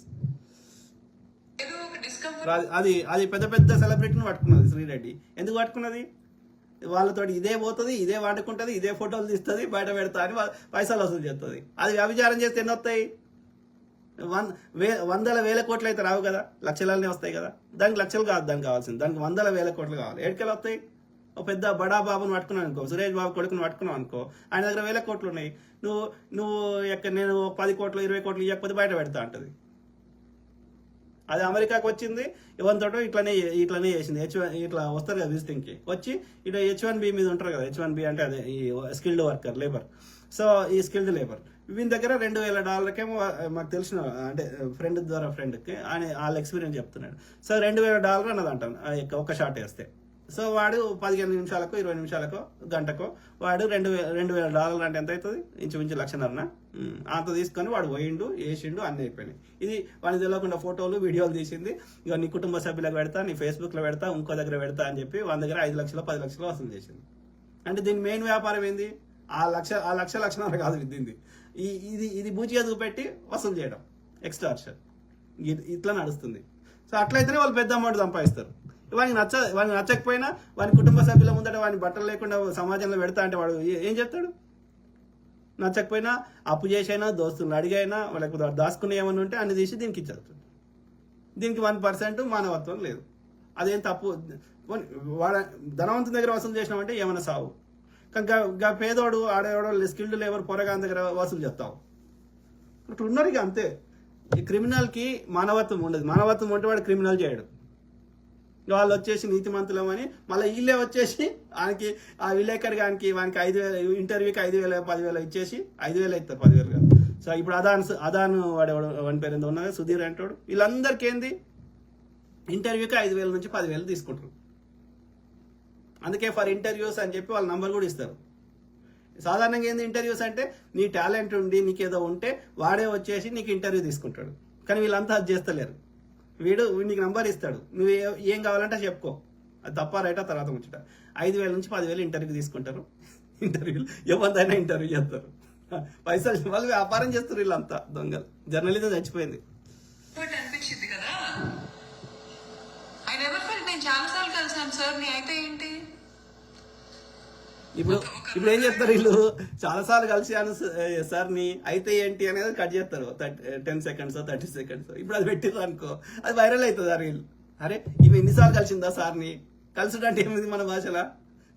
[SPEAKER 1] అది పెద్ద సెలబ్రిటీని పట్టుకున్నది శ్రీరెడ్డి. ఎందుకు పట్టుకున్నది? వాళ్ళతో ఇదే పోతుంది, ఇదే వాడుకుంటది, ఇదే ఫోటోలు తీస్తుంది, బయట పెడతా అని పైసలు వసూలు చేస్తుంది. అది వ్యభిచారం చేస్తే ఎన్ని వస్తాయి? 100,000 కోట్లు అయితే రావు కదా, లక్షలనే వస్తాయి కదా. దానికి లక్షలు కాదు దానికి కావాల్సింది, దానికి 100,000 కోట్లు కావాలి. ఎక్కడికి వస్తాయి? ఒక పెద్ద బడా బాబుని పట్టుకున్నావు అనుకో, సురేష్ బాబు కొడుకుని పట్టుకున్నావు అనుకో, ఆయన దగ్గర 1000 కోట్లు ఉన్నాయి. నేను 10 కోట్లు 20 కోట్లు ఇవ్వకపోతే బయట పెడతా అంటది. అది అమెరికాకి వచ్చింది, ఎవరితోటో ఇట్లనే చేసింది. ఇట్లా వస్తారు కదా విజిటింగ్కి, వచ్చి ఇట్లా H1B మీద ఉంటారు కదా. H1B అంటే అదే ఈ స్కిల్డ్ వర్కర్ లేబర్. సో ఈ స్కిల్డ్ లేబర్ వీని దగ్గర $2,000 మాకు తెలిసిన అంటే ఫ్రెండ్ ద్వారా ఫ్రెండ్కి ఆయన వాళ్ళ ఎక్స్పీరియన్స్ చెప్తున్నాడు. సో $2,000 అన్నది అంటాను ఒక షాట్ వేస్తే. సో వాడు 15 నిమిషాలకు 20 నిమిషాలకు గంటకో వాడు $2,000 అంటే ఎంత అవుతుంది? ఇంచుమించు 1,00,000 అంత తీసుకొని వాడు పోయిండు, వేసిండు, అన్నీ అయిపోయినాయి. ఇది వాడికి తెలియకుండా ఫోటోలు వీడియోలు తీసింది. ఇక నీ కుటుంబ సభ్యులకు పెడతా, నీ ఫేస్బుక్లో పెడతా, ఇంకో దగ్గర పెడతా అని చెప్పి వాళ్ళ దగ్గర 5 లక్షలు 10 లక్షలు వసూలు చేసింది. అంటే దీని మెయిన్ వ్యాపారం ఏంది? ఆ లక్షన్నర కాదు దీనిది. ఇది బూచిగా చూపెట్టి వసూలు చేయడం, ఎక్స్టార్షన్. ఇట్లా నడుస్తుంది. సో అట్లయితేనే వాళ్ళు పెద్ద అమౌంట్ సంపాదిస్తారు. వాడికి నచ్చకపోయినా వాని కుటుంబ సభ్యుల ముందట వాని బట్టలు లేకుండా సమాజంలో పెడతా అంటే వాడు ఏం చెప్తాడు? నచ్చకపోయినా అప్పు చేసైనా, దోస్తులను అడిగైనా, లేకపోతే దాచుకునే ఏమైనా ఉంటే అన్ని తీసి దీనికి ఇచ్చేస్తుంది. దీనికి 1% మానవత్వం లేదు. అదేం తప్పు. వాడ ధనవంతుని దగ్గర వసూలు చేసినామంటే ఏమైనా సావు. కానీ పేదోడు ఆడేవాడు స్కిల్డ్ లేబర్ పొరగాని దగ్గర వసూలు చేస్తావు. అట్లా ఉన్నారు. ఇక అంతే. ఈ క్రిమినల్కి మానవత్వం ఉండదు. మానవత్వం ఉంటే వాడు క్రిమినల్ చేయడు. వాళ్ళు వచ్చేసి నీతిమంతులమని మళ్ళీ వీళ్ళే వచ్చేసి ఆయనకి ఆ విలేకరి వానికి 5,000 ఇంటర్వ్యూకి 5,000 10,000 ఇచ్చేసి 5,000 ఇస్తారు, 10,000 కాదు. సో ఇప్పుడు అదాన్ వాడి పేరు ఎంత ఉన్నది, సుధీర్ అంటాడు. వీళ్ళందరికీ ఏంది, ఇంటర్వ్యూకి 5,000 నుంచి 10,000 తీసుకుంటారు. అందుకే ఫర్ ఇంటర్వ్యూస్ అని చెప్పి వాళ్ళ నంబర్ కూడా ఇస్తారు. సాధారణంగా ఏంది ఇంటర్వ్యూస్ అంటే నీ టాలెంట్ ఉండి నీకేదో ఉంటే వాడే వచ్చేసి నీకు ఇంటర్వ్యూ తీసుకుంటాడు. కానీ వీళ్ళంతా అది చేస్తలేరు. వీడు నీకు నంబర్ ఇస్తాడు, నువ్వు ఏం కావాలంటే చెప్పుకో, అది తప్ప రైటా తర్వాత ముచ్చట. 5,000 నుంచి 10,000 ఇంటర్వ్యూ తీసుకుంటారు. ఇంటర్వ్యూలు ఎవరిదైనా ఇంటర్వ్యూ చేస్తారు. పైసలు వాళ్ళు వ్యాపారం చేస్తారు. వీళ్ళంతా దొంగలు. జర్నలిజం చచ్చిపోయింది.
[SPEAKER 2] అనిపించింది కదా. ఆయన ఎవరు నేను చాలాసార్లు కలిసాను సార్, నీ అయితే ఏంటి?
[SPEAKER 1] ఇప్పుడు ఏం చేస్తారు వీళ్ళు? చాలాసార్లు కలిసాను సార్ ని అయితే ఏంటి అనేది కట్ చేస్తారు. 10 seconds 30 seconds. ఇప్పుడు అది పెట్టిర్రు అనుకో, అది వైరల్ అవుతుంది. వీళ్ళు అరే ఇవి ఎన్నిసార్లు కలిసిందా సార్ని? కలుసుడు అంటే ఏమిది మన భాషలో?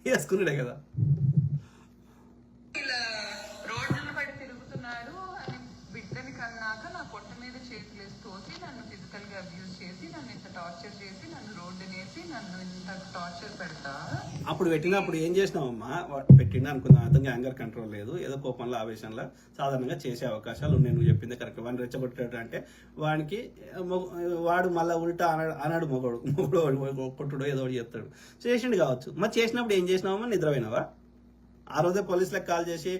[SPEAKER 1] వేసుకున్నాడే కదా.
[SPEAKER 2] ఇలా రోడ్లను బట్టి తిరుగుతున్నాడు అని బిడ్డని కన్నాక నా పొట్ట మీద చేతులేసి తోసి నన్ను ఫిజికల్ గా అబ్యూజ్ చేసి నన్ను ఇంత టార్చర్ చేసి నన్ను రోడ్డునేసి నన్ను ఇంత టార్చర్ పెడతా.
[SPEAKER 1] అప్పుడు పెట్టినప్పుడు ఏం చేసినావమ్మా? పెట్టిండు అనుకుందాం, అతనికి యాంగర్ కంట్రోల్ లేదు, ఏదో కోపంలో ఆవేశంలో సాధారణంగా చేసే అవకాశాలు ఉన్నాయి. నువ్వు చెప్పింది కరెక్ట్. వాడిని రెచ్చగొట్టాడు అంటే వాడు మళ్ళీ ఉల్టా అన్నాడు మొగడు కొట్టుడో ఏదో ఒకటి చెప్తాడు. చేసిండు కావచ్చు. మరి చేసినప్పుడు ఏం చేసినావమ్మా? నిద్రపోయినావా? ఆ రోజే పోలీసులకు కాల్ చేసి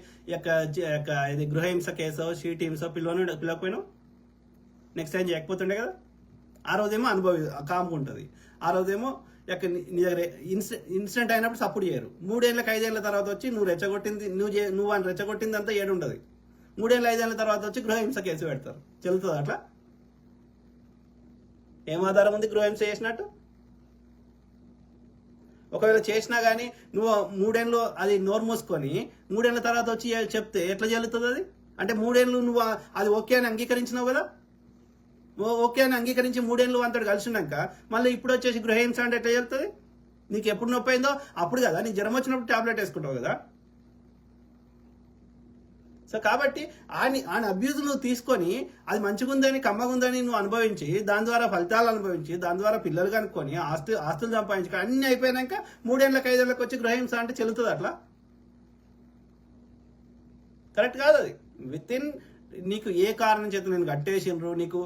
[SPEAKER 1] ఇది గృహహింస కేసో షీట్ హింసో పిలవకపోయినావు? నెక్స్ట్ టైం చేయకపోతుండే కదా. ఆ రోజేమో కామ్గా ఉంటుంది. ఆ రోజేమో నీ దగ్గర ఇన్సిడెంట్ అయినప్పుడు సపోర్ట్ చేయరు. 3 ఏళ్ళకి 5 ఏళ్ళ తర్వాత వచ్చి నువ్వు రెచ్చగొట్టింది నువ్వు అని రెచ్చగొట్టింది అంతా ఏడుండదు. 3 ఏళ్ళ 5 ఏళ్ళ తర్వాత వచ్చి గృహహింస కేసు పెడతారు. చెల్లుతుంది అట్లా? ఏం ఆధారం ఉంది గృహహింస చేసినట్టు? ఒకవేళ చేసినా కానీ నువ్వు 3 ఏళ్ళు అది నోరు మూసుకొని 3 ఏళ్ళ తర్వాత వచ్చి చెప్తే ఎట్లా చెల్లుతుంది అది? అంటే 3 ఏళ్ళు నువ్వు అది ఓకే అని అంగీకరించినావు కదా. ఓకే అని అంగీకరించి 3 ఏళ్ళు అంతటి కలిసినాక మళ్ళీ ఇప్పుడు వచ్చేసి గృహహింస అంటే ఎట్లా చెప్తుంది? నీకు ఎప్పుడు నొప్పి అయిందో అప్పుడు కదా, నీకు జ్వరం వచ్చినప్పుడు టాబ్లెట్ వేసుకుంటావు కదా. సో కాబట్టి ఆయన అబ్యూజ్ నువ్వు తీసుకొని అది మంచిగుందని కమ్మగుందని నువ్వు అనుభవించి దాని ద్వారా ఫలితాలు అనుభవించి దాని ద్వారా పిల్లలు కనుక్కొని ఆస్తులు సంపాదించుకొని అన్ని అయిపోయినాక 3 ఏళ్ళకి 5 ఏళ్ళకి వచ్చి గృహహింస అంటే చెల్లుతుంది అట్లా? కరెక్ట్ కాదు అది. వితిన్ నీకు ఏ కారణం చేత నేను కట్టేసిండ్రు, నీకు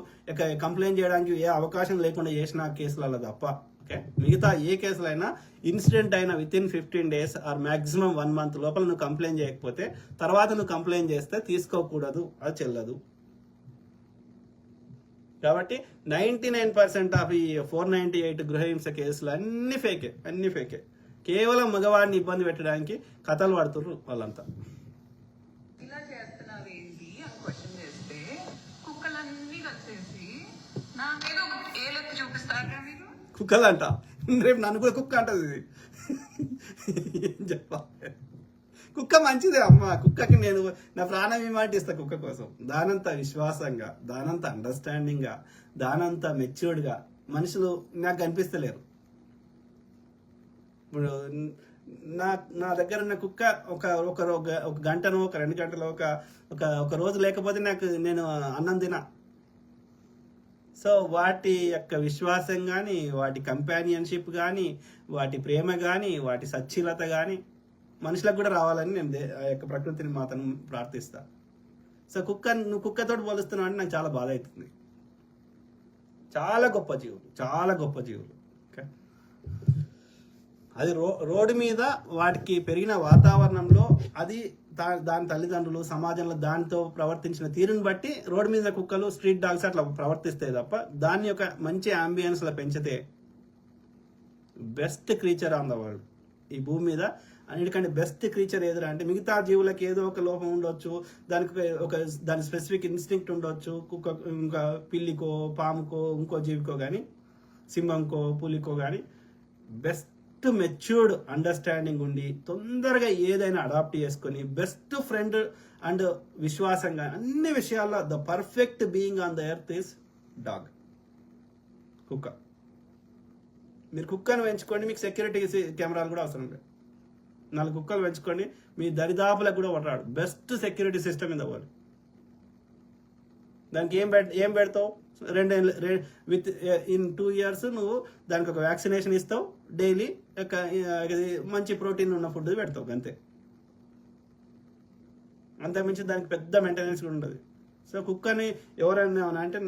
[SPEAKER 1] కంప్లైంట్ చేయడానికి ఏ అవకాశం లేకుండా చేసిన కేసులలో తప్ప, ఓకే, మిగతా ఏ కేసులైనా ఇన్సిడెంట్ అయినా within 15 days or maximum 1 month లోపల నువ్వు కంప్లైంట్ చేయకపోతే తర్వాత నువ్వు కంప్లైంట్ చేస్తే తీసుకోకూడదు, అది చెల్లదు. కాబట్టి 99% ఆఫ్ ఈ 498 గృహహింస కేసులు అన్ని ఫేకే. కేవలం మగవాడిని ఇబ్బంది పెట్టడానికి కథలు పడుతుర్రు వాళ్ళంతా.
[SPEAKER 2] ఇలా చేస్తున్నావు ఏంటి అని క్వశ్చన్ చేస్తే కుక్కలన్నీ కలిసేసి నా మీద ఒక ఏలెత్తి చూపిస్తారా మీరు?
[SPEAKER 1] కుక్కలంట రేపు నన్ను కూడా కుక్క అంటది. ఇది ఏం చెప్పాలి? కుక్క మంచిదే అమ్మ. కుక్కకి నేను నా ప్రాణం ఇస్తా కుక్క కోసం. దానంత విశ్వాసంగా, దానంత అండర్స్టాండింగ్గా, దానంత మెచ్యూర్డ్గా మనుషులు నాకు కనిపిస్తలేరు. ఇప్పుడు నా దగ్గర ఉన్న కుక్క ఒక గంటనో 2 గంటలో ఒక రోజు లేకపోతే నేను అన్నం తినా. సో వాటి యొక్క విశ్వాసం కానీ, వాటి కంపానియన్షిప్ కానీ, వాటి ప్రేమ కానీ, వాటి సచ్చీలత కానీ మనుషులకు కూడా రావాలని నేను ఆ యొక్క ప్రకృతిని మాతను ప్రార్థిస్తా. సో నువ్వు కుక్కతోటి పోలుస్తున్నావు అంటే నాకు చాలా బాధ అవుతుంది. చాలా గొప్ప జీవులు. ఓకే, అది రోడ్డు మీద వాటికి పెరిగిన వాతావరణంలో అది దాని తల్లిదండ్రులు సమాజంలో దానితో ప్రవర్తించిన తీరుని బట్టి రోడ్డు మీద కుక్కలు స్ట్రీట్ డాగ్స్ అట్లా ప్రవర్తిస్తాయి తప్ప దాన్ని ఒక మంచి అంబియన్స్ లో పెంచితే best creature on the world ఈ భూమి మీద అన్నిటికంటే బెస్ట్ క్రీచర్ ఏదిరా అంటే మిగతా జీవులకి ఏదో ఒక లోపం ఉండొచ్చు, దాని స్పెసిఫిక్ ఇన్స్టింక్ట్ ఉండొచ్చు, కుక్క ఇంకా పిల్లికో పాముకో ఇంకో జీవికో కానీ సింహంకో పులికో కానీ బెస్ట్ మెచ్యూర్డ్ అండర్స్టాండింగ్ ఉండి తొందరగా ఏదైనా అడాప్ట్ చేసుకొని బెస్ట్ ఫ్రెండ్ అండ్ విశ్వాసంగా అన్ని విషయాల్లో the perfect being on the earth is dog, కుక్క. మీరు కుక్కను పెంచుకోండి, మీకు సెక్యూరిటీ కెమెరాలు కూడా అవసరం లేదు. 4 కుక్కలు పెంచుకోండి, మీ దరిదాపులకు కూడా పడరాడు. Best security system in the world. దానికి ఏం పెడతావు? విత్ ఇన్ 2 years నువ్వు దానికి ఒక వ్యాక్సినేషన్ ఇస్తావు, డైలీ మంచి ప్రోటీన్ ఉన్న ఫుడ్ పెడతావు అంతే. అంతకుమించి దానికి పెద్ద మెయింటెనెన్స్ కూడా ఉండదు. సో కుక్కని ఎవరైనా అంటే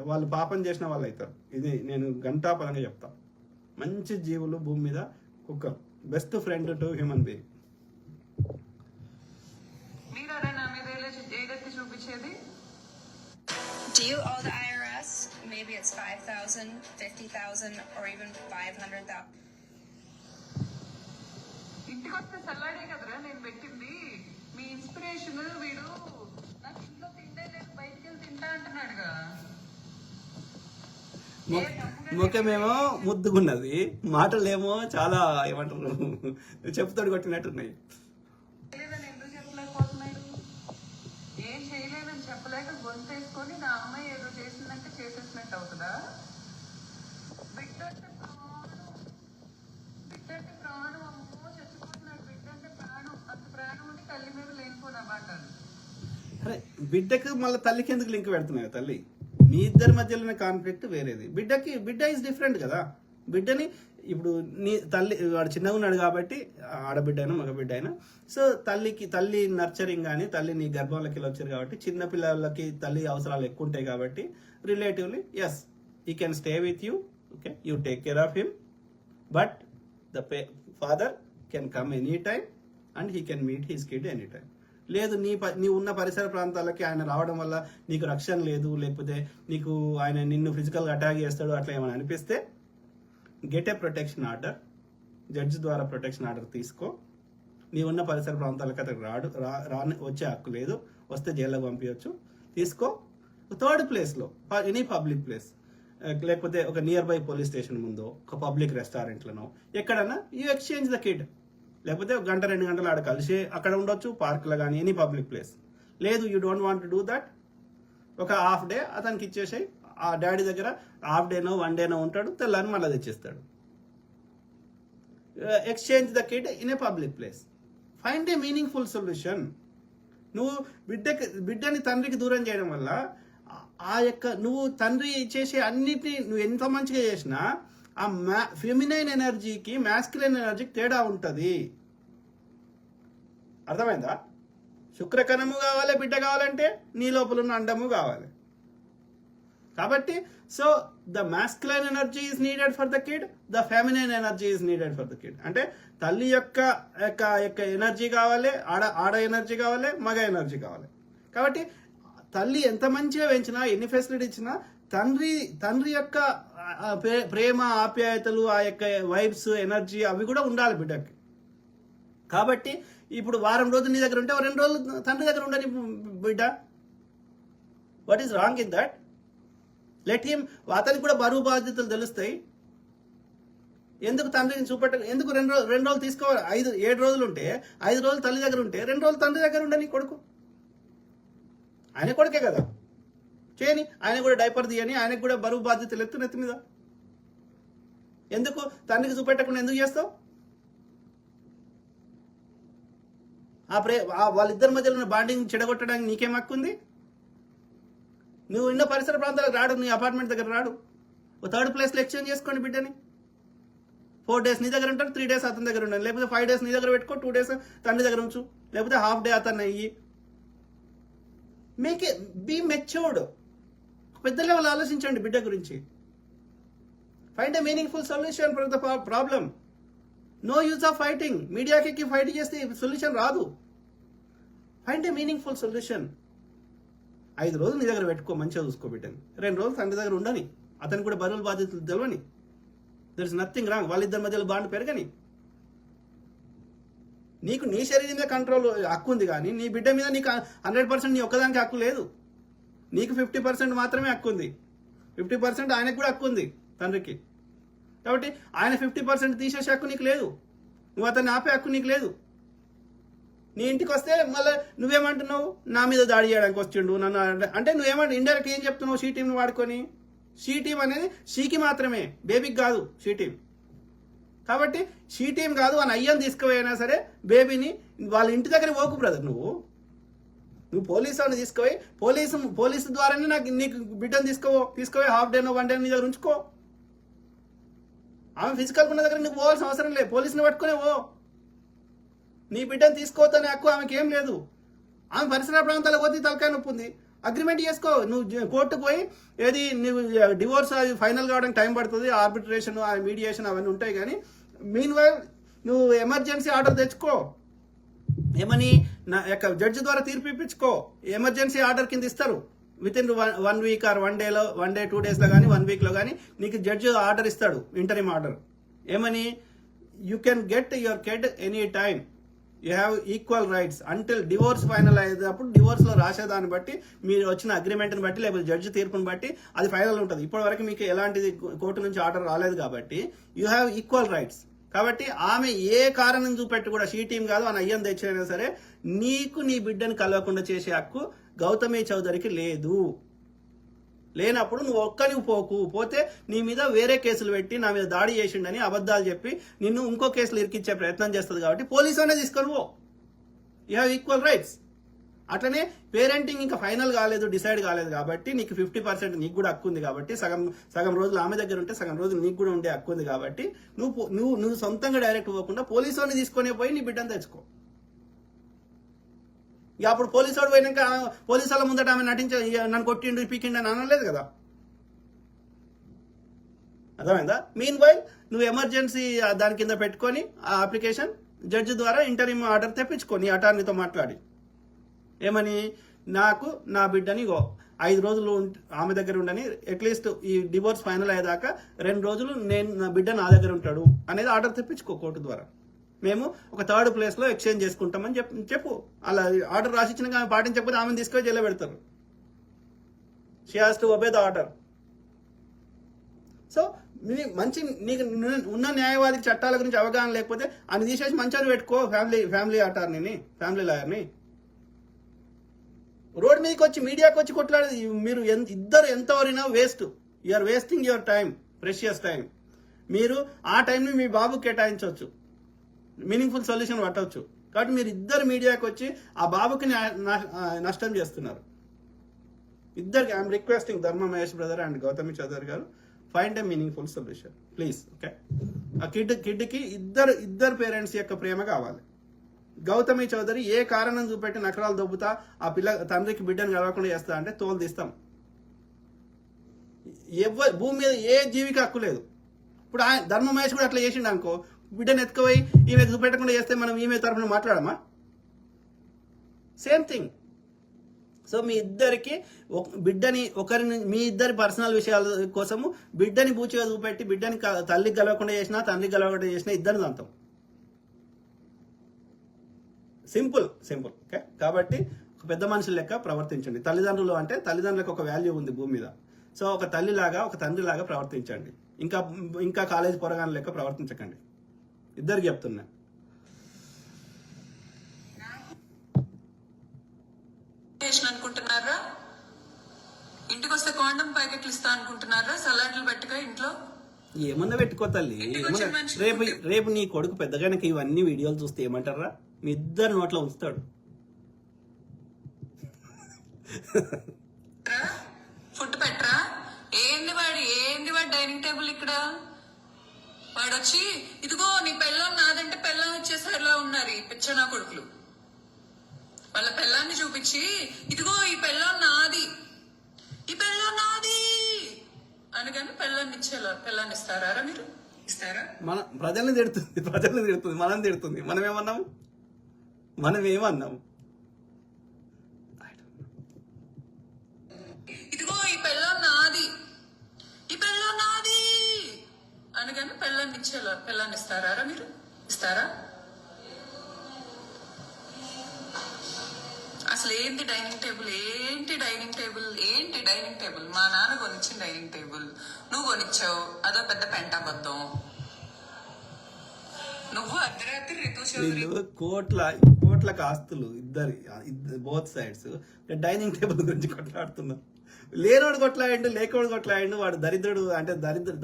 [SPEAKER 1] వాళ్ళు పాపం చేసిన వాళ్ళు అవుతారు. ఇది నేను గంటాపరంగా చెప్తా. మంచి జీవులు భూమి మీద కుక్క best friend to human being.
[SPEAKER 2] మీరే నా మీద ఏదైతే చూపించేది.
[SPEAKER 4] Do you owe the IRS? Maybe it's 5,000, 50,000, or even 500,000.
[SPEAKER 2] ఇంటికి వస్తే సలాడే కదరా నేను పెట్టింది. మీ ఇన్స్పిరేషన్ వీడు నాకు ఇంట్లో తిండే లేదు బయటికి వెళ్ళి తింటా అంటున్నాడుగా.
[SPEAKER 1] ముఖమేమో ముద్దుగున్నది, మాటలేమో చాలా ఏమంటారు చెప్పుతాడు కొట్టినట్టున్నాయి.
[SPEAKER 2] లేదని ఎందుకు చెప్పలేకపోతున్నాడు? ఏం చేయలేదని చెప్పలేక గొంతేసుకొని నా అమ్మాయి ఏదో చేసిందంటే చేసేసినట్టు అవుతుందా? బిడ్డంటే ప్రాణం అమ్మో చచ్చిపోతున్నాడు. బిడ్డంటే ప్రాణం, అంత ప్రాణం ఉండి తల్లి మీద లేనిపోయిన మాటలు.
[SPEAKER 1] అరే బిడ్డకు మళ్ళీ తల్లికి ఎందుకు లింక్ పెడుతున్నాయి? తల్లి మీ ఇద్దరి మధ్యలోనే కాన్ఫ్లిక్ట్ వేరేది. బిడ్డ ఈజ్ డిఫరెంట్ కదా. బిడ్డని ఇప్పుడు నీ తల్లి వాడు చిన్నగా ఉన్నాడు కాబట్టి ఆడబిడ్డ అయినా మగబిడ్డ అయినా, సో తల్లి నర్చరింగ్ కానీ తల్లి నీ గర్భంలోకి వచ్చారు కాబట్టి చిన్న పిల్లలకి తల్లి అవసరాలు ఎక్కువ ఉంటాయి కాబట్టి రిలేటివ్లీ ఎస్ ఈ can stay with you, okay, you take care of him, but the father can come any time and he can meet his kid any time. లేదు నీ ఉన్న పరిసర ప్రాంతాలకి ఆయన రావడం వల్ల నీకు రక్షణ లేదు, లేకపోతే ఆయన నిన్ను ఫిజికల్గా అటాక్ చేస్తాడు అట్లా ఏమైనా అనిపిస్తే get a protection order, judge ద్వారా ప్రొటెక్షన్ ఆర్డర్ తీసుకో. నీ ఉన్న పరిసర ప్రాంతాలకు అతను వచ్చే హక్కు లేదు, వస్తే జైల్లోకి పంపించవచ్చు, తీసుకో. థర్డ్ ప్లేస్లో ఎనీ పబ్లిక్ ప్లేస్, లేకపోతే ఒక నియర్ బై పోలీస్ స్టేషన్ ముందో ఒక పబ్లిక్ రెస్టారెంట్లను ఎక్కడన్నా యూ ఎక్స్చేంజ్ ద కిడ్, లేకపోతే 1-2 గంటలు ఆడ కలిసి అక్కడ ఉండొచ్చు, పార్క్లో కానీ ఎనీ పబ్లిక్ ప్లేస్. లేదు you don't want to do that, ఒక హాఫ్ డే అతనికి ఇచ్చేసాయి, ఆ డాడీ దగ్గర హాఫ్ డేనో 1 డేనో ఉంటాడు, తెల్లని మళ్ళీ తెచ్చేస్తాడు. Exchange the kid in a public place, find a meaningful solution. నువ్వు బిడ్డని తండ్రికి దూరం చేయడం వల్ల నువ్వు తండ్రి చేసే అన్నిటినీ నువ్వు ఎంత మంచిగా చేసినా ఆ ఫెమినైన్ ఎనర్జీకి మ్యాస్కులైన్ ఎనర్జీకి తేడా ఉంటుంది. అర్థమైందా? శుక్రకణము కావాలి బిడ్డ కావాలంటే నీ లోపల ఉన్న అండము కావాలి. కాబట్టి so the masculine energy is needed for the kid, the feminine energy is needed for the kid. అంటే తల్లి యొక్క ఎనర్జీ కావాలి, ఆడ ఎనర్జీ కావాలి, మగ ఎనర్జీ కావాలి. కాబట్టి తల్లి ఎంత మంచిగా పెంచినా ఎన్ని ఫెసిలిటీ ఇచ్చినా తండ్రి యొక్క ప్రేమ ఆప్యాయతలు ఆ యొక్క వైబ్స్ ఎనర్జీ అవి కూడా ఉండాలి బిడ్డకి. కాబట్టి ఇప్పుడు వారం రోజులు నీ దగ్గర ఉంటే 2 రోజులు తండ్రి దగ్గర ఉండని బిడ్డ. What is wrong in that? Let him, అతనికి కూడా బరువు బాధ్యతలు తెలుస్తాయి. ఎందుకు తండ్రిని ఎందుకు 2 రోజులు తీసుకోవాలి? 7 రోజులు ఉంటే 5 రోజులు తల్లి దగ్గర ఉంటే 2 రోజులు తండ్రి దగ్గర ఉండని కొడుకు. ఆయన కొడుకే కదా, చేయని. ఆయన కూడా డైపర్ తీయని, ఆయనకు కూడా బరువు బాధ్యతలు నెత్తి మీద. ఎందుకు తండ్రికి చూపెట్టకుండా ఎందుకు చేస్తావు? వాళ్ళిద్దరి మధ్యలో ఉన్న బాండింగ్ చెడగొట్టడానికి నీకేం హక్కుంది? నువ్వు ఉన్న పరిసర ప్రాంతాలకు రాడు, నీ అపార్ట్మెంట్ దగ్గర రాడు. థర్డ్ ప్లేస్లో ఎక్స్చేంజ్ చేసుకోండి బిడ్డని. 4 days నీ దగ్గర ఉంటారు, 3 days అతని దగ్గర ఉండండి, లేకపోతే 5 days నీ దగ్గర పెట్టుకో, 2 days తండ్రి దగ్గర ఉంచు, లేకపోతే హాఫ్ డే అతన్ని అయ్యి. Make be matured. పెద్ద లెవెల్ ఆలోచించండి బిడ్డ గురించి. Find a meaningful solution for the problem. No use of fighting. మీడియాకి ఫైట్ చేస్తే సొల్యూషన్ రాదు. Find a meaningful solution. 5 రోజులు నీ దగ్గర పెట్టుకో, మంచిగా చూసుకో బిడ్డని. 2 రోజులు తండ్రి దగ్గర ఉండని, అతను కూడా బరువుల బాధ్యతలు తెలవని. There is nothing wrong. వాళ్ళిద్దరి మధ్యలో బాండ్ పెరగని. నీకు నీ శరీరం మీద కంట్రోల్ హక్కు ఉంది, కానీ నీ బిడ్డ మీద నీకు 100% నీ ఒక్కదానికి హక్కు లేదు. నీకు 50% మాత్రమే హక్కు ఉంది. 50% ఆయనకు కూడా హక్కు ఉంది, తండ్రికి. కాబట్టి ఆయన 50% తీసేసే హక్కు నీకు లేదు. నువ్వు అతన్ని ఆపే హక్కు నీకు లేదు. నీ ఇంటికి వస్తే మళ్ళీ నువ్వేమంటున్నావు, నా మీద దాడి చేయడానికి వచ్చిండు నన్ను అంటే నువ్వేమంటే ఇండైరెక్ట్ ఏం చెప్తున్నావు, షీ టీంని వాడుకొని. షీ టీం అనేది షీకి మాత్రమే, బేబీకి కాదు షీ టీం. కాబట్టి షీ టీం కాదు అని అయ్యని తీసుకుపోయినా సరే బేబీని వాళ్ళ ఇంటి దగ్గర పోకు బ్రదర్. నువ్వు పోలీసు వాడిని తీసుకుపోయి పోలీసు ద్వారానే నీకు బిడ్డను తీసుకుపోయి హాఫ్ డేనో 1 డే నీ దగ్గర ఉంచుకో. ఆమె ఫిజికల్ ఉన్న దగ్గర నువ్వు పోవాల్సిన అవసరం లేదు. పోలీసుని పట్టుకునే నీ బిడ్డను తీసుకోవద్దనే హక్కు ఆమెకి ఏం లేదు. ఆమె పరిసర ప్రాంతాలకు పోతే తలకాయ నొప్పి ఉంది, అగ్రిమెంట్ చేసుకో. నువ్వు కోర్టుకు పోయి ఏది నువ్వు డివోర్స్ అది ఫైనల్ కావడానికి టైం పడుతుంది, ఆర్బిట్రేషన్ మీడియేషన్ అవన్నీ ఉంటాయి. కానీ మీన్ వైల్ నువ్వు ఎమర్జెన్సీ ఆర్డర్ తెచ్చుకో. ఏమని నా యొక్క జడ్జి ద్వారా తీర్పు ఇప్పించుకో. ఎమర్జెన్సీ ఆర్డర్ కింద ఇస్తారు. విత్ ఇన్ 1 వీక్ ఆర్ 1 డేలో 1 డే 2 డేస్లో కానీ 1 వీక్లో కానీ నీకు జడ్జి ఆర్డర్ ఇస్తాడు, ఇంటరిమ్ ఆర్డర్. ఏమని you can get your kid any time, you have equal rights until divorce final అయ్యేటప్పుడు డివోర్స్లో రాసేదాన్ని బట్టి, మీరు వచ్చిన అగ్రిమెంట్ని బట్టి, లేకపోతే జడ్జి తీర్పుని బట్టి అది ఫైనల్ ఉంటుంది. ఇప్పటి వరకు మీకు ఎలాంటిది కోర్టు నుంచి ఆర్డర్ రాలేదు కాబట్టి యూ హ్యావ్ ఈక్వల్ రైట్స్. కాబట్టి ఆమె ఏ కారణం చూపెట్టి కూడా షీ టీం కాదు అని అయ్యం తెచ్చినా సరే నీకు నీ బిడ్డను కలవకుండా చేసే హక్కు గౌతమి చౌదరికి లేదు. లేనప్పుడు నువ్వు పోతే నీ మీద వేరే కేసులు పెట్టి నా మీద దాడి చేసిండని అబద్ధాలు చెప్పి నిన్ను ఇంకో కేసులు ఇరికిచ్చే ప్రయత్నం చేస్తుంది. కాబట్టి పోలీసు అనే తీసుకొని యూ హ్యావ్ ఈక్వల్ రైట్స్. అట్లనే పేరెంటింగ్ ఇంకా ఫైనల్ కాలేదు, డిసైడ్ కాలేదు కాబట్టి నీకు 50% నీకు కూడా హక్కు ఉంది. కాబట్టి సగం రోజులు ఆమె దగ్గర ఉంటే సగం రోజులు నీకు కూడా ఉండే హక్కు ఉంది. కాబట్టి నువ్వు సొంతంగా డైరెక్ట్ పోకుండా పోలీసు వాడిని తీసుకొని పోయి నీ బిడ్డను తెచ్చుకో. ఇక అప్పుడు పోలీసు వాడు పోయినాక పోలీసు వాళ్ళ ముందట ఆమె నన్ను కొట్టిండు పీకిండు అని అనలేదు కదా. అర్థమైందా? మీన్ వైల్ నువ్వు ఎమర్జెన్సీ దాని కింద పెట్టుకొని ఆ అప్లికేషన్ జడ్జి ద్వారా ఇంటరిమ్ ఆర్డర్ తెప్పించుకో నీ అటార్నీతో మాట్లాడి. ఏమని, నాకు నా బిడ్డని 5 రోజులు ఆమె దగ్గర ఉండని, అట్లీస్ట్ ఈ డివోర్స్ ఫైనల్ అయ్యేదాకా 2 రోజులు నా బిడ్డ నా దగ్గర ఉంటాడు అనేది ఆర్డర్ తెప్పించుకో కోర్టు ద్వారా. మేము ఒక 3rd ప్లేస్లో ఎక్స్చేంజ్ చేసుకుంటామని చెప్పు. అలా ఆర్డర్ రాసిచ్చిన ఆమె పాటించకపోతే ఆమెను తీసుకొని జైల్లో పెడతారు. She has to obey the order. So మంచి నీకు ఉన్న న్యాయవాదికి చట్టాల గురించి అవగాహన లేకపోతే అని తీసేసి మంచిగా పెట్టుకో ఫ్యామిలీ అటార్నీని, ఫ్యామిలీ లాయర్ని. రోడ్ మీదకి వచ్చి మీడియాకి వచ్చి కొట్లాడేది మీరు ఇద్దరు ఎంతవరైనా waste. You're wasting your time, precious time. మీరు ఆ టైంని మీ బాబుకి కేటాయించవచ్చు, మీనింగ్ఫుల్ సొల్యూషన్ పట్టవచ్చు. కాబట్టి మీరు ఇద్దరు మీడియాకి వచ్చి ఆ బాబుకి నష్టం చేస్తున్నారు. ఇద్దరికి ఐఎమ్ రిక్వెస్టింగ్ ధర్మ మహేష్ బ్రదర్ అండ్ గౌతమి చౌదరి గారు, find a meaningful solution please. Okay, ఆ కిడ్కి ఇద్దరు పేరెంట్స్ యొక్క ప్రేమ కావాలి. గౌతమి చౌదరి ఏ కారణం చూపెట్టి నకరాలు దొబ్బుతా ఆ తండ్రికి బిడ్డను కలవకుండా చేస్తా అంటే తోలు తీస్తాం. భూమి మీద ఏ జీవికి హక్కు లేదు. ఇప్పుడు ధర్మ మహేష్ కూడా అట్లా చేసిండు అనుకో, బిడ్డను ఎత్తుకుపోయి ఈమె చూపెట్టకుండా చేస్తే మనం ఈమె తరఫున మాట్లాడమా? Same thing. సో మీ ఇద్దరికి మీ ఇద్దరి పర్సనల్ విషయాల కోసము బిడ్డని బూచిగా చూపెట్టి బిడ్డని తల్లికి గెలవకుండా చేసినా తండ్రికి గెలవకుండా చేసినా ఇద్దరిని దంతం. సింపుల్. ఓకే, కాబట్టి ఒక పెద్ద మనుషుల లెక్క ప్రవర్తించండి. తల్లిదండ్రులు అంటే తల్లిదండ్రులకు ఒక వాల్యూ ఉంది భూమి మీద. సో ఒక తల్లిలాగా ఒక తండ్రిలాగా ప్రవర్తించండి. ఇంకా కాలేజ్ పొరగాని లెక్క ప్రవర్తించకండి. ఇద్దరికి చెప్తున్నా.
[SPEAKER 2] అనుకుంటున్నారా? ఇంటికి వస్తే కాండం ప్యాకెట్లు ఇస్తా అనుకుంటున్నారా? సలాడ్లు పెట్టుకో ఇంట్లో.
[SPEAKER 1] ఏమన్నా పెట్టుకో తల్లి. రేపు నీ కొడుకు పెద్దగానక ఇవన్నీ వీడియోలు చూస్తే ఏమంటారా? మీ ఇద్దరు నోట్లో ఉంచుతాడు.
[SPEAKER 2] ఫుడ్ పెట్టరా? ఏంది వాడి డైనింగ్ టేబుల్ ఇక్కడ? వాడు వచ్చి ఇదిగో నీ పెళ్ళం నాదంటే పెళ్ళం ఇచ్చేసారిలా ఉన్నారు ఈ పిచ్చనా కొడుకులు. వాళ్ళ పెళ్ళాన్ని చూపించి ఇదిగో ఈ పెళ్ళం నాది అనగానే పెళ్ళాన్ని ఇచ్చేలా పెళ్ళాన్ని ఇస్తారా మీరు? ఇస్తారా?
[SPEAKER 1] మన ప్రజల్ని తిడుతుంది మనం తిడుతుంది. మనం ఏమన్నాము?
[SPEAKER 2] ఇదిగో ఈ పెళ్ళం నాది అనగానే పెళ్ళాన్ని ఇస్తారా మీరు? ఇస్తారా? అసలు ఏంటి డైనింగ్ టేబుల్? ఏంటి డైనింగ్ టేబుల్? మా నాన్న కొనిచ్చిన డైనింగ్ టేబుల్ నువ్వు కొనిచ్చావు, అదో పెద్ద పెంటాబద్ధం. నువ్వు అర్ధరాత్రి రితు చౌదరి
[SPEAKER 1] వీళ్ళు కోట్లకు ఆస్తులు ఇద్దరు బోత్ సైడ్స్ డైనింగ్ టేబుల్ గురించి కొట్లాడుతున్నారు. లేనోడు కొట్లాడిండు, లేకోడు కొట్లాడిండు, వాడు దరిద్రుడు అంటే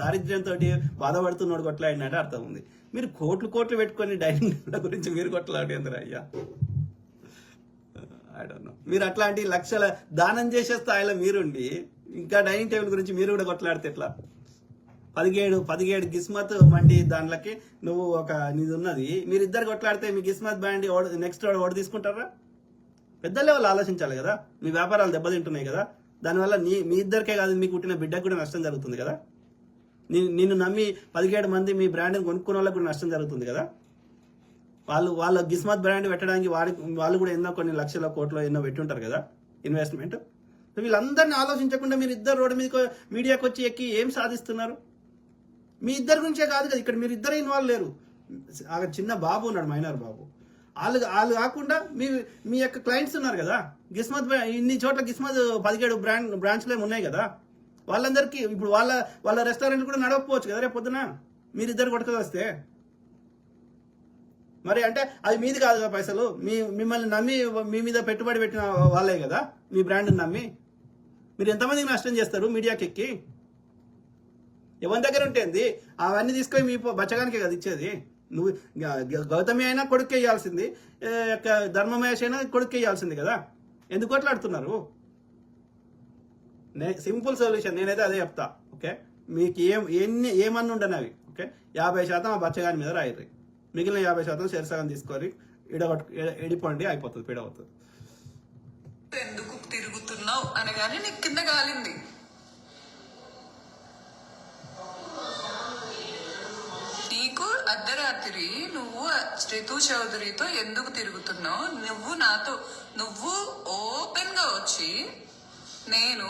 [SPEAKER 1] దారిద్ర్యంతో బాధపడుతున్నాడు కొట్లాడిన అంటే అర్థం ఉంది. మీరు కోట్లు పెట్టుకొని డైనింగ్ టేబుల్ గురించి మీరు కొట్లాడేందుకు అయ్యా? I don't know. మీరు అట్లాంటి లక్షల దానం చేసే స్థాయిలో మీరుండి ఇంకా డైనింగ్ టేబుల్ గురించి మీరు కూడా కొట్లాడితే ఎట్లా? 17 గిస్మత్ మండి దాంట్లోకి నువ్వు నీది ఉన్నది, మీరిద్దరు కొట్లాడితే మీ గిస్మత్ బ్యాండ్ నెక్స్ట్ ఓడి తీసుకుంటారా? పెద్ద లెవెల్ ఆలోచించాలి కదా. మీ వ్యాపారాలు దెబ్బతింటున్నాయి కదా. దానివల్ల మీ ఇద్దరికే కాదు, మీకు పుట్టిన బిడ్డకు కూడా నష్టం జరుగుతుంది కదా. నిన్ను నమ్మి 17 మంది మీ బ్రాండ్ని కొనుక్కున్న వాళ్ళకి కూడా నష్టం జరుగుతుంది కదా. వాళ్ళ గిస్మత్ బ్రాండ్ పెట్టడానికి వాళ్ళు కూడా ఎన్నో కొన్ని లక్షల కోట్లు ఎన్నో పెట్టుంటారు కదా ఇన్వెస్ట్మెంట్. వీళ్ళందరినీ ఆలోచించకుండా మీరు ఇద్దరు రోడ్డు మీద మీడియాకి వచ్చి ఎక్కి ఏం సాధిస్తున్నారు? మీ ఇద్దరి గురించే కాదు కదా, ఇక్కడ మీరు ఇద్దరే ఇన్వాల్వ్ లేరు. అక్కడ చిన్న బాబు ఉన్నాడు, మైనర్ బాబు. వాళ్ళు కాకుండా మీ యొక్క క్లయింట్స్ ఉన్నారు కదా. గిస్మత్ ఇన్ని చోట్ల గిస్మత్ 17 బ్రాంచ్లు ఉన్నాయి కదా. వాళ్ళందరికీ ఇప్పుడు వాళ్ళ రెస్టారెంట్ కూడా నడవకపోవచ్చు కదా రేపు పొద్దున మీరిద్దరు కొట్టుకొస్తే. మరి అంటే అది మీది కాదు కదా పైసలు. మిమ్మల్ని నమ్మి మీ మీద పెట్టుబడి పెట్టిన వాళ్ళే కదా, మీ బ్రాండ్ని నమ్మి. మీరు ఎంతమందికి నష్టం చేస్తారు మీడియాకి ఎక్కి? ఎవరి దగ్గర ఉంటుంది అవన్నీ తీసుకొని మీ బచ్చగానికే కదా ఇచ్చేది. నువ్వు గౌతమి అయినా కొడుకు వేయాల్సింది, ధర్మమేష్ అయినా కొడుకు వేయాల్సింది కదా. ఎందుకు కొట్లాడుతున్నారు? సింపుల్ సొల్యూషన్ నేనైతే అదే చెప్తా. ఓకే, మీకు ఏమన్నా ఉండను అవి. ఓకే, 50% ఆ బచ్చగాని మీద రాయరు, మిగిలిన 50% శరసగం తీసుకొని ఎడిపోండి, అయిపోతుంది, పీడవుతుంది.
[SPEAKER 2] ఎందుకు తిరుగుతున్నావు అనగానే నీకు కింద గాలింది. నీకు అర్ధరాత్రి నువ్వు రితు చౌదరితో ఎందుకు తిరుగుతున్నావు? నువ్వు ఓపెన్ గా వచ్చి నేను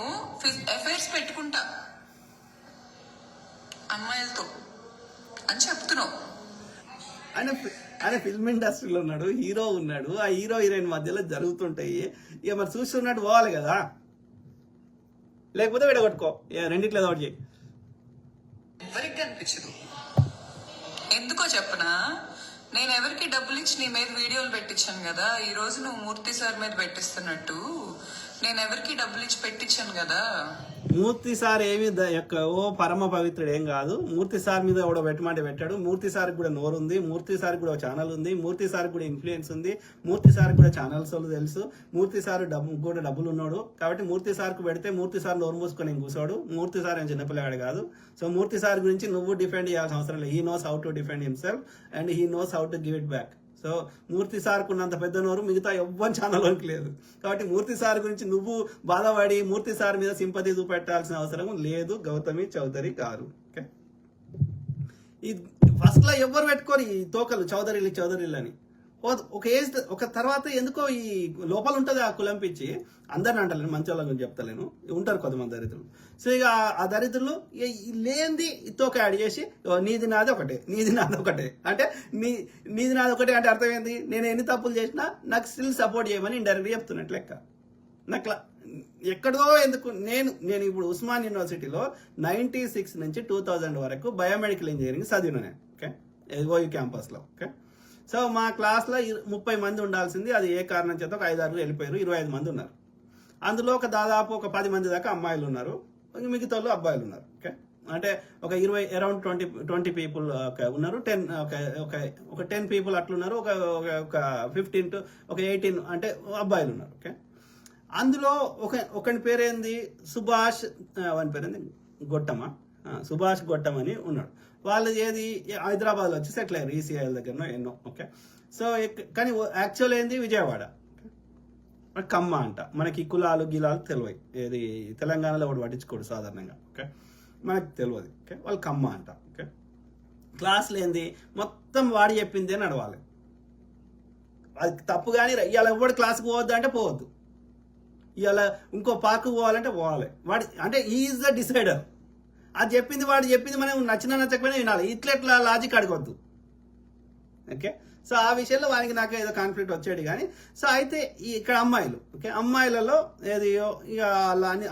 [SPEAKER 2] అఫైర్స్ పెట్టుకుంటా అమ్మాయిలతో అని చెప్తున్నావు.
[SPEAKER 1] ఆయన ఫిల్మ్ ఇండస్ట్రీలో ఉన్నాడు, హీరో ఉన్నాడు. ఆ హీరో హీరోయిన్ మధ్యలో జరుగుతుంటాయి. ఇక మరి చూస్తున్నట్టు పోవాలి కదా, లేకపోతే విడగొట్టుకో, రెండిట్లో ఒకటి చేయి.
[SPEAKER 2] ఎవరికి కనిపించదు. ఎందుకో చెప్పనా? నేను ఎవరికి డబ్బులు ఇచ్చి నీ మీద వీడియోలు పెట్టించాను కదా. ఈ రోజు నువ్వు మూర్తి సార్ మీద పెట్టిస్తున్నట్టు నేను ఎవరికి డబ్బులు ఇచ్చి పెట్టించాను కదా.
[SPEAKER 1] మూర్తి సార్ ఏమి పరమ పవిత్రుడు ఏం కాదు. మూర్తి సార్ మీద కూడా పెట్టమంటే పెట్టాడు. మూర్తి సార్కి కూడా నోరు ఉంది, మూర్తి సార్కి కూడా ఛానల్ ఉంది, మూర్తి సార్కి కూడా ఇన్ఫ్లుయెన్స్ ఉంది, మూర్తి సార్కి కూడా ఛానల్స్ తెలుసు, మూర్తి సార్ కూడా డబ్బులు ఉన్నాడు. కాబట్టి మూర్తి సార్కు పెడితే మూర్తి సార్ నోరు మూసుకొని కూర్చోడు. మూర్తి సార్ ఏం చిన్నపిల్లగాడు కాదు. సో మూర్తి సార్ గురించి నువ్వు డిఫెండ్ చేయాల్సిన అవసరం లేదు. He knows how to defend himself and he knows how to give it back. So Murthy సార్కు ఉన్నంత పెద్ద నోరు మిగతా ఎవ్వరి ఛానల్లోకి లేదు. కాబట్టి మూర్తి సార్ గురించి నువ్వు బాధపడి మూర్తి సార్ మీద సింపతి చూపెట్టాల్సిన అవసరం లేదు గౌతమి చౌదరి గారు. ఓకే, ఈ ఫస్ట్ లో ఎవ్వరు పెట్టుకోరు ఈ తోకలు చౌదరిలు అని. ఒక ఏజ్ ఒక తర్వాత ఎందుకో ఈ లోపల ఉంటుంది ఆ కులం పిచ్చి. అందరిని అంటలేను, మంచి వాళ్ళ గురించి చెప్తలేను, ఉంటారు కొంతమంది దరిద్రులు. సో ఇక ఆ దరిద్రులు లేనిది తోక యాడ్ చేసి నీది నాది ఒకటే అంటే నీది నాది ఒకటే అంటే అర్థం ఏంది? నేను ఎన్ని తప్పులు చేసినా నాకు స్టిల్ సపోర్ట్ చేయమని ఇండైరెక్ట్గా చెప్తున్నట్లు లెక్క. నాకు ఎక్కడో ఎందుకు నేను ఇప్పుడు ఉస్మాన్ యూనివర్సిటీలో 96 నుంచి 2000 వరకు బయోమెడికల్ ఇంజనీరింగ్ చదివినా. ఓకే, ఓయూ క్యాంపస్లో. ఓకే, సో మా క్లాస్లో 30 మంది ఉండాల్సింది, అది ఏ కారణం చేత ఒక 5-6 వెళ్ళిపోయారు, 25 మంది ఉన్నారు. అందులో దాదాపు 10 మంది దాకా అమ్మాయిలు ఉన్నారు, మిగతా అబ్బాయిలు ఉన్నారు. ఓకే, అంటే ఒక 20 అరౌండ్ 20 పీపుల్ ఉన్నారు. 10 పీపుల్ అట్లున్నారు. ఒక 15 to 18 అంటే అబ్బాయిలు ఉన్నారు. ఓకే, అందులో ఒకని పేరేంది సుభాష్, వాని పేరేంది సుభాష్ గొట్టం అని ఉన్నాడు. వాళ్ళు ఏది హైదరాబాద్లో వచ్చి సెటిల్ అయ్యారు, ఈసీఐల దగ్గర ఎన్నో. ఓకే, సో కానీ యాక్చువల్ ఏంది విజయవాడ, కమ్మ అంట. మనకి కులాలు గిలాలు తెలియదు, ఏది తెలంగాణలో ఒకటి పట్టించుకోడు సాధారణంగా. ఓకే, మనకు తెలియదు. ఓకే, వాళ్ళు కమ్మ అంట. ఓకే, క్లాస్ లేనిది మొత్తం వాడు చెప్పిందే నడవాలి. అది తప్పు. కానీ ఇవాళ ఎవడు క్లాస్కి పోవద్దు అంటే పోవద్దు, ఇవాళ ఇంకో పార్కు పోవాలంటే పోవాలి. వాడు అంటే ఈజ్ ద డిసైడర్. అది చెప్పింది వాడు చెప్పింది మనం నచ్చినా నచ్చకపోయినా వినాలి. ఇట్లా లాజిక్ అడగొద్దు. ఓకే, సో ఆ విషయంలో వానికి నాకు ఏదో కాన్ఫ్లిక్ట్ వచ్చేది. కానీ సో అయితే ఇక్కడ అమ్మాయిలు, ఓకే, అమ్మాయిలలో ఏది ఇక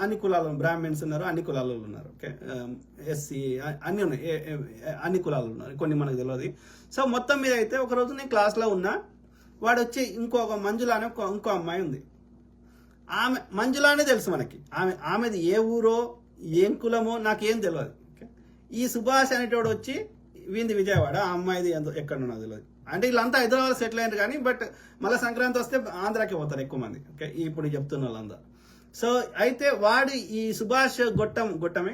[SPEAKER 1] అన్ని కులాలు, బ్రాహ్మిన్స్ ఉన్నారు, అన్ని కులాలు ఉన్నారు, ఓకే, ఎస్సీ అన్ని ఉన్నాయి, అన్ని కులాలు ఉన్నారు, కొన్ని మనకు తెలియదు. సో మొత్తం మీద అయితే ఒకరోజు నేను క్లాస్లో ఉన్నా, వాడు వచ్చి ఇంకొక మంజుల అనే ఇంకో అమ్మాయి ఉంది. ఆమె మంజులానే తెలుసు మనకి, ఆమెది ఏ ఊరో ఏం కులమో నాకేం తెలియదు. ఓకే, ఈ సుభాష్ అనేటోడు వచ్చి వీంది విజయవాడ, ఆ అమ్మాయిది ఎక్కడున్నా తెలియదు. అంటే వీళ్ళంతా హైదరాబాద్ సెటిల్ అయ్యారు కానీ బట్ మళ్ళీ సంక్రాంతి వస్తే ఆంధ్రాకి పోతారు ఎక్కువ మంది. ఓకే, ఇప్పుడు చెప్తున్న వాళ్ళందరూ. సో అయితే వాడు ఈ సుభాష్ గొట్టమే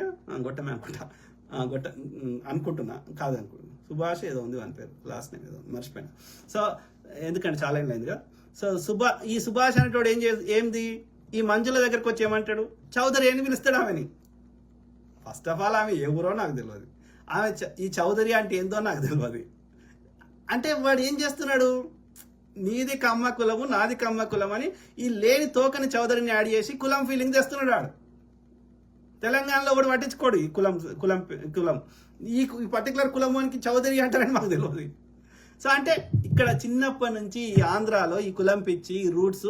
[SPEAKER 1] అనుకుంటున్నా, కాదనుకుంటున్నా, సుభాష్ ఏదో ఉంది వాని పేరు, లాస్ట్ నేమ్ ఏదో మర్చిపోయినా. సో ఎందుకంటే చాలా ఏం లేదుగా. సో ఈ సుభాష్ అనేటోడు ఏంది ఈ మంజుల దగ్గరకు వచ్చి ఏమంటాడు, చౌదరి అని పిలుస్తాడు ఆమెని. ఫస్ట్ ఆఫ్ ఆల్ ఆమె ఏ ఊరో నాకు తెలియదు, ఆమె ఈ చౌదరి అంటే ఏందో నాకు తెలియదు. అంటే వాడు ఏం చేస్తున్నాడు, నీది కమ్మ కులము నాది కమ్మ కులం అని ఈ లేని తోకని చౌదరిని యాడ్ చేసి కులం ఫీలింగ్ తెస్తున్నాడు. వాడు తెలంగాణలో కూడా పట్టించుకోడు ఈ కులం ఈ పర్టికులర్ కులంకి చౌదరి అంటారని మాకు తెలియదు. సో అంటే ఇక్కడ చిన్నప్పటి నుంచి ఈ ఆంధ్రాలో ఈ కులం పిచ్చి, ఈ రూట్స్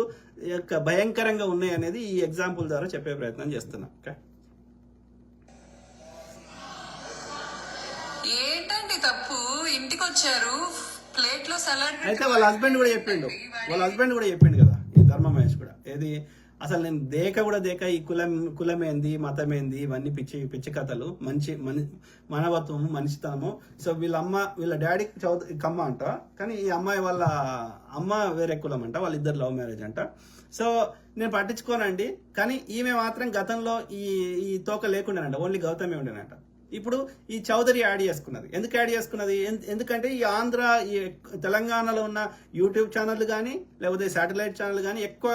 [SPEAKER 1] యొక్క భయంకరంగా ఉన్నాయి అనేది ఈ ఎగ్జాంపుల్ ద్వారా చెప్పే ప్రయత్నం చేస్తున్నా. ఓకే,
[SPEAKER 2] ఏంటండి తప్పు, ఇంటికి వచ్చారు ప్లేట్ లో సలాడ్
[SPEAKER 1] అయితే వాళ్ళ హస్బెండ్ కూడా చెప్పిండు కదా, ఈ ధర్మ మహేష్ కూడా, ఏది అసలు నేను దేక ఈ కులం ఏంది, మతం ఏంది, ఇవన్నీ పిచ్చి కథలు, మానవత్వము, మనిషితనము. సో వీళ్ళ డాడీ కమ్మ అంట, కానీ ఈ అమ్మాయి వాళ్ళ అమ్మ వేరే కులం అంట, వాళ్ళిద్దరు లవ్ మ్యారేజ్ అంట. సో నేను పట్టించుకోనండి, కానీ ఈమె మాత్రం గతంలో ఈ తోక లేకుండానంట, ఓన్లీ గౌతమే ఉండేనంట. ఇప్పుడు ఈ చౌదరి యాడ్ చేసుకున్నది. ఎందుకు యాడ్ చేసుకున్నది, ఎందుకంటే ఈ ఆంధ్ర, ఈ తెలంగాణలో ఉన్న యూట్యూబ్ ఛానళ్ళు కానీ లేకపోతే శాటిలైట్ ఛానల్ కానీ ఎక్కువ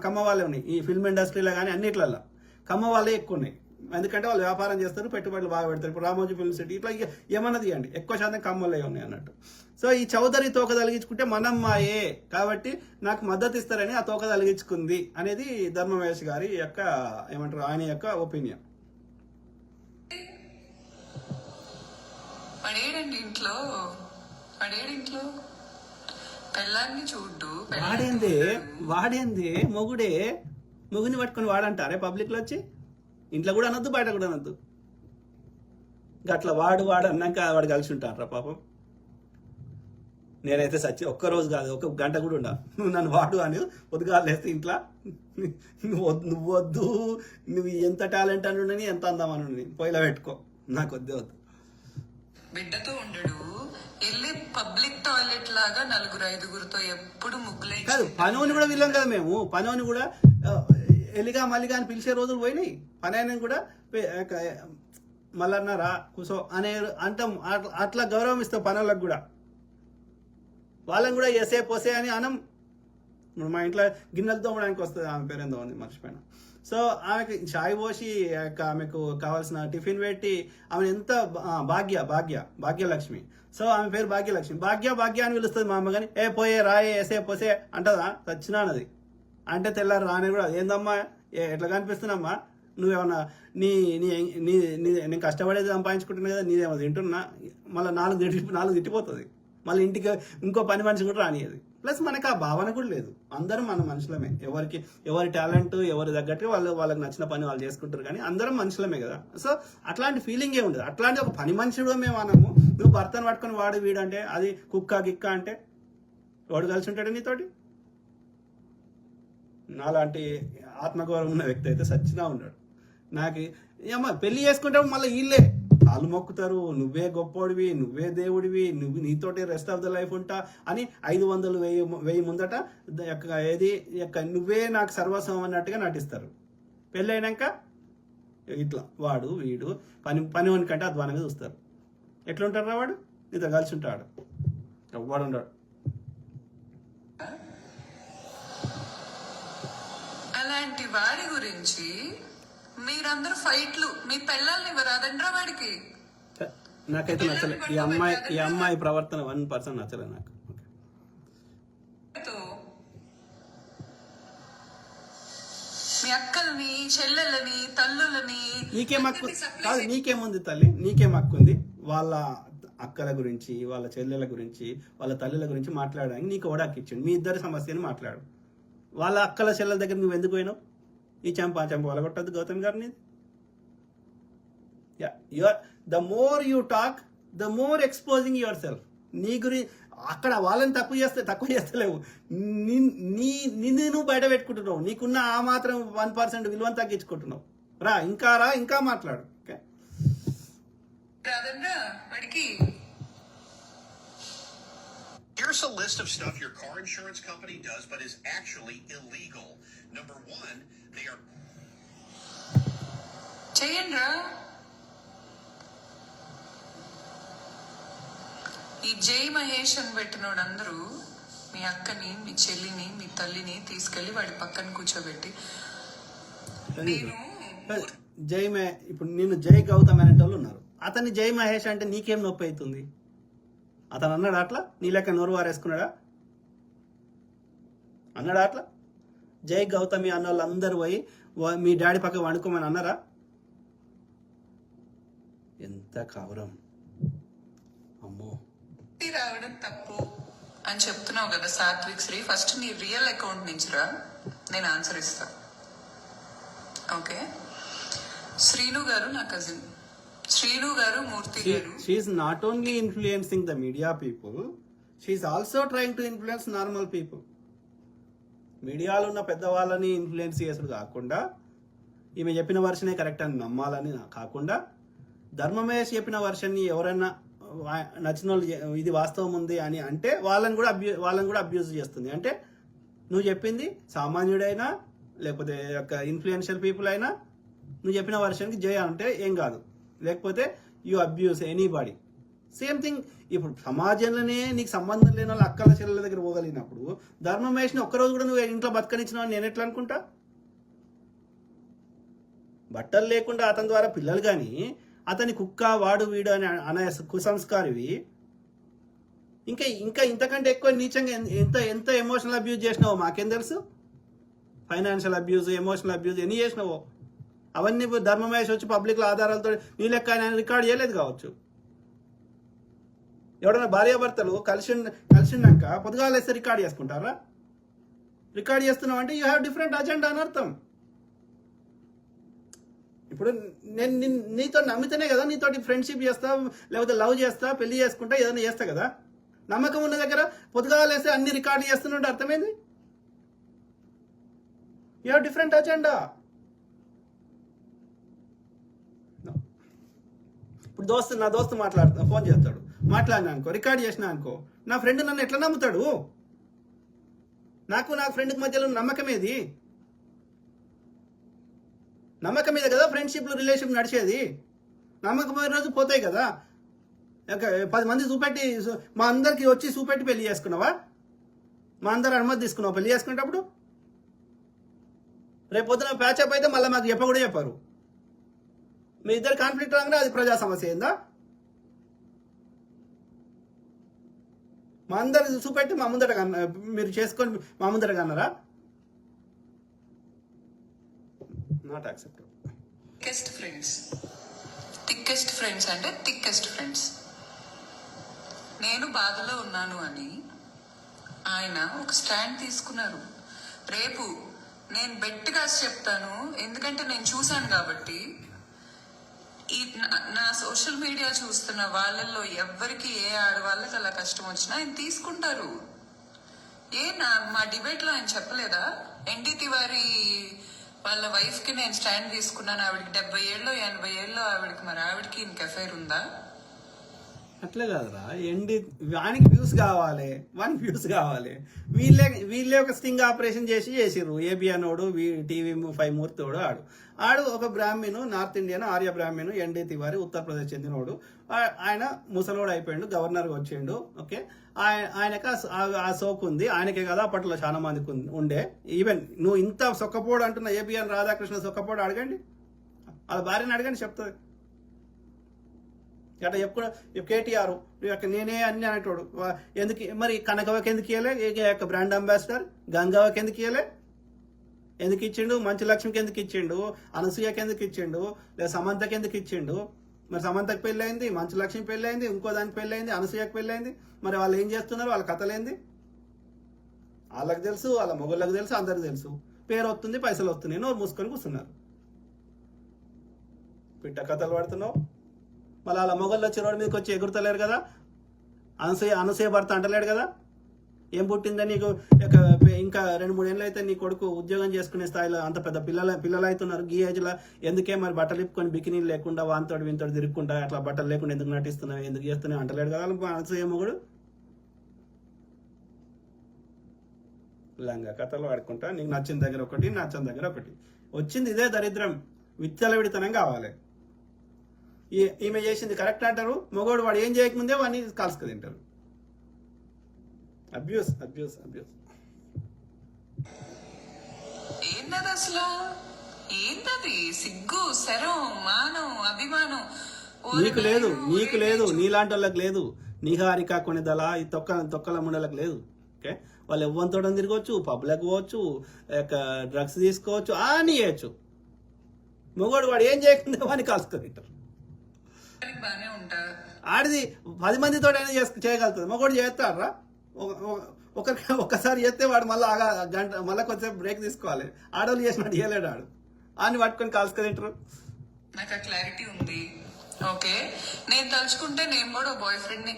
[SPEAKER 1] కమ్మ వాళ్ళే ఉన్నాయి. ఈ ఫిల్మ్ ఇండస్ట్రీలో కానీ అన్నిట్లలో కమ్మ వాళ్ళే ఎక్కువ ఉన్నాయి. ఎందుకంటే వాళ్ళు వ్యాపారం చేస్తారు, పెట్టుబడులు బాగా పెడతారు. ఇప్పుడు రామోజీ ఫిల్మ్ సిటీ ఇట్లా ఏమన్నది అండి, ఎక్కువ శాతం కమ్మలే ఉన్నాయి అన్నట్టు. సో ఈ చౌదరి తోక తలిగించుకుంటే మనమ్మాయే కాబట్టి నాకు మద్దతు ఇస్తారని ఆ తోక తలిగించుకుంది అనేది ధర్మమహేష్ గారి యొక్క ఏమంటారు, ఆయన యొక్క ఒపీనియన్.
[SPEAKER 2] పడేడండి ఇంట్లో పెళ్ళాన్ని చూడ్డు.
[SPEAKER 1] వాడేంది మొగుని పట్టుకొని వాడంటారే పబ్లిక్ లో వచ్చి, ఇంట్లో కూడా అనొద్దు బయట కూడా అనొద్దు. గట్ల వాడు అన్నాక వాడు కలిసి ఉంటారా పాపం. నేనైతే ఒక్కరోజు కాదు, ఒక గంట కూడా ఉండా, నువ్వు నన్ను వాడు అని పొద్దుగా లేస్తే ఇంట్లో నువ్వు వద్దు, నువ్వు ఎంత టాలెంట్ అని ఎంత అందమని పొయ్యిలో పెట్టుకో, నాకు వద్దు.
[SPEAKER 2] బిడ్డతో ఉండడు, వెళ్ళి పబ్లిక్ టాయిలెట్ లాగా 4-5గురితో ఎప్పుడు ముగ్గులే
[SPEAKER 1] కాదు. పనోని కూడా వీళ్ళం కదా మేము, పనోని కూడా ఎలిగా మల్లిగా అని పిలిచే రోజులు పోయినాయి. పని కూడా మళ్ళన్నారా కూసో అనే అంటాం, అట్లా గౌరవం ఇస్తాం పనులకు కూడా. వాళ్ళని కూడా ఎసే పోసే అని అనం. మా ఇంట్లో గిన్నెలు తోమడానికి వస్తుంది, ఆమె పేరు ఏందో ఉంది మర్చిపోయినా. సో ఆమెకి చాయ్ పోసి ఆమెకు కావాల్సిన టిఫిన్ పెట్టి, ఆమె ఎంత భాగ్యలక్ష్మి. సో ఆమె పేరు భాగ్యలక్ష్మి. భాగ్య అని పిలుస్తుంది మా అమ్మ. కానీ పోయే రాయే ఎసే పోసే అంటదా, చచ్చినానది అంటే తెల్లారు రాని కూడా ఏందమ్మా ఎట్లా కనిపిస్తున్నామ్మా, నువ్వేమన్నా నేను కష్టపడేది సంపాదించుకుంటున్నా కదా, నీదేమో తింటున్నా, మళ్ళీ 4 తిట్టిపోతుంది. మళ్ళీ ఇంటికి ఇంకో పని మనిషి కూడా రానియదు. ప్లస్ మనకు ఆ భావన కూడా లేదు. అందరం మన మనుషులమే, ఎవరి టాలెంట్ ఎవరి తగ్గట్టుగా వాళ్ళకి నచ్చిన పని వాళ్ళు చేసుకుంటారు, కానీ అందరం మనుషులమే కదా. సో అట్లాంటి ఫీలింగే ఉండదు. అట్లాంటి ఒక పని మనుషుడు మేము అనము. నువ్వు భర్తను పట్టుకొని వాడు వీడు అంటే అది కుక్క గిక్క అంటే వాడు కలిసి ఉంటాడు నీతోటి. నాలాంటి ఆత్మగౌరవం ఉన్న వ్యక్తి అయితే సచ్చినా ఉన్నాడు. నాకు ఏమో పెళ్లి చేసుకుంటే మళ్ళీ వీళ్ళే కాళ్ళు మొక్కుతారు, నువ్వే గొప్పోడివి, నువ్వే దేవుడివి, నీతోటి రెస్ట్ ఆఫ్ ద లైఫ్ ఉంటా అని 500,000 ముందట నువ్వే నాకు సర్వస్వం అన్నట్టుగా నటిస్తారు. పెళ్ళైనాక ఇట్లా వాడు వీడు పని కంటే అధ్వానంగా చూస్తారు. ఎట్లుంటారా వాడు, నీతో కలిసి ఉంటాడు, వాడు ఉన్నాడు.
[SPEAKER 2] అలాంటి వాడి గురించి మీరందరూ ఫైట్లు, మీ పెళ్ళాలని ఇవ్వరాదండ్రా వాడికి.
[SPEAKER 1] నాకైతే నచ్చలే ఈ అమ్మాయి ప్రవర్తన 1% నచ్చలేదు నాకు.
[SPEAKER 2] మీ అక్కల్ని, చెల్లెళ్ళని, తల్లులని
[SPEAKER 1] నీకేం హక్కు కాదు, నీకేముంది తల్లి, నీకేం హక్కు ఉంది వాళ్ళ అక్కల గురించి, వాళ్ళ చెల్లెల గురించి, వాళ్ళ తల్లుల గురించి మాట్లాడడానికి నీకు ఓడాకి ఇచ్చిండు. మీ ఇద్దరి సమస్యని మాట్లాడు. వాళ్ళ అక్కల చెల్లెల దగ్గర నువ్వు ఎందుకు పోయినావు? ఈ చెంప వలగొట్టద్దు గౌతమ్ గారిని. The more you talk the more exposing your self. నీ గురించి అక్కడ వాళ్ళని తక్కువ చేస్తలేవు, నిన్ను నువ్వు బయట పెట్టుకుంటున్నావు. నీకున్న ఆ మాత్రం 1% విలువను తగ్గించుకుంటున్నావు. ఇంకా మాట్లాడు. Okay,
[SPEAKER 3] Here's a list of stuff your car insurance company does but is actually illegal. Number 1, they are
[SPEAKER 2] చేయండ్రా. ఈ జై మహేష్ అని పెట్టినోడు అందరూ మీ అక్కని, మీ చెల్లిని, మీ తల్లిని తీసుకెళ్లి వాడి పక్కన కూర్చోబెట్టి
[SPEAKER 1] ఇప్పుడు నిన్ను జై గౌతమ్ అనేటోళ్ళు ఉన్నారు. అతన్ని జై మహేష్ అంటే నీకేం నొప్పి అవుతుంది? అతను అన్నాడు అట్లా? నీ లెక్క నోరు వారేసుకున్నాడా? అన్నాడా అట్లా? జై గౌతమి అన్న వాళ్ళందరూ పోయి మీ డాడీ పక్క వండుకోమని అన్నారా? ఎంత కవరం అమ్మో.
[SPEAKER 2] రావడం తప్పు అని చెప్తున్నావు కదా సాత్విక్ శ్రీ. ఫస్ట్ నీ రియల్ అకౌంట్ నుంచి రా, నేను ఆన్సర్ ఇస్తా. ఓకే, శ్రీను గారు నా cousin, Srinu garu, Murthy garu.
[SPEAKER 1] She's not only influencing the media people, she's also trying to influence normal people. మీడియాలో ఉన్న పెద్దవాళ్ళని ఇన్ఫ్లుయెన్స్ చేసుడు కాకుండా, ఈమె చెప్పిన వర్షనే కరెక్ట్ అని నమ్మాలని కాకుండా, ధర్మమేష్ చెప్పిన వర్షన్ని ఎవరైనా నచ్చిన వాళ్ళు ఇది వాస్తవం ఉంది అని అంటే వాళ్ళని కూడా అబ్యూజ్ చేస్తుంది. అంటే నువ్వు చెప్పింది సామాన్యుడైనా లేకపోతే ఇన్ఫ్లుయెన్షియల్ పీపుల్ అయినా నువ్వు చెప్పిన వర్షన్కి జయ అంటే ఏం కాదు, లేకపోతే you abuse anybody. Same thing ఇప్పుడు సమాజంలోనే నీకు సంబంధం లేని వాళ్ళ అక్కల చెల్లెల దగ్గర పోగలిగినప్పుడు ధర్మమేష్ని ఒక్కరోజు కూడా నువ్వు ఇంట్లో బతకనిచ్చినావు అని నేను ఎట్లా అనుకుంటా? బట్టలు లేకుండా అతని ద్వారా పిల్లలు కానీ అతని కుక్క వాడు వీడు అని అనే కుసంస్కారివి ఇంకా ఇంతకంటే ఎక్కువ నీచంగా ఎంత ఎమోషనల్ అబ్యూజ్ చేసినావో మాకేం తెలుసు. ఫైనాన్షియల్ అబ్యూజ్, ఎమోషనల్ అబ్యూజ్ ఎన్ని చేసినావో అవన్నీ ధర్మమేష్ వచ్చి పబ్లిక్లో ఆధారాలతో నీ లెక్క ఆయన రికార్డ్ చేయలేదు కావచ్చు. ఎవడన్నా భార్యాభర్తలు కలిసిండాక పొద్దుగాలు వేస్తే రికార్డ్ చేసుకుంటారా? రికార్డ్ చేస్తున్నావు అంటే యూ హ్యావ్ డిఫరెంట్ అజెండా అని అర్థం. ఇప్పుడు నేను నీతో నమ్మితేనే కదా నీతోటి ఫ్రెండ్షిప్ చేస్తా, లేకపోతే లవ్ చేస్తా, పెళ్లి చేసుకుంటా, ఏదైనా చేస్తా కదా. నమ్మకం ఉన్న దగ్గర పొద్దుగాలు వేస్తే అన్ని రికార్డు చేస్తున్నట్టు అర్థమైంది. You have different agenda. ఇప్పుడు నా దోస్తు ఫోన్ చేస్తాడు, మాట్లాడినా అనుకో, రికార్డ్ చేసినా అనుకో, నా ఫ్రెండ్ నన్ను ఎట్లా నమ్ముతాడు? నాకు నా ఫ్రెండ్కి మధ్యలో నమ్మకమేది. నమ్మకం మీద కదా ఫ్రెండ్షిప్లు రిలేషన్ నడిచేది. నమ్మకమైన రోజు పోతాయి కదా. 10 మంది చూపెట్టి మా అందరికి వచ్చి చూపెట్టి పెళ్లి చేసుకున్నావా? మా అందరు అనుమతి తీసుకున్నావు పెళ్లి చేసుకునేటప్పుడు? రేపు పొద్దున ప్యాచప్ అయితే మళ్ళీ మాకు కూడా చెప్పారు. మీ ఇద్దరు కాన్ఫ్లిక్ట్ రాగానే అది ప్రజా సమస్య అయిందా? మా అందరు చూపెట్టి మా ముందట మీరు చేసుకొని మా ముందట కన్నారా? Not acceptable.
[SPEAKER 2] థిక్కెస్ట్ ఫ్రెండ్స్ అంటే థిక్కెస్ట్ ఫ్రెండ్స్. నేను బాధలో ఉన్నాను అని ఆయన ఒక స్టాండ్ తీసుకున్నారు. రేపు నేను బెట్గా చెప్తాను, ఎందుకంటే నేను చూశాను కాబట్టి. నా సోషల్ మీడియా చూస్తున్న వాళ్ళల్లో ఎవరికి ఏ ఆడవాళ్ళకి అలా కష్టం వచ్చినా ఆయన తీసుకుంటారు. మా డిబేట్ లో ఆయన చెప్పలేదా? ఎన్టీ తివారీ వాళ్ళ వైఫ్ కి నేను స్టాండ్ తీసుకున్నాను, ఆవిడకి 70 ఏళ్ళు 80 ఏళ్ళు ఆవిడకి, మరి ఆవిడకి ఇంక అఫైర్ ఉందా?
[SPEAKER 1] అట్లే కాదురా, వానికి వ్యూస్ కావాలి, వ్యూస్ కావాలి. వీళ్ళే ఒక స్టింగ్ ఆపరేషన్ చేసిర్రు. ఏబి అనోడు, TV5 మూర్తోడు, ఆడు ఒక బ్రాహ్మణు, నార్త్ ఇండియన్ ఆర్య బ్రాహ్మణు, ఎన్డీ తివారి ఉత్తరప్రదేశ్ చెందినోడు. ఆయన ముసలోడు అయిపోయిండు, గవర్నర్గా వచ్చిండు. ఓకే, ఆయనకు ఆ సోకు ఉంది. ఆయనకే కదా అప్పట్లో చాలా మందికి ఉండే. ఈవెన్ నువ్వు ఇంత సొక్కపోడు అంటున్న ఏబిఎన్ రాధాకృష్ణ సొక్కపోడు అడగండి, వాళ్ళ భార్యని అడగండి చెప్తుంది. అట్లా ఎప్పుడు కేటీఆర్ నేనే అన్ని అనేటోడు ఎందుకు మరి కనకవకి ఎందుకు ఇవ్వలే బ్రాండ్ అంబాసిడర్, గంగవ్వకి ఎందుకు ఇవ్వలే, ఎందుకు ఇచ్చిండు, మంచు లక్ష్మికి ఎందుకు ఇచ్చిండు, అనసూయకి ఎందుకు ఇచ్చిండు, లేదా సమంతకి ఎందుకు ఇచ్చిండు? మరి సమంతకి పెళ్ళైంది, మంచు లక్ష్మి పెళ్ళైంది, ఇంకో దానికి పెళ్ళైంది, అనసూయకి పెళ్ళైంది. మరి వాళ్ళు ఏం చేస్తున్నారు, వాళ్ళ కథలేంది? వాళ్ళకి తెలుసు, వాళ్ళ మొగుళ్ళకి తెలుసు, అందరికి తెలుసు. పేరు వస్తుంది, పైసలు వస్తున్నాయి, నోరు మూసుకొని కూర్చున్నారు. పిట్ట కథలు పడుతున్నావు. మళ్ళీ వాళ్ళ మొగళ్ళు వచ్చి రోడ్డు మీదకి వచ్చి ఎగురుతలేరు కదా, అనసూయ భర్త అంటలేడు కదా. ఏం పుట్టిందా నీకు, ఇంకా 2-3 ఏళ్ళు అయితే నీ కొడుకు ఉద్యోగం చేసుకునే స్థాయిలో అంత పెద్ద పిల్లలు అవుతున్నారు. ఈ ఏజ్లో ఎందుకే మరి బట్టలు ఇప్పుకొని బికినీలు లేకుండా వాంతోడు వీంతోడు తిరుగుకుంటా అట్లా బట్టలు లేకుండా ఎందుకు నటిస్తున్నావు, ఎందుకు చేస్తున్నావు అంటలేడు కదా అనసూయ మొగుడు. లంగా కథలు ఆడుకుంటా నీకు నచ్చిన దగ్గర ఒకటి, నచ్చిన దగ్గర ఒకటి. వచ్చింది ఇదే దరిద్రం, విచ్చలవిడితనం కావాలి. ఈమె చేసింది కరెక్ట్ అంటారు, మొగోడు వాడు ఏం చేయకముందే వాడిని కాల్చుకు తింటారు. Abuse abuse abuse.
[SPEAKER 2] ఏంటది అసలు, ఏంటది? సిగ్గు, శరం, మానం, అభిమానం
[SPEAKER 1] నీకు లేదు నీలాంటి వాళ్ళకి లేదు. నిహారిక కొనిదల ఈ తొక్కల ముండలకు లేదు. ఓకే, వాళ్ళు ఎవ్వంతోడని తిరగవచ్చు, పబ్లకు పోవచ్చు, డ్రగ్స్ తీసుకోవచ్చు, అని చేయొచ్చు. మొగోడు వాడు ఏం చేయకుండా వాడిని కాల్చుకొని తింటారు.
[SPEAKER 2] బానే ఉంటారు.
[SPEAKER 1] ఆడిది 10 మందితో చేయగలుగుతుంది, మొగోడు చేస్తారా? ఒక్కసారి చేస్తే వాడు మళ్ళీ గంట మళ్ళీ కొంచెం బ్రేక్ తీసుకోవాలి. ఆడవాళ్ళు చేసినట్టు చేయలేడు ఆడు, అని పట్టుకొని కాల్చుకొని తింటారు.
[SPEAKER 2] నాకు ఆ క్లారిటీ ఉంది. ఓకే, నేను తలుచుకుంటే నేను కూడా బాయ్ ఫ్రెండ్ ని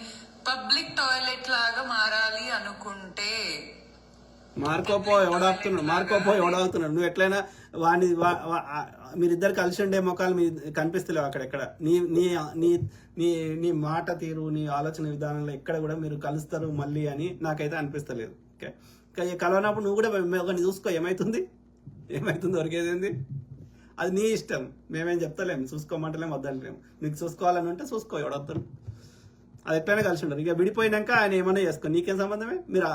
[SPEAKER 2] పబ్లిక్ టాయిలెట్ లాగా మారాలి అనుకుంటే
[SPEAKER 1] మార్కోపో ఎవడావుతున్నాడు. నువ్వు ఎట్లయినా వాడిని మీరిద్దరు కలిసి ఉండే ముఖాలు మీ కనిపిస్తలేవు అక్కడెక్కడ. నీ నీ నీ నీ నీ మాట తీరు, నీ ఆలోచన విధానంలో ఎక్కడ కూడా మీరు కలుస్తారు మళ్ళీ అని నాకైతే అనిపిస్తలేదు. ఓకే, కలవనప్పుడు నువ్వు కూడా ఒకరిని చూసుకో, ఏమవుతుంది దొరికేది. అది నీ ఇష్టం, మేమేం చెప్తలేము, చూసుకోమంటలేము, వద్దంటలేము. నీకు చూసుకోవాలని ఉంటే చూసుకో, ఎవడొస్తారు. అది ఎట్లయినా కలిసి ఉంటారు. ఇక విడిపోయినాక ఆయన ఏమైనా చేసుకో, నీకేం సంబంధమే. మీరు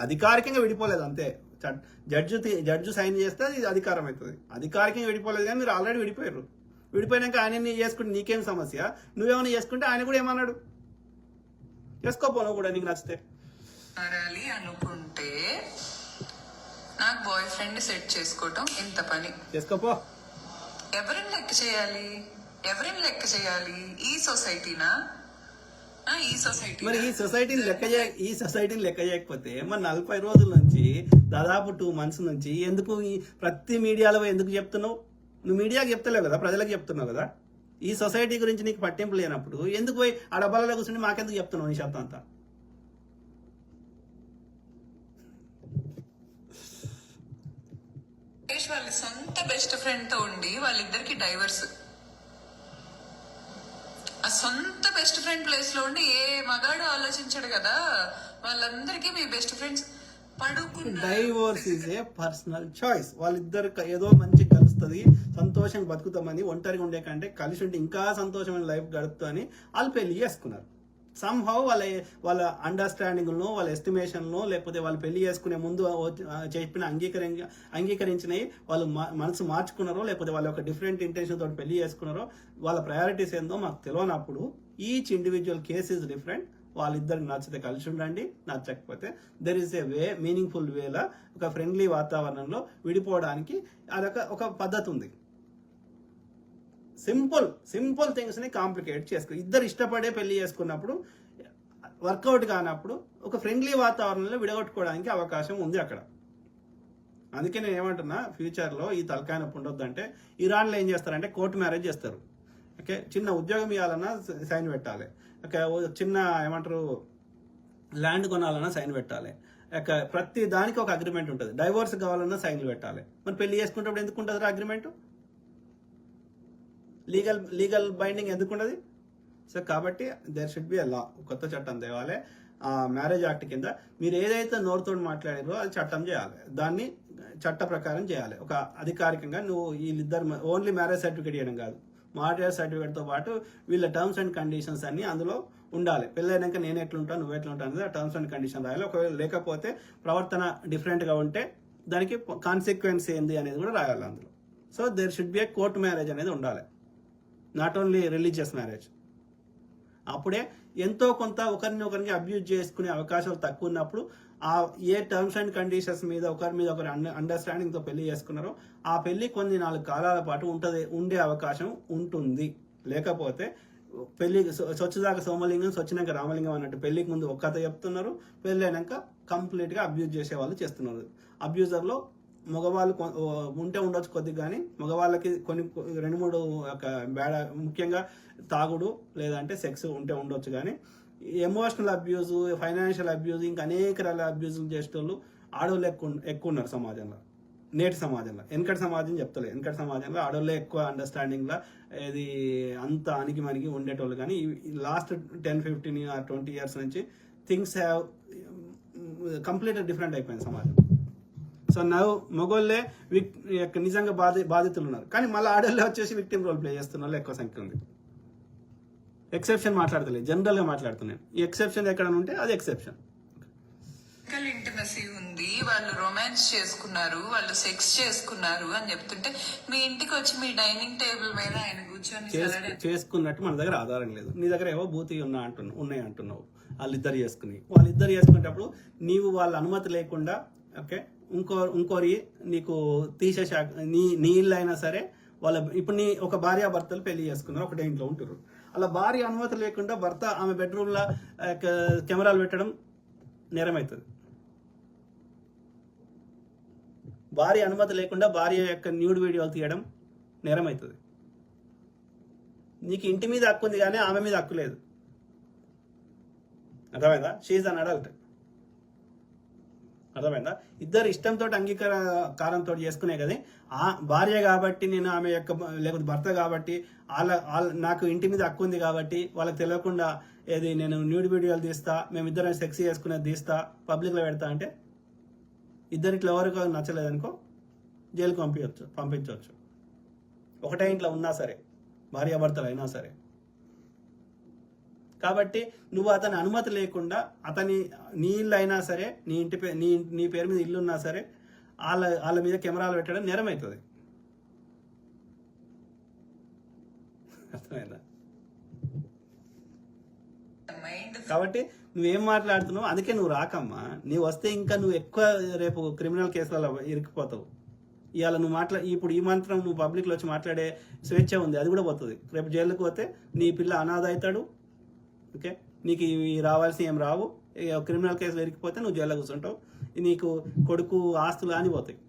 [SPEAKER 1] అధికారికంగా విడిపోలేదు అంతే. జడ్జి సైన్ చేస్తే అది అధికారం అవుతుంది. అధికారికంగా విడిపోలేదు కానీ మీరు ఆల్రెడీ విడిపోయారు. విడిపోయినాక ఆయన చేసుకుంటే నీకేం సమస్య? నువ్వేమైనా చేసుకుంటే ఆయన కూడా ఏమన్నాడు, చేసుకోపో నువ్వు కూడా, నీకు నచ్చితే.
[SPEAKER 2] మారాలి అనుకుంటే నాకు బాయ్ ఫ్రెండ్ సెట్ చేసుకోవటం ఇంత పని.
[SPEAKER 1] చేసుకోపో.
[SPEAKER 2] ఎవరిని లెక్క చేయాలి? ఈ సొసైటీనా? ఈ సొసైటీ
[SPEAKER 1] మరి ఈ సొసైటీని లెక్క చేయకపోతే మరి 40 రోజుల నుంచి దాదాపు 2 months నుంచి ఎందుకు ప్రతి మీడియాలో ఎందుకు చెప్తున్నావు? నువ్వు మీడియాకి చెప్తలేవు కదా, ప్రజలకు చెప్తున్నావు కదా. ఈ సొసైటీ గురించి నీకు పట్టింపు లేనప్పుడు ఎందుకు పోయి ఆ డబ్బాలలో కూర్చుని మాకెందుకు చెప్తున్నావు నీ శబ్దం అంతా?
[SPEAKER 2] వాళ్ళ సొంత బెస్ట్ ఫ్రెండ్ తో ఉండి వాళ్ళిద్దరికి డైవర్స్. ఆ సొంత బెస్ట్ ఫ్రెండ్ ప్లేస్ లో ఉండి ఏ మగాడు ఆలోచించాడు కదా, వాళ్ళందరికీ మీ బెస్ట్ ఫ్రెండ్స్ పడుకున్నారు.
[SPEAKER 1] Divorce is a personal choice. వాళ్ళిద్దరు ఏదో మంచి కలుస్తుంది, సంతోషంగా బతుకుతామని, ఒంటరిగా ఉండే కంటే కలిసి ఉంటే ఇంకా సంతోషమైన లైఫ్ గడుపుతా అని వాళ్ళు పెళ్లి చేసుకున్నారు. సమ్హౌ వాళ్ళ అండర్స్టాండింగ్లో, వాళ్ళ ఎస్టిమేషన్లో, లేకపోతే వాళ్ళు పెళ్లి చేసుకునే ముందు చెప్పిన అంగీకరించినవి వాళ్ళు మనసు మార్చుకున్నారో, లేకపోతే వాళ్ళ ఒక డిఫరెంట్ ఇంటెన్షన్ తోటి పెళ్లి చేసుకున్నారో, వాళ్ళ ప్రయారిటీస్ ఏందో మాకు తెలియనప్పుడు each individual case is different. వాళ్ళిద్దరికి నచ్చితే కలిసి ఉండండి, నచ్చకపోతే there is a way, meaningful వేలో ఒక ఫ్రెండ్లీ వాతావరణంలో విడిపోవడానికి అదొక పద్ధతి ఉంది. సింపుల్ థింగ్స్ని కాంప్లికేట్ చేసుకో. ఇద్దరు ఇష్టపడే పెళ్లి చేసుకున్నప్పుడు వర్కౌట్ కానప్పుడు ఒక ఫ్రెండ్లీ వాతావరణంలో విడగొట్టుకోవడానికి అవకాశం ఉంది అక్కడ. అందుకే నేను ఏమంటున్నా, ఫ్యూచర్లో ఈ తలకాయ నొప్పి ఉండొద్దంటే ఇరాన్లో ఏం చేస్తారంటే కోర్టు మ్యారేజ్ చేస్తారు. ఓకే, చిన్న ఉద్యోగం ఇవ్వాలన్నా సైన్ పెట్టాలి. ఓకే, చిన్న ఏమంటారు ల్యాండ్ కొనాలన్నా సైన్ పెట్టాలి. ప్రతి దానికి ఒక అగ్రిమెంట్ ఉంటుంది. డైవోర్స్ కావాలన్నా సైన్లు పెట్టాలి. మరి పెళ్లి చేసుకున్నప్పుడు ఎందుకు ఉంటుంది అగ్రిమెంట్? లీగల్ బైండింగ్ ఎందుకు ఉండదు? సో కాబట్టి దేర్ షుడ్ బి అ లా, కొత్త చట్టం తేవాలి. మ్యారేజ్ యాక్ట్ కింద మీరు ఏదైతే నోరుతో మాట్లాడారో అది చట్టం చేయాలి, దాన్ని చట్ట ప్రకారం చేయాలి. ఒక అధికారికంగా నువ్వు వీళ్ళిద్దరు ఓన్లీ మ్యారేజ్ సర్టిఫికేట్ ఇవ్వడం కాదు, మ్యారేజ్ సర్టిఫికేట్తో పాటు వీళ్ళ టర్మ్స్ అండ్ కండిషన్స్ అన్ని అందులో ఉండాలి. పెళ్ళైనాక నేను ఎట్లుంటాను, నువ్వు ఎట్లుంటాను అనేది ఆ టర్మ్స్ అండ్ కండిషన్ రాయాలి. ఒకవేళ లేకపోతే ప్రవర్తన డిఫరెంట్గా ఉంటే దానికి కాన్సిక్వెన్స్ ఏంది అనేది కూడా రాయాలి అందులో. So there should be a court marriage అనేది ఉండాలి, నాట్ ఓన్లీ రిలీజియస్ మ్యారేజ్. అప్పుడే ఎంతో కొంత ఒకరిని అబ్యూజ్ చేసుకునే అవకాశాలు తక్కువ ఉన్నప్పుడు ఆ ఏ టర్మ్స్ అండ్ కండిషన్స్ మీద ఒకరు అండర్స్టాండింగ్తో పెళ్లి చేసుకున్నారో ఆ పెళ్లి కొన్ని 4 కాలాల పాటు ఉండే అవకాశం ఉంటుంది. లేకపోతే పెళ్లి స్వచ్ఛదాకా సోమలింగం స్వచ్ఛనాక రామలింగం అన్నట్టు పెళ్లికి ముందు ఒక కథ చెప్తున్నారు, పెళ్లి అయినాక కంప్లీట్గా అబ్యూజ్ చేసే వాళ్ళు చేస్తున్నారు. అబ్యూజర్లో మగవాళ్ళు ఉంటే ఉండొచ్చు కొద్దిగా, కానీ మగవాళ్ళకి కొన్ని 2-3 ముఖ్యంగా తాగుడు లేదంటే సెక్స్ ఉంటే ఉండొచ్చు, కానీ ఎమోషనల్ అబ్యూజ్, ఫైనాన్షియల్ అబ్యూజ్, ఇంకా అనేక రకాల అబ్యూజులు చేసేటోళ్ళు ఆడవాళ్ళు ఎక్కువ ఉన్నారు సమాజంలో, నేటి సమాజంలో. వెనకటి సమాజం చెప్తలేదు, వెనకటి సమాజంలో ఆడవాళ్ళే ఎక్కువ అండర్స్టాండింగ్లో ఇది అంత అణిగి ఉండేటోళ్ళు. కానీ లాస్ట్ 10-15 or 20 years నుంచి థింగ్స్ హ్యావ్ కంప్లీట్గా డిఫరెంట్ అయిపోయింది సమాజం. సో మగోళ్ళే నిజంగా బాధితులు ఉన్నారు, కానీ మళ్ళీ ఆడవాళ్ళే వచ్చేసి విక్టిమ్ రోల్ ప్లే చేస్తున్న వాళ్ళు ఎక్కువ సంఖ్య ఉంది. ఎక్సెప్షన్ మాట్లాడతలేదు, జనరల్గా మాట్లాడుతున్నాను. ఈ ఎక్సెప్షన్ ఎక్కడ ఉంటే అది ఎక్సెప్షన్.
[SPEAKER 2] ఇంటిమసీ ఉంది, వాళ్ళు రొమాన్స్ చేసుకున్నారు, వాళ్ళు సెక్స్ చేసుకున్నారు అని చెప్తుంటే మీ ఇంటికి వచ్చి మీ డైనింగ్ టేబుల్ మీద ఆయన కూర్చొని
[SPEAKER 1] చేసుకున్నట్టు మన దగ్గర ఆధారం లేదు. నీ దగ్గర ఏవో బూతి ఉన్నాయి అంటున్నావు. వాళ్ళిద్దరు చేసుకునేటప్పుడు నీవు వాళ్ళ అనుమతి లేకుండా ఓకే ఇంకోరి నీకు తీసేసా నీ ఇల్లు అయినా సరే వాళ్ళ ఇప్పుడు నీ ఒక భార్యాభర్తలు పెళ్లి చేసుకున్నారు, ఒకటే ఇంట్లో ఉంటారు. అలా భార్య అనుమతి లేకుండా భర్త ఆమె బెడ్రూమ్లో కెమెరాలు పెట్టడం నేరం అవుతుంది. భార్య అనుమతి లేకుండా భార్య యొక్క న్యూడ్ వీడియోలు తీయడం నేరం అవుతుంది. నీకు ఇంటి మీద హక్కు ఉంది కానీ ఆమె మీద హక్కు లేదు. అర్థమైందా? She's an adult. అర్థమైందా? ఇద్దరు ఇష్టంతో అంగీకారంతో చేసుకునే కదా. ఆ భార్య కాబట్టి నేను ఆమె యొక్క లేకపోతే భర్త కాబట్టి నాకు ఇంటి మీద హక్కు ఉంది కాబట్టి వాళ్ళకి తెలియకుండా ఏది నేను న్యూడ్ వీడియోలు తీస్తా, మేమిద్దరం సెక్స్ చేసుకునేది తీస్తా, పబ్లిక్లో పెడతా అంటే ఇద్దరిట్లో ఎవరికి నచ్చలేదనుకో జైలుకి పంపించవచ్చు. ఒకటే ఇంట్లో ఉన్నా సరే, భార్యాభర్తలు అయినా సరే. కాబట్టి నువ్వు అతని అనుమతి లేకుండా నీ ఇల్లు అయినా సరే, నీ పేరు మీద ఇల్లు ఉన్నా సరే వాళ్ళ మీద కెమెరాలు పెట్టడం నేరం అవుతుంది. అర్థమైందా? కాబట్టి నువ్వేం మాట్లాడుతున్నావు, అందుకే నువ్వు రాకమ్మా. నీవు వస్తే ఇంకా నువ్వు ఎక్కువ రేపు క్రిమినల్ కేసులలో ఇరికిపోతావు. ఇవాళ నువ్వు ఇప్పుడు ఈ మాత్రం నువ్వు పబ్లిక్లో వచ్చి మాట్లాడే స్వేచ్ఛ ఉంది, అది కూడా పోతుంది. రేపు జైలుకి పోతే నీ పిల్ల అనాథ అవుతాడు. ఓకే, నీకు ఇవి రావాల్సి ఏం రావు. క్రిమినల్ కేసులు ఇరికిపోతే నువ్వు జైల్లో కూర్చుంటావు, నీకు కొడుకు ఆస్తులు అని పోతాయి.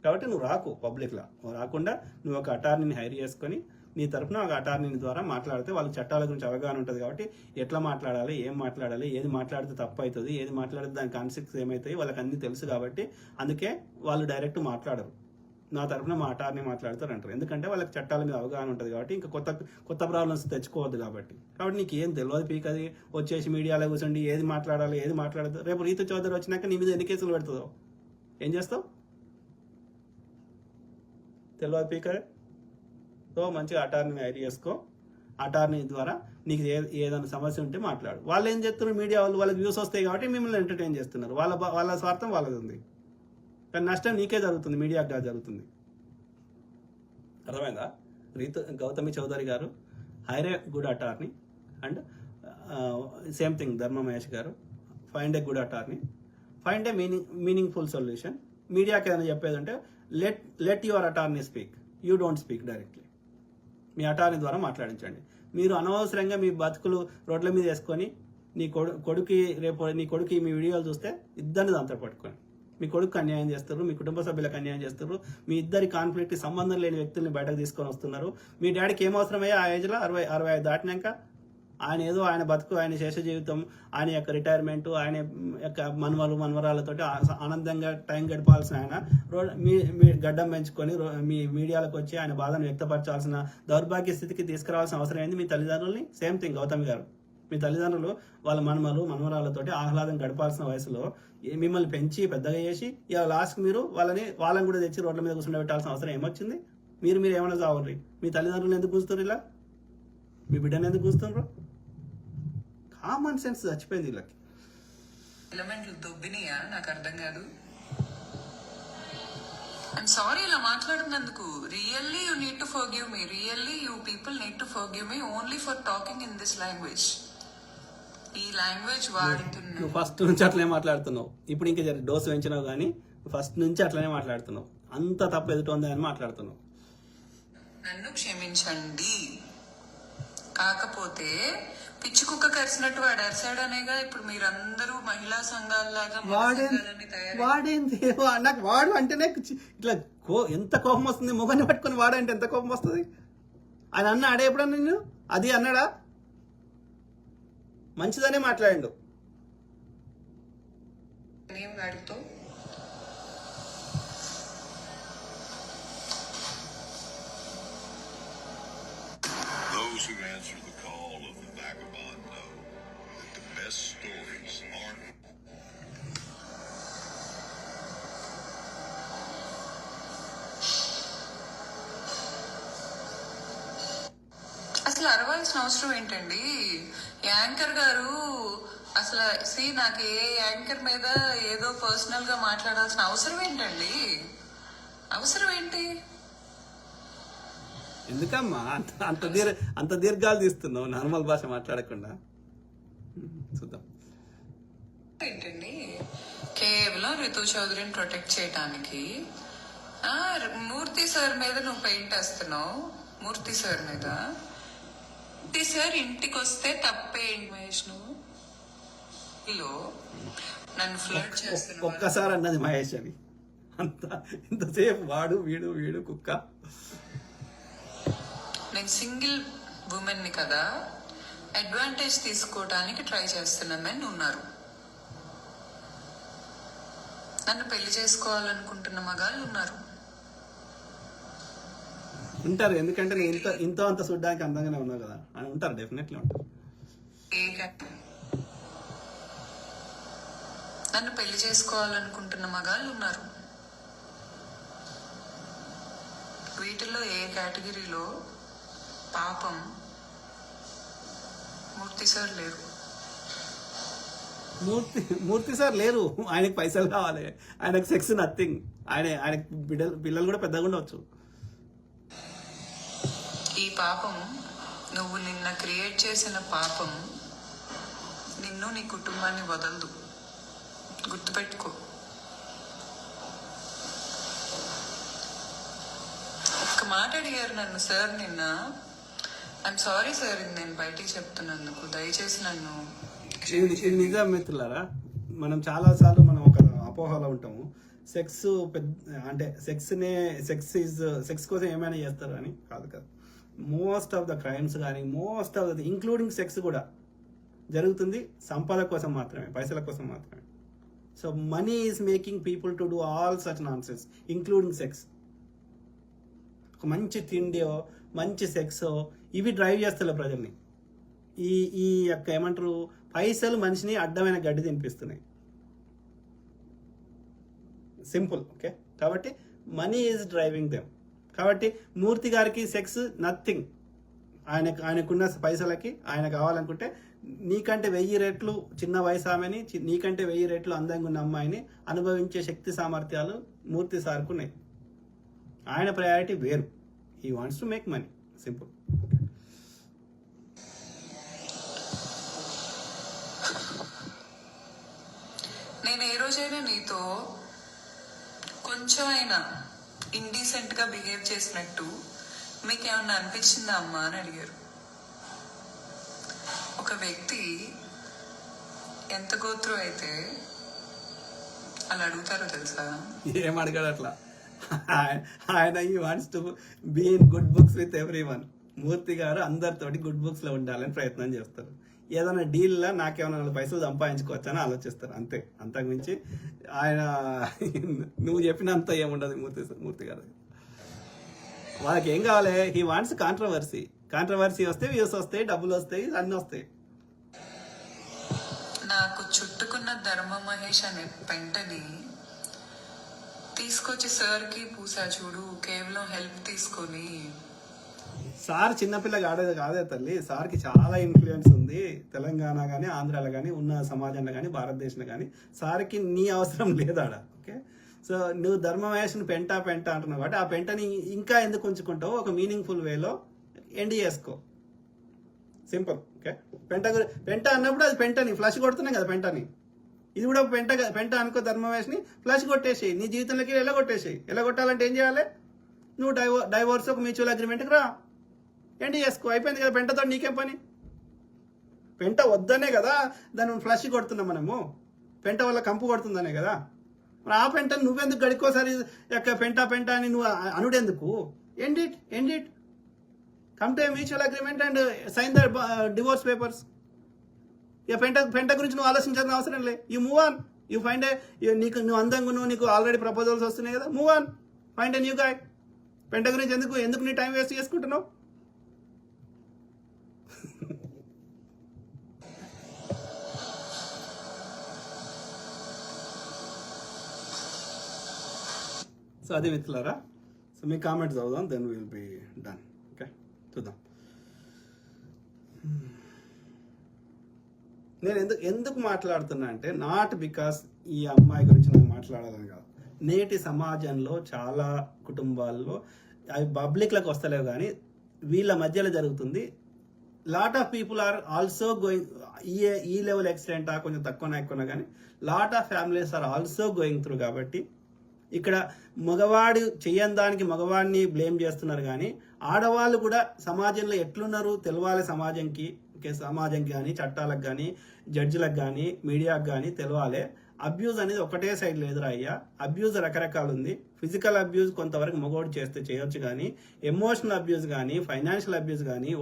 [SPEAKER 1] కాబట్టి నువ్వు రాకు పబ్లిక్లో. రాకుండా నువ్వు ఒక అటార్నీని హైర్ చేసుకొని నీ తరఫున ఒక అటార్నీ ద్వారా మాట్లాడితే వాళ్ళకి చట్టాల గురించి అవగాహన ఉంటుంది. కాబట్టి ఎట్లా మాట్లాడాలి, ఏం మాట్లాడాలి, ఏది మాట్లాడితే తప్పు అవుతుంది, ఏది మాట్లాడితే దాని కాన్సిక్వెన్సెస్ ఏమవుతాయి వాళ్ళకి అన్నీ తెలుసు. కాబట్టి అందుకే వాళ్ళు డైరెక్ట్ మాట్లాడరు, నా తరఫున మా అటార్నీ మాట్లాడతారు అంటారు. ఎందుకంటే వాళ్ళకి చట్టాల మీద అవగాహన ఉంటుంది కాబట్టి, ఇంకా కొత్త ప్రాబ్లమ్స్ తెచ్చుకోవద్దు. కాబట్టి నీకు ఏం తెలియదు పీకది వచ్చేసి మీడియాలో కూర్చోండి ఏది మాట్లాడాలి ఏది మాట్లాడదు. రేపు రీతు చౌదరి వచ్చినాక నీ మీద ఎన్ని కేసులు పెడుతుందో ఏం చేస్తావు? తెలియదు పీకరే. సో మంచిగా అటార్నీని హైర్ చేసుకో. అటార్నీ ద్వారా నీకు ఏదైనా సమస్య ఉంటే మాట్లాడు. వాళ్ళు ఏం చేస్తున్నారు, మీడియా వాళ్ళకి వ్యూస్ వస్తాయి కాబట్టి మిమ్మల్ని ఎంటర్టైన్ చేస్తున్నారు. వాళ్ళ స్వార్థం వాళ్ళది ఉంది, కానీ నష్టం నీకే జరుగుతుంది, మీడియాకి కాదు జరుగుతుంది. అర్థమైందా? Gautami Chowdary garu hire a good attorney and same thing Dharma Mahesh garu find a good attorney, find a meaningful solution. మీడియాకి ఏదైనా చెప్పేది అంటే let your attorney speak, you don't speak directly. మీ అటార్నీ ద్వారా మాట్లాడించండి. మీరు అనవసరంగా మీ బతుకులు రోడ్ల మీద వేసుకొని నీ కొడుకు మీ వీడియోలు చూస్తే ఇద్దరిని దాంతో పట్టుకొని మీ కొడుకు అన్యాయం చేస్తారు, మీ కుటుంబ సభ్యులకు అన్యాయం చేస్తారు, మీ ఇద్దరి కాన్ఫ్లిక్ట్ సంబంధం లేని వ్యక్తుల్ని బయటకు తీసుకొని వస్తున్నారు. మీ డాడీకి ఏమవసరమయ్యా ఆ ఏజ్లో 65 దాటినాక ఆయన ఏదో ఆయన బతుకు, ఆయన శేష జీవితం, ఆయన యొక్క రిటైర్మెంట్, ఆయన యొక్క మనవరాలతో ఆనందంగా టైం గడపాల్సిన ఆయన మీ గడ్డం పెంచుకొని మీ మీడియాలకు వచ్చి ఆయన బాధను వ్యక్తపరచాల్సిన దౌర్భాగ్య స్థితికి తీసుకురావాల్సిన అవసరం ఏంది మీ తల్లిదండ్రుల్ని? సేమ్ థింగ్ గౌతమి గారు, మీ తల్లిదండ్రులు వాళ్ళ మనవరాలతోటి ఆహ్లాదం గడపాల్సిన వయసులో మిమ్మల్ని పెంచి పెద్దగా చేసి ఇలా లాస్ట్ మీరు వాళ్ళని కూడా తెచ్చి రోడ్ల మీద కూర్చుండబెట్టాల్సిన అవసరం ఏమొచ్చింది? మీరు ఏమైనా చావండి. మీ తల్లిదండ్రులు ఎందుకు కూర్చున్నారు, ఇలా మీ బిడ్డను ఎందుకు కూర్చున్నారు? కామన్ సెన్స్ చచ్చిపోయింది వీళ్ళకి.
[SPEAKER 2] ఎలిమెంట్లు దొబ్బినాయా? నాకు అర్థం కాదు. ఐమ్ సారీ ఇలా మాట్లాడుతున్నందుకు. Really you need to forgive me. Really you people need to forgive me only for talking in this language. ఈ లాంగ్వేజ్ వాడుతున్నా.
[SPEAKER 1] నువ్వు ఫస్ట్ నుంచి అట్లనే మాట్లాడుతున్నావు. ఇప్పుడు ఇంకా డోసు పెంచినావు కానీ ఫస్ట్ నుంచి అట్లనే మాట్లాడుతున్నావు. అంత తప్పు ఎదుట ఉంది అని మాట్లాడుతున్నావు.
[SPEAKER 2] నన్ను క్షమించండి. కాకపోతే పిచ్చి కుక్క కరిసినట్టు వాడు అరిసాడనేగా ఇప్పుడు మీరందరూ మహిళా సంఘాలలాగా
[SPEAKER 1] వాడేంది నాకు వాడు అంటేనే ఇట్లా ఎంత కోపం వస్తుంది. మొగాన్ని పట్టుకొని వాడు అంటే ఎంత కోపం వస్తుంది. ఆయన అన్న ఆడే ఎప్పుడన్నా నిన్ను అది అన్నాడా? మంచిదనే మాట్లాడిండు.
[SPEAKER 2] వాడితో
[SPEAKER 5] Those who answer the call of the vagabond know that the best stories aren't.
[SPEAKER 2] అసలు అరవాల్సిన అవసరం ఏంటండి? యాంకర్ గారు అసలు నాకు ఏ యాంకర్ మీద ఏదో పర్సనల్ గా మాట్లాడాల్సిన అవసరం ఏంటండి? అవసరం ఏంటి?
[SPEAKER 1] ఎందుకమ్మా అంత దీర్ఘాలు తీస్తున్నావు నార్మల్ భాష మాట్లాడకుండా? చూద్దాం.
[SPEAKER 2] ఏంటండి కేవలం రితు చౌదరిని ప్రొటెక్ట్ చేయడానికి మూర్తి సార్ మీద నువ్వు పెయింట్ వేస్తున్నావు. మూర్తి సార్ మీద మూర్తి సార్ ఇంటికి వస్తే తప్పేంటి మహేష్? నువ్వు నన్ను ఫ్లర్ట్ చేస్తున్నావు.
[SPEAKER 1] ఒక్కసారి అన్నది మహేష్ అని ఇంతసేపు వాడు వీడు వీడు కుక్క.
[SPEAKER 2] నేను సింగిల్ ఉమెన్ ని కదా, అడ్వాంటేజ్ తీసుకోవడానికి ట్రై చేస్తున్న మెన్ ఉన్నారు. నన్ను పెళ్లి చేసుకోవాలనుకుంటున్న మగాళ్ళు ఉన్నారు.
[SPEAKER 1] ఉంటారు. ఎందుకంటే నేను ఇంత అంత చూడడానికి అందంగానే ఉన్నావు కదా అని ఉంటారు. డెఫినెట్లీ ఉంటారు.
[SPEAKER 2] నన్ను పెళ్లి చేసుకోవాలనుకుంటున్న మగాళ్ళు ఉన్నారు. వీటిల్లో ఏ కేటగిరీలో పాపం మూర్తి సార్ లేరు.
[SPEAKER 1] మూర్తి సార్ లేరు. ఆయనకి పైసలు కావాలి. ఆయనకు సెక్స్ నథింగ్. ఆయనకు పిల్లలు కూడా పెద్దగా ఉండవచ్చు.
[SPEAKER 2] ఈ పాపం నువ్వు నిన్న క్రియేట్ చేసిన పాపం నిన్ను నీ కుటుంబాన్ని వదలదు. గుర్తుపెట్టుకో. ఒక్క మాట అడిగారు నన్ను సార్ నిన్న. ఐఎమ్ సారీ సార్, ఇది నేను బయటికి చెప్తున్నందుకు దయచేసి నన్ను.
[SPEAKER 1] ఇది నిజం మిత్రులారా. మనం చాలా సార్లు మనం ఒక అపోహలో ఉంటాము. సెక్స్ అంటే సెక్స్ కోసం ఏమైనా చేస్తారు అని. కాదు కదా. మోస్ట్ ఆఫ్ ద క్రైమ్స్ కానీ most of the including sex కూడా జరుగుతుంది సంపద కోసం మాత్రమే, పైసల కోసం మాత్రమే. So money is making people to do all such non sense including sex. ఒక మంచి తిండియో మంచి సెక్సో ఇవి డ్రైవ్ చేస్తారు ప్రజల్ని. ఈ యొక్క ఏమంటారు పైసలు మనిషిని అడ్డమైన గడ్డి తినిపిస్తున్నాయి. సింపుల్. ఓకే. కాబట్టి మనీ ఈజ్ డ్రైవింగ్ దెమ్. కాబట్టి మూర్తి గారికి సెక్స్ నథింగ్. ఆయనకున్న పైసలకి ఆయన కావాలనుకుంటే నీకంటే 1000 రెట్లు చిన్న వయసు ఆమెని, నీకంటే 1000 రెట్లు అందంగా ఉన్న అమ్మాయిని అనుభవించే శక్తి సామర్థ్యాలు మూర్తి సార్కు ఉన్నాయి. ఆయన ప్రయారిటీ వేరు. He wants to make money. Simple.
[SPEAKER 2] నేను ఏ రోజైనా నీతో కొంచెం అయినా ఇండీసెంట్ గా బిహేవ్ చేసినట్టు మీకేమన్నా అనిపించిందా అమ్మా అని అడిగారు. ఒక వ్యక్తి ఎంత గోత్రం అయితే అలా అడుగుతారో తెలుసా?
[SPEAKER 1] ఏం అడగాడు అట్లా. ఆయన ఈ wants to be in good books with everyone. Murthy గారు అందరితోటి గుడ్ బుక్స్ లో ఉండాలని ప్రయత్నం చేస్తారు. ఏదైనా డీల్లో నాకేమైనా 4 పైసలు సంపాదించుకోవచ్చని ఆలోచిస్తారు. అంతే. అంతకుమించి ఆయన నువ్వు చెప్పినంత ఏముండదు మూర్తి గారు. వాళ్ళకి ఏం కావాలి? He wants controversy. కాంట్రవర్సీ వస్తే వ్యూస్ వస్తాయి, డబ్బులు వస్తాయి, అన్నీ వస్తాయి.
[SPEAKER 2] నాకు చుట్టుకున్న ధర్మ మహేష్ అనే పెంటని తీసుకొచ్చి సార్కి పూసా చూడు. కేవలం హెల్ప్ తీసుకొని.
[SPEAKER 1] సార్ చిన్నపిల్ల కాదే తల్లి. సార్కి చాలా ఇన్ఫ్లుయెన్స్ ఉంది. తెలంగాణ కానీ ఆంధ్రాలో కానీ ఉన్న సమాజంలో కానీ భారతదేశంలో కానీ. సార్కి నీ అవసరం లేదాడ. ఓకే. సో నువ్వు ధర్మమహేష్ని పెంట అంటున్నావు కాబట్టి ఆ పెంటని ఇంకా ఎందుకు ఉంచుకుంటావు, ఒక మీనింగ్ఫుల్ వేలో ఎండ్ చేసుకో. సింపుల్. ఓకే, పెంట అన్నప్పుడు అది పెంటని ఫ్లష్ కొడుతున్నాయి కదా పెంటని, ఇది కూడా పెంట అనుకో. ధర్మమహేష్ని ఫ్లష్ కొట్టేసేయి, నీ జీవితంలోకి ఎలగొట్టేసేయి. ఎలగొట్టాలంటే ఏం చేయాలి, నువ్వు డైవోర్స్ ఒక మ్యూచువల్ అగ్రిమెంట్కి రా, ఎండ్ చేసుకో, అయిపోయింది కదా. పెంటతో నీకేం పని, పెంట వద్దనే కదా దాన్ని ఫ్లష్ కొడుతున్నాం మనము, పెంట వల్ల కంపు కొడుతుందనే కదా. మరి ఆ పెంటని నువ్వెందుకు గడికోసారి పెంట అని నువ్వు అనుడెందుకు, end it, come to mutual agreement and sign the divorce papers. ఇక పెంట గురించి నువ్వు ఆలోచించాల్సిన అవసరం లేదు. You move on, you find నువ్వు అందంగా ఉన్నావు, నీకు ఆల్రెడీ ప్రపోజల్స్ వస్తున్నాయి కదా, move on, find a new guy. పెంట గురించి ఎందుకు నీ టైం వేస్ట్ చేసుకుంటున్నావు. సో అది మిత్రులారా. సో మీ కామెంట్స్ చదువుదాం, then will be done. Okay, చూద్దాం. నేను ఎందుకు మాట్లాడుతున్నా అంటే, నాట్ బికాస్ ఈ అమ్మాయి గురించి నాకు మాట్లాడాలని కాదు. నేటి సమాజంలో చాలా కుటుంబాల్లో అవి పబ్లిక్లకు వస్తలేవు కానీ వీళ్ళ మధ్యలో జరుగుతుంది. Lot of people are also going, ఈ లెవెల్ ఎక్సిడెంట్ కొంచెం తక్కువ ఎక్కువ కానీ lot of families are also going through. కాబట్టి ఇక్కడ మగవాడు చేయని దానికి మగవాడిని బ్లేమ్ చేస్తున్నారు కానీ ఆడవాళ్ళు కూడా సమాజంలో ఎట్లున్నారు తెలవాలి సమాజంకి. సమాజంకి కానీ, చట్టాలకు కానీ, జడ్జిలకు కానీ, మీడియాకు కానీ తెలవాలి. అబ్యూజ్ అనేది ఒకటే సైడ్ లేదురా అయ్యా. అబ్యూజ్ రకరకాలు ఉంది. ఫిజికల్ అబ్యూజ్ కొంతవరకు మగవాడు చేస్తే చేయొచ్చు కానీ, ఎమోషనల్ అబ్యూజ్ కానీ, ఫైనాన్షియల్ అబ్యూజ్ కానీ,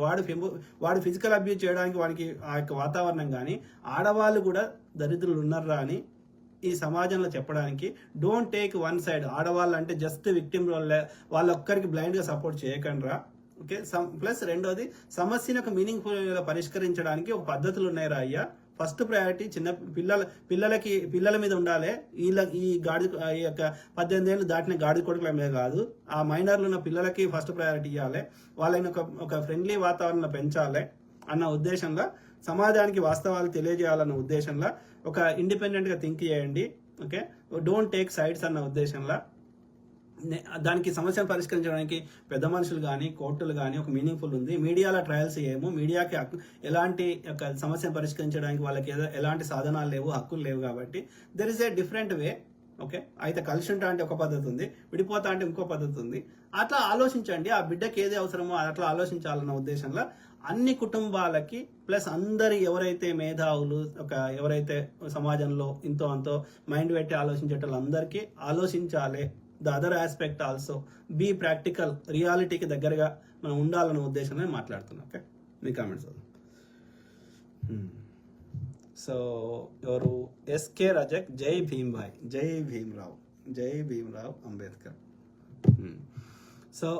[SPEAKER 1] వాడు ఫిజికల్ అబ్యూజ్ చేయడానికి వాడికి ఆ యొక్క వాతావరణం కానీ, ఆడవాళ్ళు కూడా దరిద్రులు ఉన్నారా అని ఈ సమాజంలో చెప్పడానికి డోంట్ టేక్ వన్ సైడ్. ఆడవాళ్ళు అంటే జస్ట్ విక్టిమ్ రోల్, వాళ్ళొక్కరికి బ్లైండ్గా సపోర్ట్ చేయకండి రా. ఓకే, ప్లస్ రెండోది, సమస్యను ఒక మీనింగ్ఫుల్ పరిష్కరించడానికి ఒక పద్ధతులు ఉన్నాయిరా అయ్యా. ఫస్ట్ ప్రయారిటీ పిల్లల మీద ఉండాలి. ఈ యొక్క 18 ఏళ్ళు దాటిన గాడి కొడుకుల మీద కాదు, ఆ మైనర్లు ఉన్న పిల్లలకి ఫస్ట్ ప్రయారిటీ ఇవ్వాలి. వాళ్ళని ఒక ఫ్రెండ్లీ వాతావరణంలో పెంచాలి అన్న ఉద్దేశంలో, సమాజానికి వాస్తవాలు తెలియజేయాలన్న ఉద్దేశంలో ఒక ఇండిపెండెంట్గా థింక్ చేయండి. ఓకే, డోంట్ టేక్ సైడ్స్ అన్న ఉద్దేశంలో దానికి సమస్యను పరిష్కరించడానికి పెద్ద మనుషులు కానీ, కోర్టులు కానీ ఒక మీనింగ్ఫుల్ ఉంది. మీడియాలో ట్రయల్స్ ఏమో, మీడియాకి ఎలాంటి సమస్యను పరిష్కరించడానికి వాళ్ళకి ఎలాంటి సాధనాలు లేవు, హక్కులు లేవు. కాబట్టి there is a different way. Okay, అయితే కలిసి ఉంటా అంటే ఒక పద్ధతి ఉంది, విడిపోతా అంటే ఇంకో పద్ధతి ఉంది. అట్లా ఆలోచించండి, ఆ బిడ్డకి ఏది అవసరమో అట్లా ఆలోచించాలన్న ఉద్దేశంలో అన్ని కుటుంబాలకి ప్లస్ అందరి ఎవరైతే మేధావులు ఎవరైతే సమాజంలో ఇంతో అంతో మైండ్ పెట్టి ఆలోచించే వాళ్ళందరికీ ఆలోచించాలి. The other aspect also be practical, రియాలిటీకి దగ్గరగా మనం ఉండాలన్న ఉద్దేశంలో మాట్లాడుతున్నాం. ఓకే, మీ కామెంట్స్. సో ఎవరు, ఎస్కే రజక్, జై భీమ్ భాయ్, Jai Bhimrao Ambedkar. So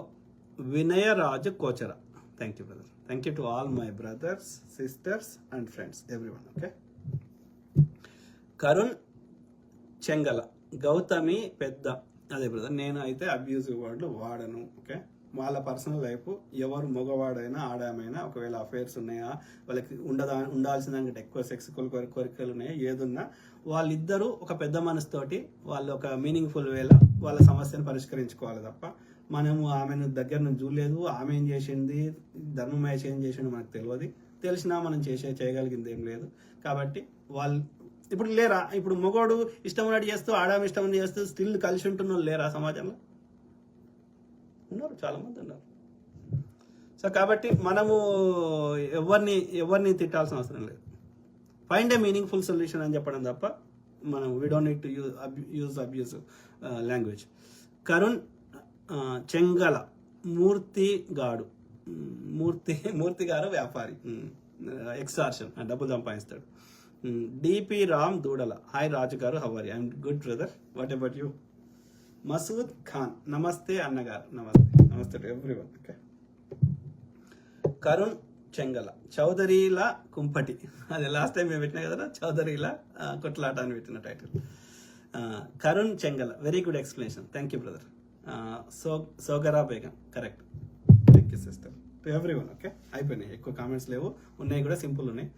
[SPEAKER 1] Vinayaraju Kochara, thank you brother, thank you to all my brothers, sisters and friends, everyone. Okay, Karun Chengala, Gautami పెద్ద, అదే బ్రదర్, నేను అయితే అబ్యూజివ్ వర్డ్లు వాడను. ఓకే, వాళ్ళ పర్సనల్ లైఫ్, ఎవరు మగవాడైనా ఆడామైనా ఒకవేళ అఫైర్స్ ఉన్నాయా, వాళ్ళకి ఉండాల్సిన దానికంటే ఎక్కువ సెక్స్ కోరికలు ఉన్నాయా, ఏదున్నా వాళ్ళిద్దరూ ఒక పెద్ద మనసుతోటి వాళ్ళు ఒక మీనింగ్ఫుల్ వేలో వాళ్ళ సమస్యను పరిష్కరించుకోవాలి తప్ప మనము ఆమెను దగ్గర నుంచి చూడలేదు, ఆమె ఏం చేసింది, ధర్మమహేష్ ఏం చేసిండు మనకు తెలియదు, తెలిసినా మనం చేయగలిగింది ఏం లేదు. కాబట్టి వాళ్ళు ఇప్పుడు లేరా, ఇప్పుడు మగవాడు ఇష్టం ఉన్నట్టు చేస్తూ ఆడామె ఇష్టం ఉన్నట్టు చేస్తూ స్టిల్ కలిసి ఉంటున్న వాళ్ళు లేరా సమాజంలో? ఉన్నారు, చాలా మంది ఉన్నారు. సో కాబట్టి మనము ఎవరిని తిట్టాల్సిన అవసరం లేదు. ఫైండ్ ఏ మీనింగ్ఫుల్ సొల్యూషన్ అని చెప్పడం తప్ప మనం we don't need to use abuse language. Karun Chengala, Murthy గారు వ్యాపారి, ఎక్స్టార్షన్, డబ్బులు సంపాదిస్తాడు. డిపి రామ్ దూడల, హాయ్ రాజు గారు, how are you? I'm good brother, what about you? Masood Khan, నమస్తే అన్నగారు, నమస్తే to everyone. Okay, Karun Chengala, చౌదరీల కుంపటి, అది లాస్ట్ టైం మేము పెట్టినా కదా, చౌదరీల కొట్లాట అని పెట్టిన title. Karun Chengala, very good explanation, thank you brother. Sogra Begum, correct, thank you sister, to everyone. Okay, అయిపోయినాయి, ఎక్కువ కామెంట్స్ లేవు, ఉన్నాయి కూడా సింపుల్ ఉన్నాయి.